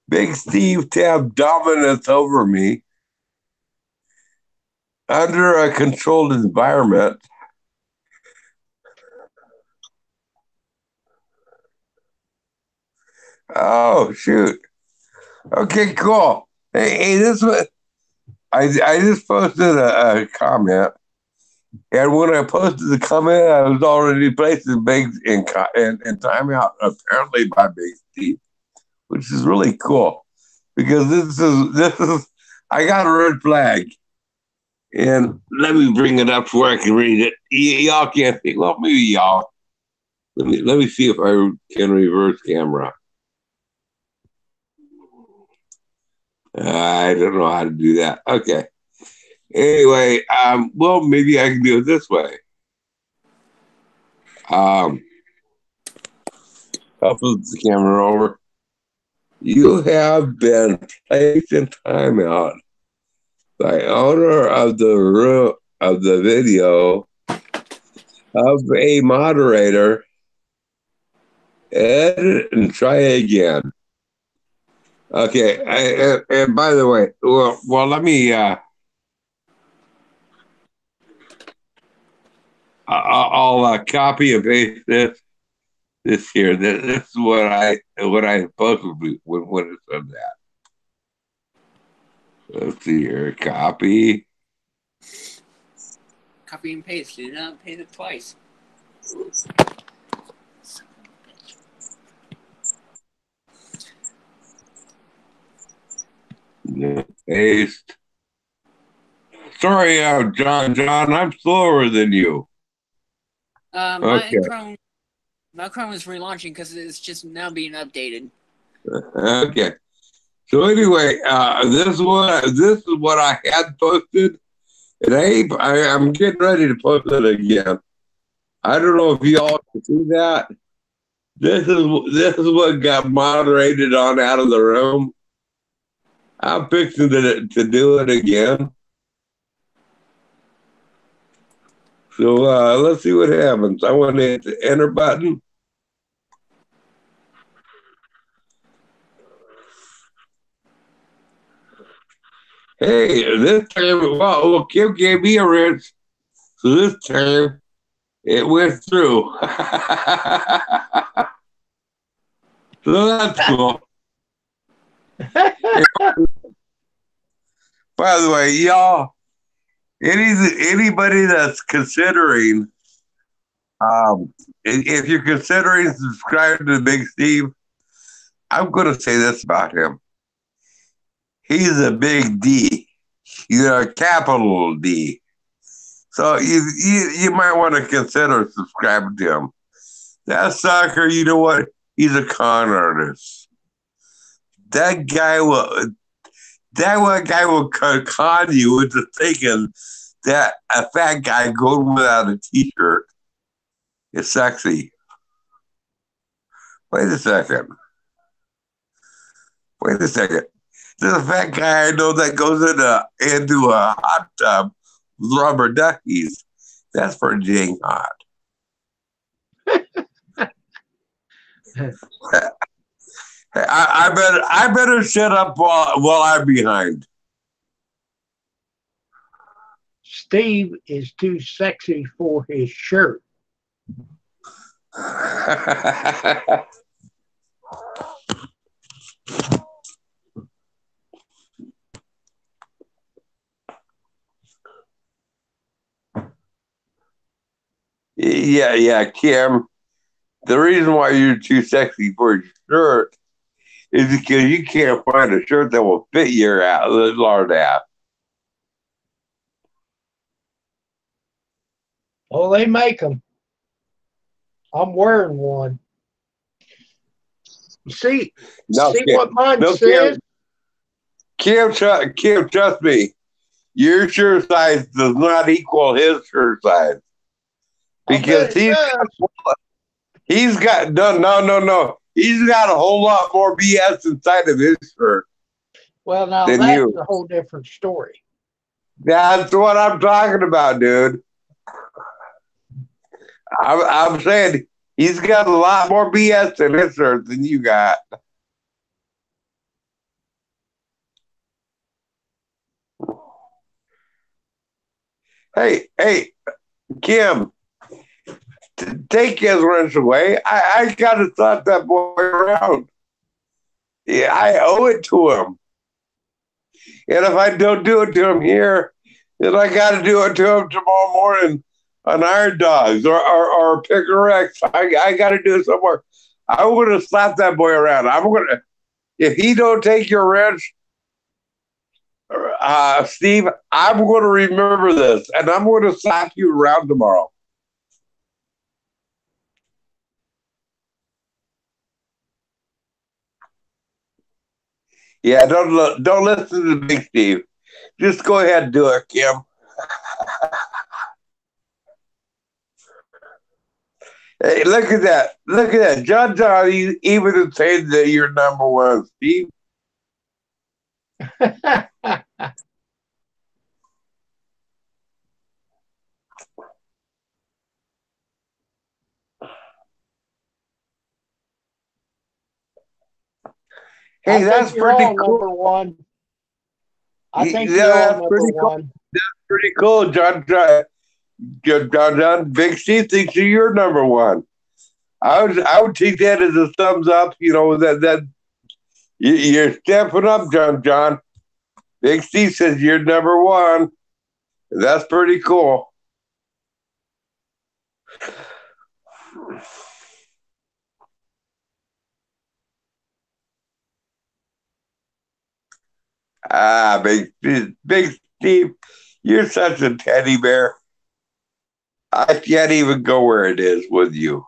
Big Steve to have dominance over me under a controlled environment. Oh shoot. Okay, cool. Hey, this was I just posted a comment, and when I posted the comment, I was already placed in big in timeout apparently by Big Steve, which is really cool because this is I got a red flag, and let me bring it up where I can read it. Y'all can't see. Well, maybe y'all. Let me see if I can reverse camera. I don't know how to do that. Okay. Anyway, well, maybe I can do it this way. I'll put the camera over. You have been placed in timeout by owner of the video of a moderator. Edit and try again. Okay. And by the way, well, let me. I'll copy and paste this here. This is what I posted when it said that. Let's see here. Copy. Copy and paste. Do not paste it twice. Paste. Sorry, John. I'm slower than you. My Chrome is relaunching because it's just now being updated. Okay. So anyway, this is what I had posted, and I'm getting ready to post it again. I don't know if y'all can see that. This is what got moderated on out of the room. I'm fixing to do it again. So let's see what happens. I want to hit the enter button. Hey, this time, well, Kim gave me a wrench. So this time, it went through. So that's cool. By the way, y'all, anybody that's considering, if you're considering subscribing to Big Steve, I'm going to say this about him. He's a big D, capital D. So you might want to consider subscribing to him. That sucker, you know what? He's a con artist. That guy will con you into thinking that a fat guy going without a t-shirt is sexy. Wait a second. There's a fat guy I know that goes into a hot tub with rubber duckies. That's for dang hot. I better shut up while I'm behind. Steve is too sexy for his shirt. Yeah, Kim. The reason why you're too sexy for your shirt is because you can't find a shirt that will fit your large ass. Oh, they make them. I'm wearing one. See Kim, what mine says? Kim, trust me. Your shirt size does not equal his shirt size. Because He's got no. He's got a whole lot more BS inside of his shirt Well, now than that's you. a whole different story. That's what I'm talking about, dude. I'm saying he's got a lot more BS in his shirt than you got. Hey, Kim, take his wrench away. I gotta slap that boy around. Yeah, I owe it to him. And if I don't do it to him here, then I gotta do it to him tomorrow morning on Iron Dogs or Picker X. I gotta do it somewhere. I'm gonna slap that boy around. If he don't take your wrench, Steve, I'm gonna remember this and I'm gonna slap you around tomorrow. Yeah, don't listen to Big Steve. Just go ahead and do it, Kim. Hey, look at that. Look at that. John even saying that you're number one, Steve. Hey, that's you're pretty all cool. number one. I think Yeah, you're all that's number pretty cool. one. Pretty cool, John. Big Steve thinks you're number one. I would take that as a thumbs up. You know that you're stepping up, John. Big Steve says you're number one. That's pretty cool. Big Steve, you're such a teddy bear. I can't even go where it is with you.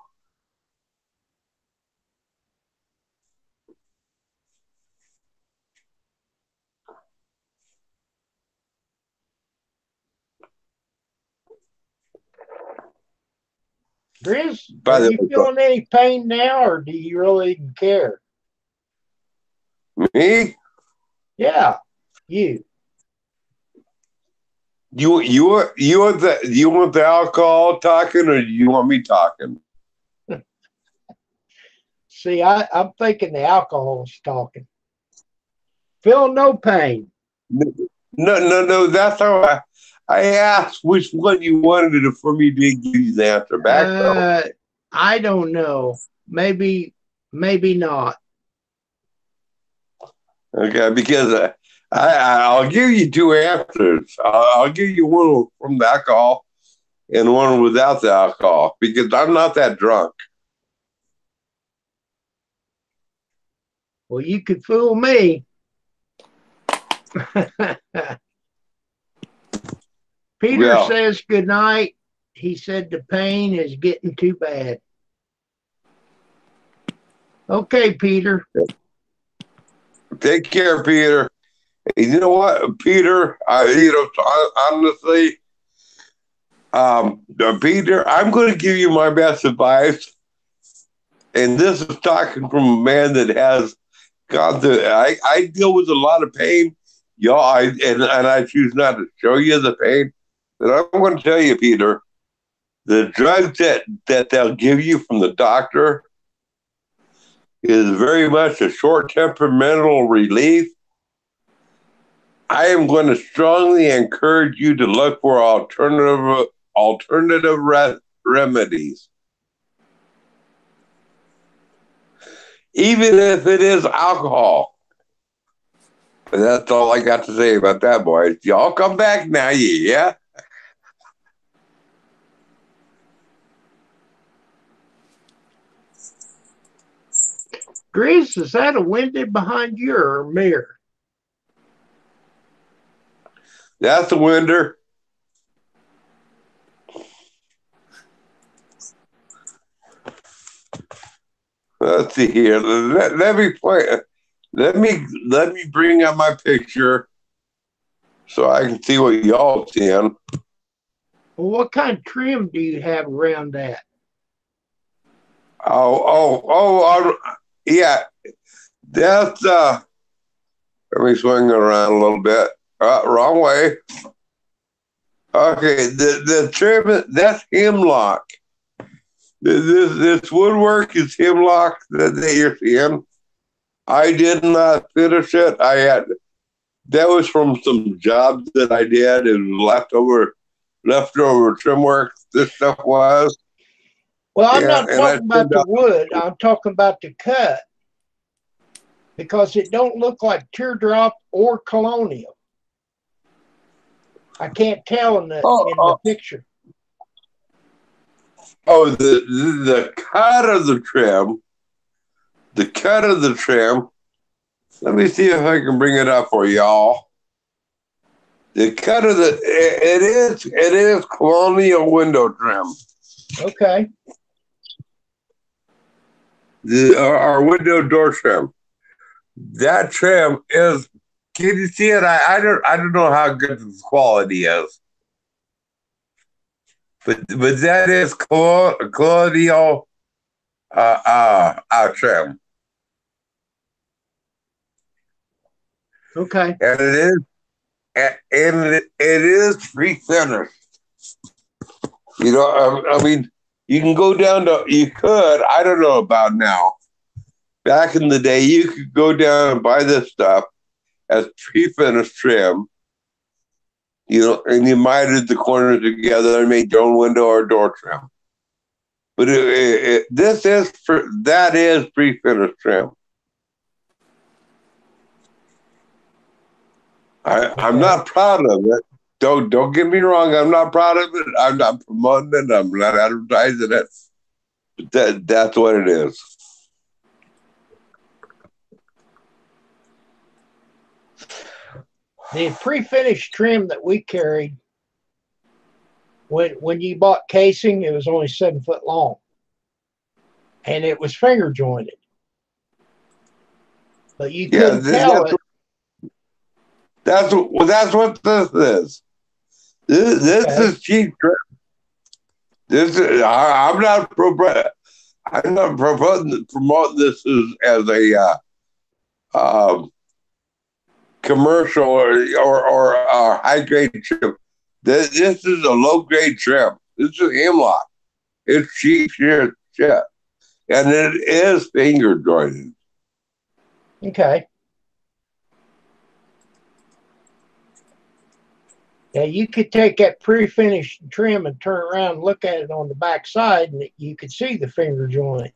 Grizz, By are the you way, feeling any pain now, or do you really care? me? Yeah, you. You want the alcohol talking, or you want me talking? See, I'm thinking the alcohol's talking. Feel no pain. No. That's how I asked which one you wanted for me to give you the answer back. Though. I don't know. Maybe not. Okay, because I'll give you two answers. I'll give you one from the alcohol and one without the alcohol because I'm not that drunk. Well, you could fool me. Peter says good night. He said the pain is getting too bad. Okay, Peter. Take care, Peter. You know what, Peter? Honestly, Peter, I'm going to give you my best advice. And this is talking from a man that has gone through. I deal with a lot of pain, y'all. And I choose not to show you the pain. But I'm going to tell you, Peter, the drugs that they'll give you from the doctor is very much a short temperamental relief. I am going to strongly encourage you to look for alternative remedies, even if it is alcohol. And that's all I got to say about that, boys. Y'all come back now, yeah? Grizz, is that a window behind you or a mirror? That's the window. Let's see here. Let me play. Let me bring up my picture so I can see what y'all seeing. Well, what kind of trim do you have around that? Yeah. That's let me swing it around a little bit. Wrong way. Okay, the trim, that's hemlock. This woodwork is hemlock that you're seeing. I did not finish it. That was from some jobs that I did. It was leftover trim work. This stuff was. Well, I'm not And I talking about trimmed the out. wood. I'm talking about the cut because it don't look like teardrop or colonial. I can't tell in the picture. The cut of the trim. The cut of the trim. Let me see if I can bring it up for y'all. The cut of it is colonial window trim. Okay. Our window door trim. That trim is. Can you see it? I don't know how good the quality is, but that is colonial trim, Okay. and it is pre-finished. I mean, you can go down to. You could. I don't know about now. Back in the day, you could go down and buy this stuff as pre-finished trim, and you mitered the corners together and made your own window or door trim. But that is pre-finished trim. I'm not proud of it. Don't get me wrong. I'm not proud of it. I'm not promoting it. I'm not advertising it. But that's what it is. The pre-finished trim that we carried, when you bought casing, it was only 7 foot long, and it was finger jointed, but you couldn't tell it. That's what this is. This is cheap trim. I'm not promoting this as a commercial or high grade trim. This is a low grade trim. This is hemlock. It's cheap shit, and it is finger jointed. Okay. Yeah, you could take that pre-finished trim and turn around and look at it on the back side, and you could see the finger joint.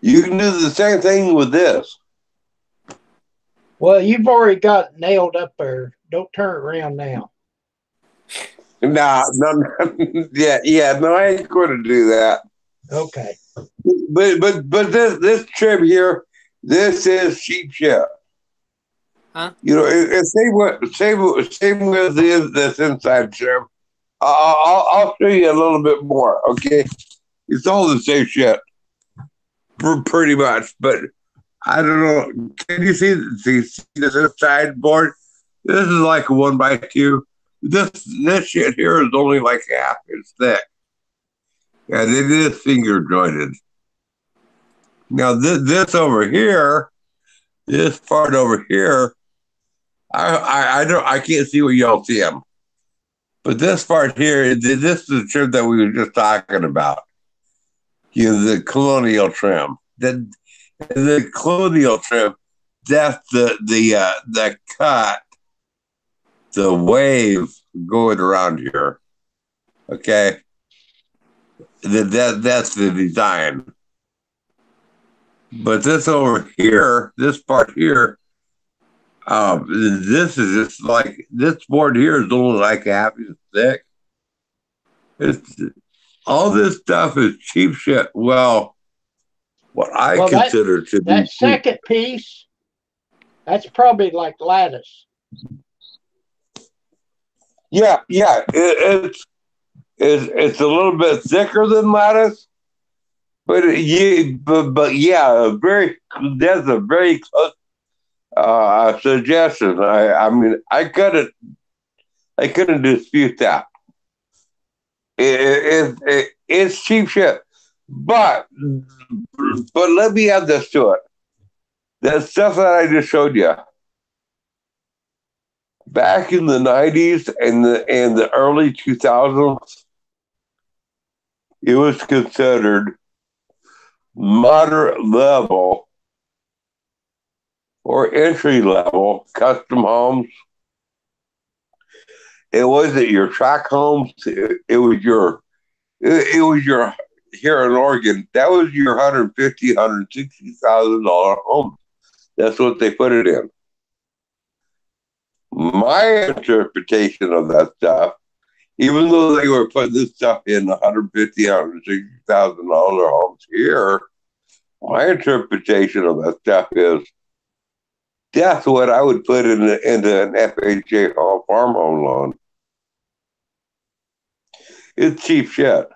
You can do the same thing with this. Well, you've already got it nailed up there. Don't turn it around now. No, no, I ain't going to do that. Okay. But this trim here, this is cheap shit. Huh? Same with this inside trim. I'll show you a little bit more. Okay, it's all the same shit, pretty much. But I don't know. Can you see this inside board? This is like a 1x2. This shit here is only like half inch thick, and it is finger jointed. Now this over here, this part over here, I can't see what y'all see them, but this part here, this is the trim that we were just talking about. The colonial trim. The colonial trim, that's the cut, the wave going around here. Okay, that's the design. But this over here, this part here, this is just like this board here is only like half inch thick. All this stuff is cheap shit. Well, what I consider to be that second piece, that's probably like lattice. Yeah, it's a little bit thicker than lattice, but yeah, that's a very close suggestion. I mean, I couldn't dispute that. It's cheap shit. But let me add this to it. That stuff that I just showed you, back in the 90s and the early 2000s, it was considered moderate level or entry level custom homes. It wasn't your track homes. It was your here in Oregon. That was your $150,000, $160,000 home. That's what they put it in. My interpretation of that stuff, even though they were putting this stuff in $150,000, $160,000 homes here, my interpretation of that stuff is that's what I would put into an FHA farm home loan. It's cheap shit.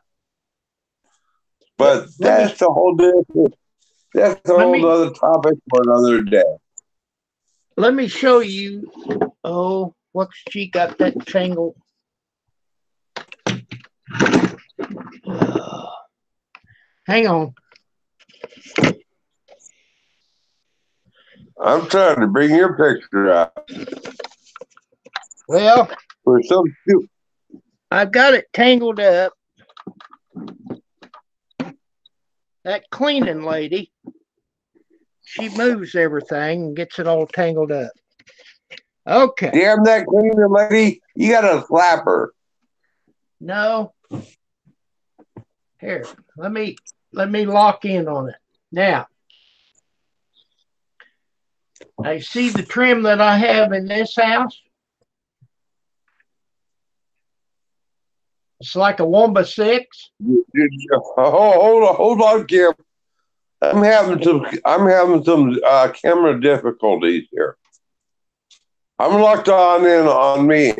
But that's a whole different, that's a whole other topic for another day. Let me show you. Oh, what's she got that tangle? Hang on. I'm trying to bring your picture up. Well, for some stupid. I've got it tangled up. That cleaning lady, she moves everything and gets it all tangled up. Okay. Damn that cleaning lady. You gotta slap her. No. Here, let me lock in on it. Now, I see the trim that I have in this house. It's like a 1x6. Hold on, Kim. I'm having some camera difficulties here. I'm locked on me,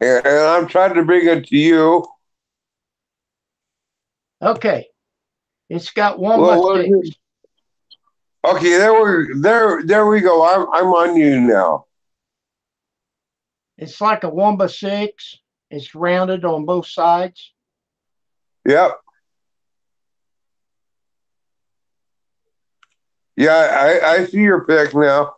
and I'm trying to bring it to you. Okay, it's got 1x6. Okay, there we go. I'm on you now. It's like a 1x6. It's rounded on both sides. Yep. Yeah, I see your pic now.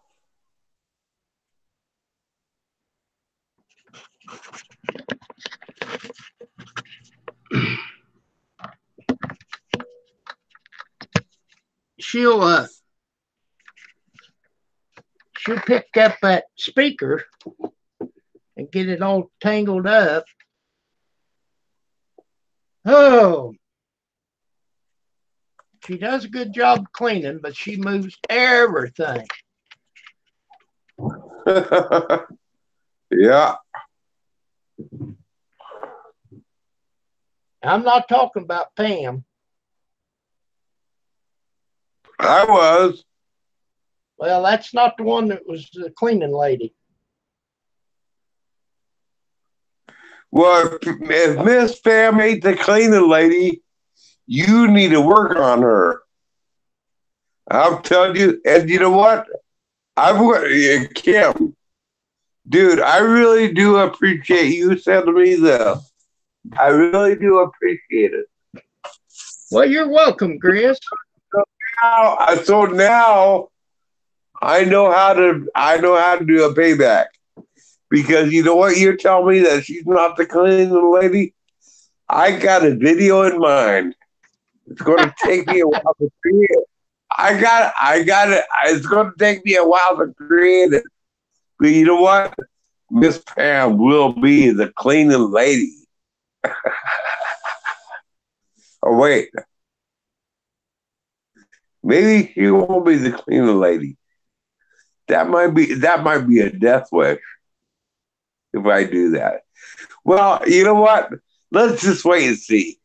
She'll pick up that speaker and get it all tangled up. Oh, she does a good job cleaning, but she moves everything. Yeah. I'm not talking about Pam. I was. Well, that's not the one that was the cleaning lady. Well, if Miss Pam ain't the cleaning lady, you need to work on her. I'm telling you, and you know what? Kim, dude, I really do appreciate you sending me this. I really do appreciate it. Well, you're welcome, Chris. So now I know how to do a payback. Because you know what? You're telling me that she's not the cleaning lady. I got a video in mind. It's going to take me a while to create it. I got it. It's going to take me a while to create it. But you know what? Miss Pam will be the cleaning lady. Oh wait, maybe she won't be the cleaning lady. That might be a death wish if I do that. Well, you know what? Let's just wait and see.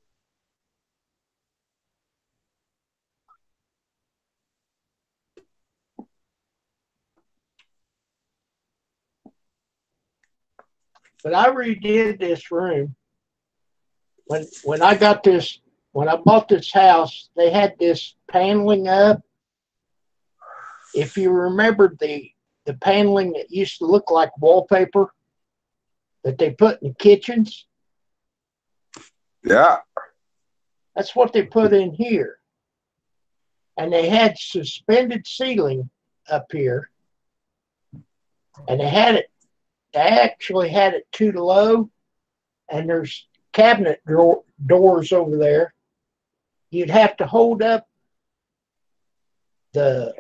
But I redid this room. When I bought this house, they had this paneling up. If you remember the paneling that used to look like wallpaper that they put in kitchens. Yeah. That's what they put in here. And they had suspended ceiling up here. And they actually had it too low. And there's cabinet doors over there. You'd have to hold up the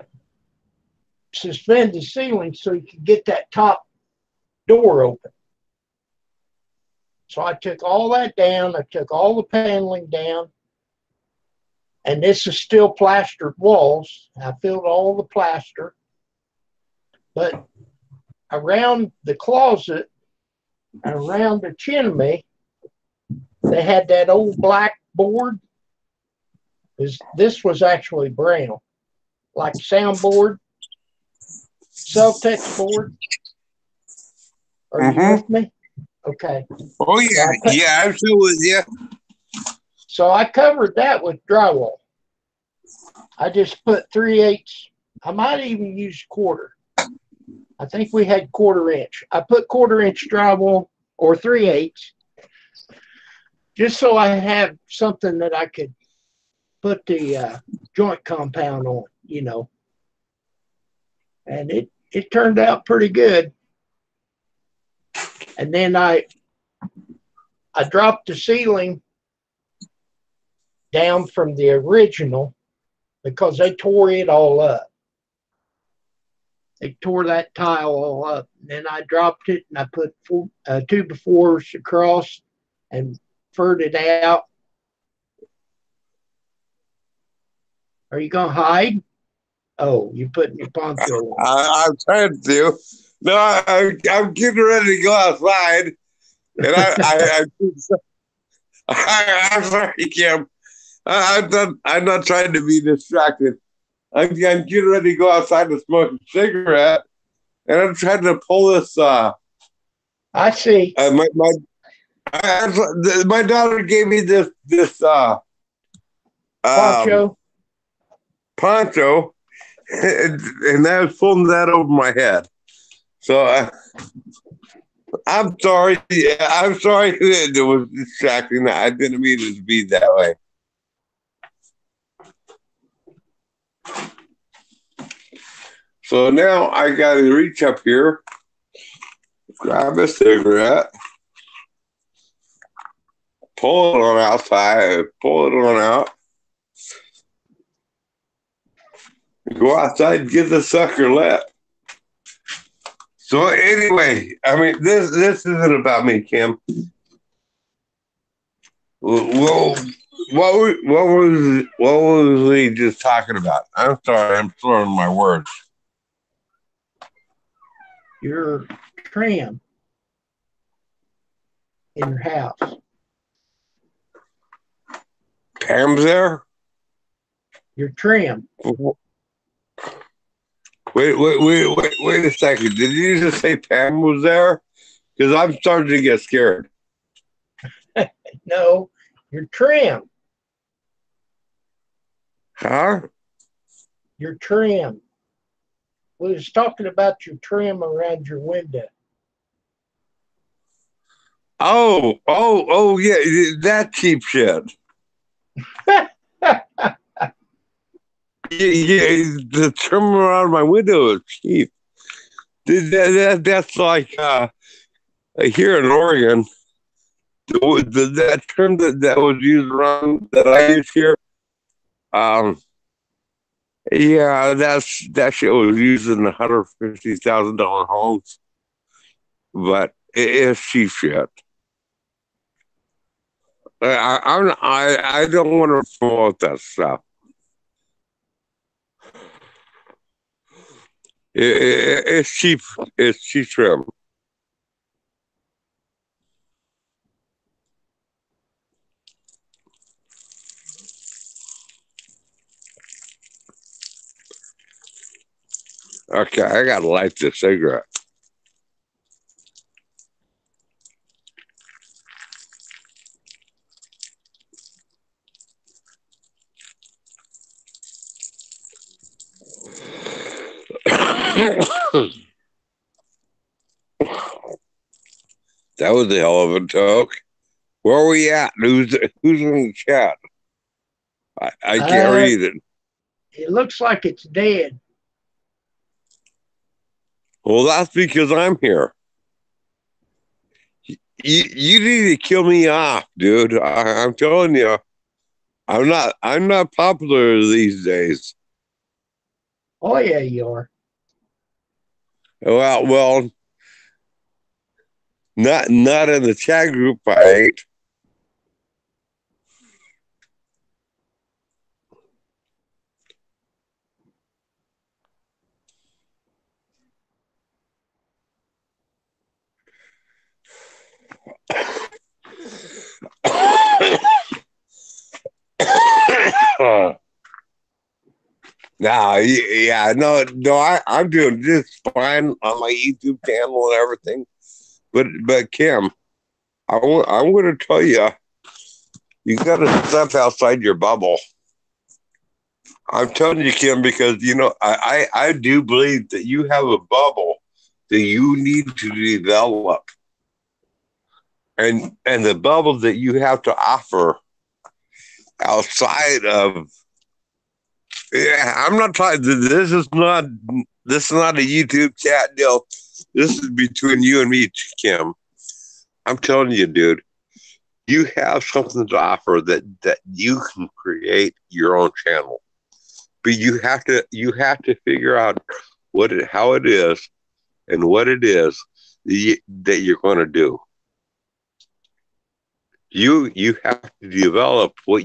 suspended ceiling so you could get that top door open. So I took all that down. I took all the paneling down. And this is still plastered walls. I filled all the plaster. But around the closet, around the chimney, they had that old black board. This was actually brown, like soundboard, Celtex board. Are you with me? Okay. Oh yeah, yeah, I'm still with you. So I covered that with drywall. I just put 3/8. I might even use quarter. I think we had 1/4 inch. I put 1/4 inch drywall or 3/8, just so I have something that I could put the joint compound on, you know. And it turned out pretty good. And then I dropped the ceiling down from the original because they tore it all up. They tore that tile all up. And then I dropped it and I put 2x4s across and furred it out. Are you going to hide? Oh, you're putting your poncho on. I'm trying to. No, I'm getting ready to go outside. And I'm sorry, Kim. I'm not trying to be distracted. I'm getting ready to go outside to smoke a cigarette, and I'm trying to pull this. I see. My daughter gave me this poncho, and I was pulling that over my head. So I'm sorry. I'm sorry it was distracting. I didn't mean it to be that way. So now I got to reach up here, grab a cigarette, pull it on outside, pull it on out, go outside and get the sucker lit. So anyway, I mean, this isn't about me, Kim. Well, what was he just talking about? I'm sorry, I'm throwing my words. Your trim in your house. Pam's there? Your trim. Wait a second. Did you just say Pam was there? Because I'm starting to get scared. No, your trim. Huh? Your trim. We was talking about your trim around your window. Oh, yeah, that cheap shit. Yeah, the trim around my window is cheap. That's like here in Oregon, that trim that was used around that I use here. Yeah, that shit was used in $150,000 homes, but it's cheap shit. I don't want to promote that stuff. It's cheap. It's cheap trim. Okay, I gotta light this cigarette. That was a hell of a talk. Where are we at? Who's in the chat? I can't read it. It looks like it's dead. Well, that's because I'm here. You need to kill me off, dude. I'm telling you, I'm not popular these days. Oh yeah, you are. Well, not in the chat group. I ain't. No, yeah, no, I'm doing just fine on my YouTube channel and everything. But Kim, I'm going to tell you, you got to step outside your bubble. I'm telling you, Kim, because I do believe that you have a bubble that you need to develop, and the bubble that you have to offer outside of. Yeah, I'm not talking. This is not a YouTube chat deal. This is between you and me, Kim. I'm telling you, dude. You have something to offer that you can create your own channel, but you have to figure out how it is and what it is that you're going to do. You have to develop what